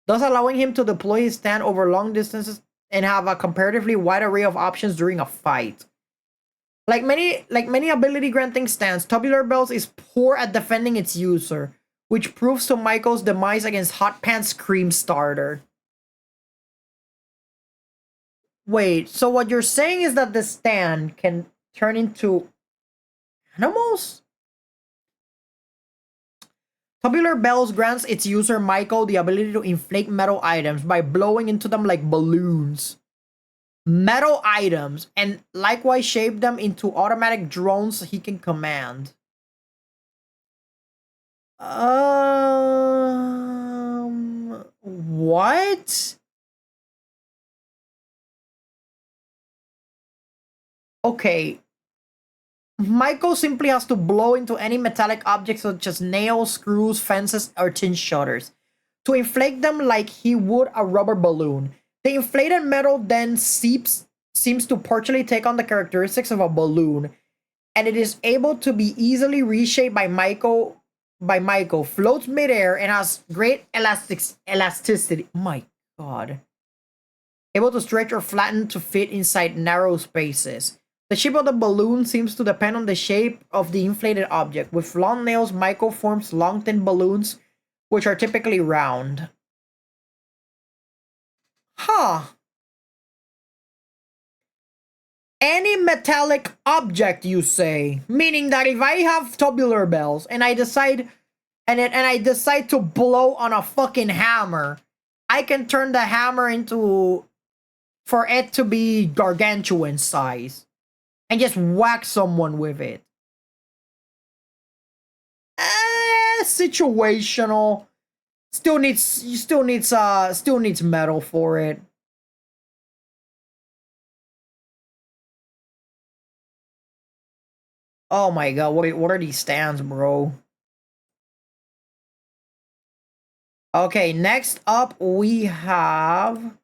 Thus allowing him to deploy his stand over long distances and have a comparatively wide array of options during a fight. Like many ability granting stands, Tubular Bells is poor at defending its user, which proves to Michael's demise against Hot Pants Cream Starter. Wait, so what you're saying is that the stand can turn into animals? Tubular Bells grants its user Michael the ability to inflate metal items by blowing into them like balloons. Metal items, and likewise shape them into automatic drones he can command. What? Okay. Michael simply has to blow into any metallic objects such as nails, screws, fences, or tin shutters to inflate them like he would a rubber balloon. The inflated metal then seems to partially take on the characteristics of a balloon, and it is able to be easily reshaped by Michael, floats midair, and has great elasticity. My god. Able to stretch or flatten to fit inside narrow spaces. The shape of the balloon seems to depend on the shape of the inflated object. With long nails, Michael forms long thin balloons, which are typically round. Huh. Any metallic object, you say? Meaning that if I have tubular bells and I decide to blow on a fucking hammer, I can turn the hammer into for it to be gargantuan size and just whack someone with it. Situational. Still needs metal for it. Oh my god, what are these stands, bro? Okay, next up we have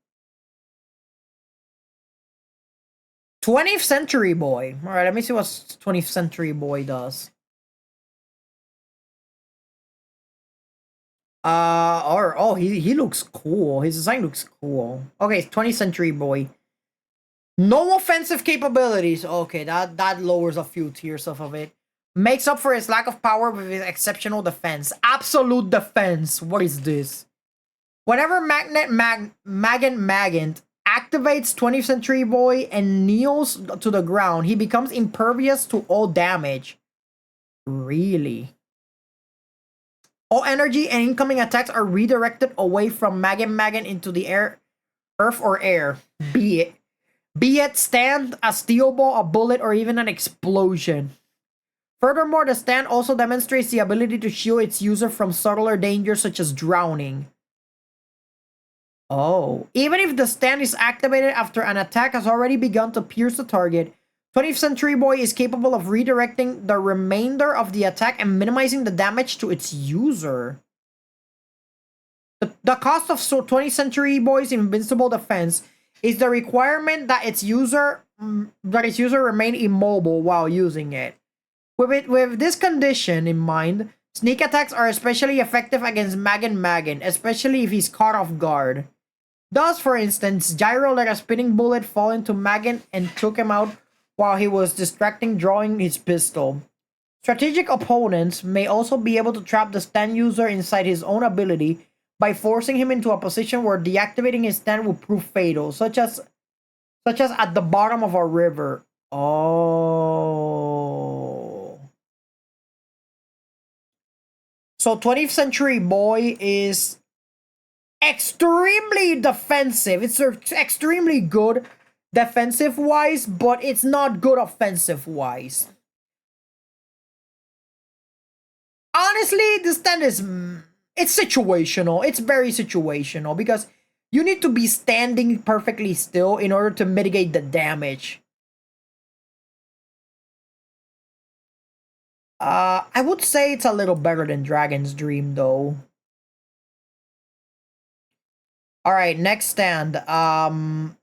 20th Century Boy. All right, let me see what 20th Century Boy does. He looks cool. His design looks cool. Okay, 20th Century Boy. No offensive capabilities. Okay, that lowers a few tiers off of it. Makes up for his lack of power with his exceptional defense. Absolute defense. What is this? Whenever Magent activates 20th Century Boy and kneels to the ground, he becomes impervious to all damage. Really? All energy and incoming attacks are redirected away from Magent into the air, earth or air. Be it stand, a steel ball, a bullet, or even an explosion. Furthermore, the stand also demonstrates the ability to shield its user from subtler dangers such as drowning. Oh. Even if the stand is activated after an attack has already begun to pierce the target, 20th Century Boy is capable of redirecting the remainder of the attack and minimizing the damage to its user. The cost of 20th Century Boy's invincible defense is the requirement that its user remain immobile while using it. With this condition in mind, sneak attacks are especially effective against Magent, especially if he's caught off guard. Thus, for instance, Gyro let a spinning bullet fall into Magent and took him out while he was drawing his pistol. Strategic opponents may also be able to trap the stand user inside his own ability by forcing him into a position where deactivating his stand will prove fatal, such as at the bottom of a river. Oh. So 20th Century Boy is extremely defensive. It's extremely good defensive-wise, but it's not good offensive-wise. Honestly, this stand is... it's situational. It's very situational because you need to be standing perfectly still in order to mitigate the damage. I would say it's a little better than Dragon's Dream, though. Alright, next stand.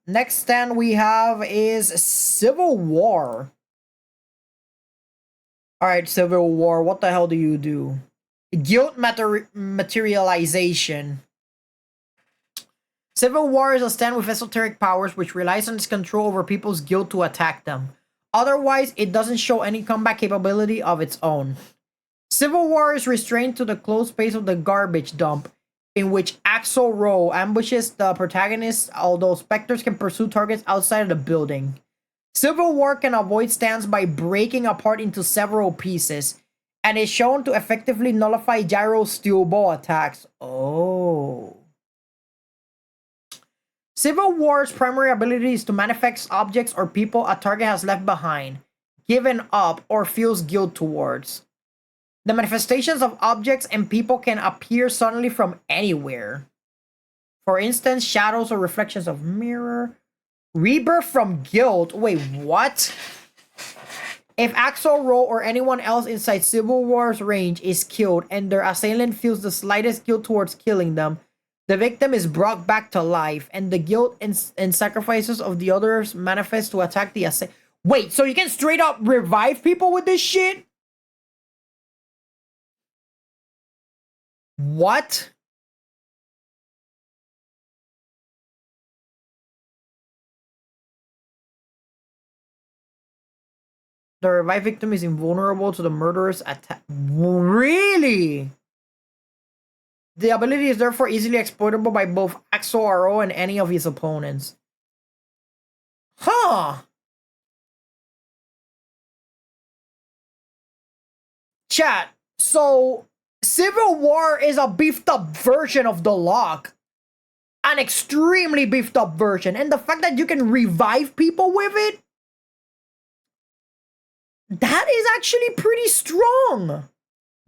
Next stand we have is Civil War. Alright, Civil War, what the hell do you do? Guilt materialization. Civil War is a stand with esoteric powers which relies on its control over people's guilt to attack them. Otherwise, it doesn't show any combat capability of its own. Civil War is restrained to the closed space of the garbage dump, in which Axel Rowe ambushes the protagonist, although specters can pursue targets outside of the building. Civil War can avoid stands by breaking apart into several pieces, and is shown to effectively nullify Gyro's steel ball attacks. Oh. Civil War's primary ability is to manifest objects or people a target has left behind, given up, or feels guilt towards. The manifestations of objects and people can appear suddenly from anywhere. For instance, shadows or reflections of mirror. Rebirth from guilt. Wait, what? If Axel Rowe or anyone else inside Civil War's range is killed and their assailant feels the slightest guilt towards killing them, the victim is brought back to life, and the guilt and sacrifices of the others manifest to attack the assailant. Wait, so you can straight up revive people with this shit? What? The revived victim is invulnerable to the murderer's attack. Really? The ability is therefore easily exploitable by both Axel Aro and any of his opponents. Huh. Chat, so Civil War is a beefed up version of the lock. An extremely beefed up version. And the fact that you can revive people with it, that is actually pretty strong.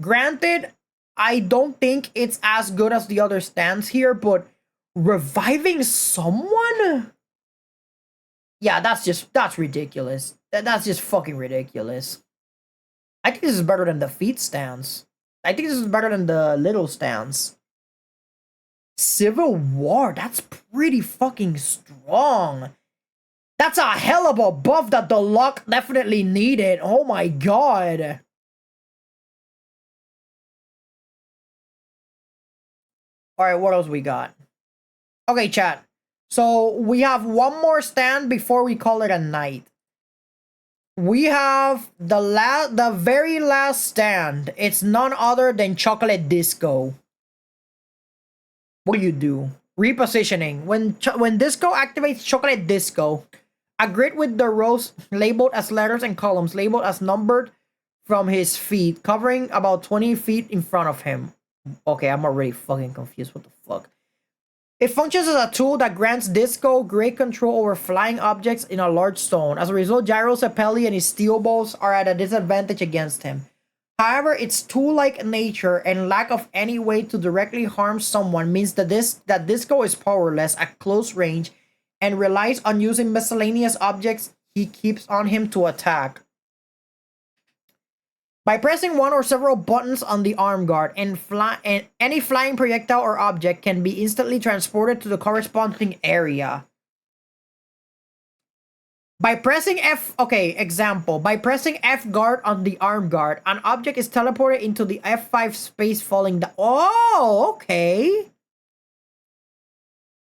Granted, I don't think it's as good as the other stands here, but reviving someone? Yeah, that's ridiculous. That's just fucking ridiculous. I think this is better than the feet stands. I think this is better than the little stands. Civil War, that's pretty fucking strong. That's a hell of a buff that the luck definitely needed. Oh my god. Alright, what else we got? Okay, chat. So, we have one more stand before we call it a night. we have the very last stand. It's none other than Chocolate Disco. What do? Repositioning. When Disco activates Chocolate Disco, a grid with the rows labeled as letters and columns labeled as numbered from his feet, covering about 20 feet in front of him. Okay, I'm already fucking confused. What the fuck? It functions as a tool that grants Disco great control over flying objects in a large stone. As a result, Gyro's Apelli and his steel balls are at a disadvantage against him. However, its tool-like nature and lack of any way to directly harm someone means that Disco is powerless at close range and relies on using miscellaneous objects he keeps on him to attack. By pressing one or several buttons on the arm guard, and any flying projectile or object can be instantly transported to the corresponding area. By pressing F, example. By pressing F guard on the arm guard, an object is teleported into the F5 space falling down. Oh, okay.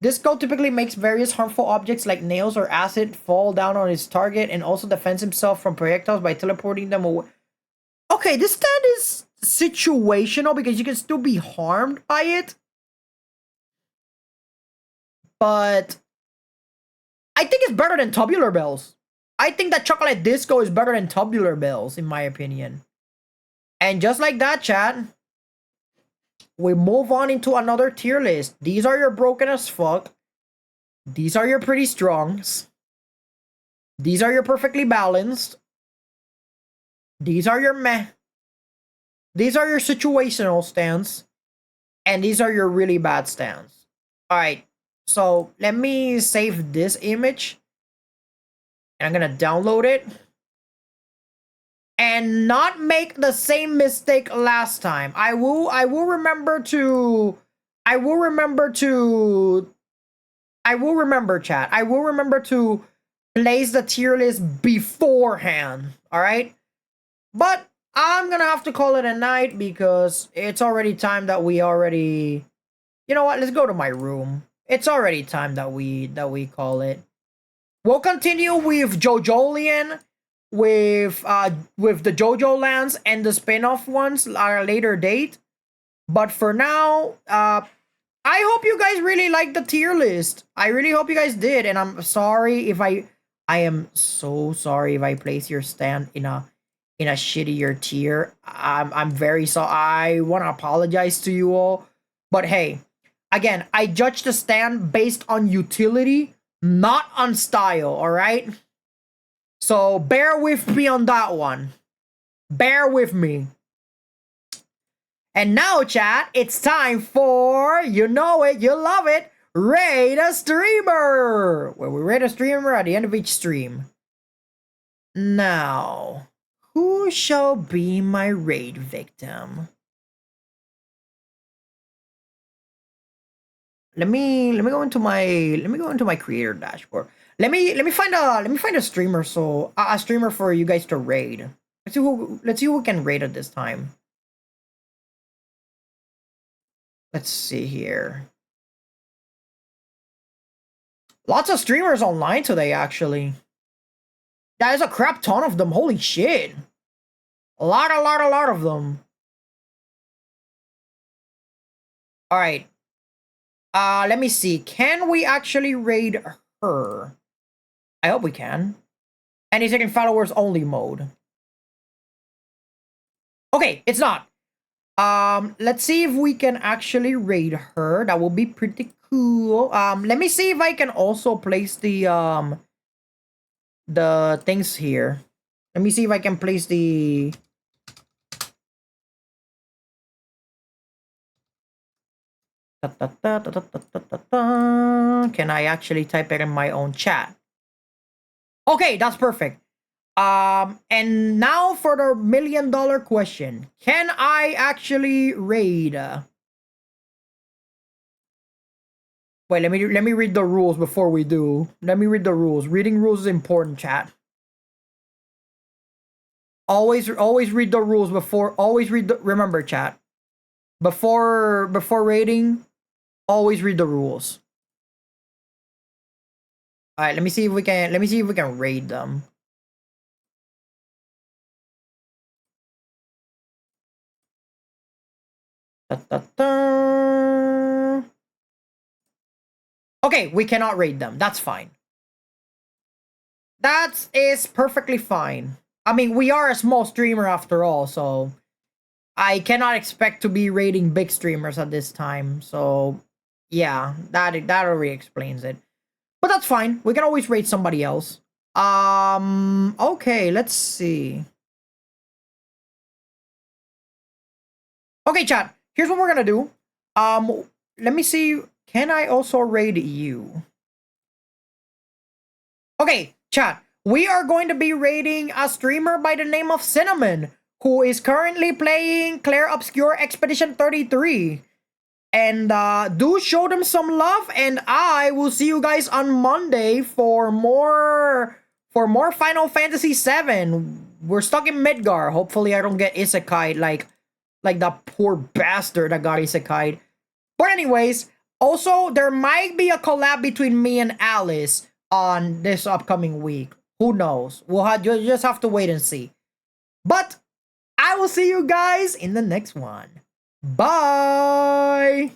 This code typically makes various harmful objects like nails or acid fall down on his target and also defends himself from projectiles by teleporting them away. Okay, this stand is situational because you can still be harmed by it. But I think it's better than Tubular Bells. I think that Chocolate Disco is better than Tubular Bells, in my opinion. And just like that, chat, we move on into another tier list. These are your broken as fuck. These are your pretty strongs. These are your perfectly balanced. These are your meh. These are your situational stands. And these are your really bad stands. Alright, so let me save this image. And I'm gonna download it. And not make the same mistake last time. I will remember, chat. I will remember to place the tier list beforehand. Alright? But I'm gonna have to call it a night because it's already time that we already... You know what? Let's go to my room. It's already time that we call it. We'll continue with JoJolian, with the JoJo lands and the spin-off ones at a later date. But for now, I hope you guys really liked the tier list. I really hope you guys did, and I'm sorry if I am so sorry if I place your stand in a shittier tier. I'm very sorry. I want to apologize to you all. But hey, again, I judge the stand based on utility, not on style, alright? So bear with me on that one. Bear with me. And now, chat, it's time for, you know it, you love it, Raid a Streamer! Where we raid a streamer at the end of each stream. Now, who shall be my raid victim? Let me go into my creator dashboard. Let me find a streamer a streamer for you guys to raid. Let's see who can raid at this time. Let's see here. Lots of streamers online today, actually. There's a crap ton of them. Holy shit. A lot of them. Alright. Let me see. Can we actually raid her? I hope we can. Any second followers only mode. Okay, it's not. Let's see if we can actually raid her. That will be pretty cool. Let me see if I can also place the things here. Let me see if I can place the... Can I actually type it in my own chat? Okay, that's perfect. And now for the $1 million question. Can I actually raid? Wait, let me read the rules before we do. Let me read the rules. Reading rules is important, chat. Always read the rules before. Remember, chat. Before raiding, always read the rules. All right, let me see if we can raid them. Da, da, da. Okay, we cannot raid them. That's fine. That is perfectly fine. I mean, we are a small streamer after all, so I cannot expect to be raiding big streamers at this time. So yeah, that already explains it. But that's fine. We can always raid somebody else. Okay, let's see. Okay, chat. Here's what we're gonna do. Let me see. Can I also raid you? Okay, chat. We are going to be raiding a streamer by the name of Cinnamon, who is currently playing Claire Obscure Expedition 33. And do show them some love, and I will see you guys on Monday for more Final Fantasy VII. We're stuck in Midgar. Hopefully I don't get isekai like that poor bastard that got isekai. But anyways, also there might be a collab between me and Alice on this upcoming week. Who knows? You'll just have to wait and see. But I will see you guys in the next one. Bye!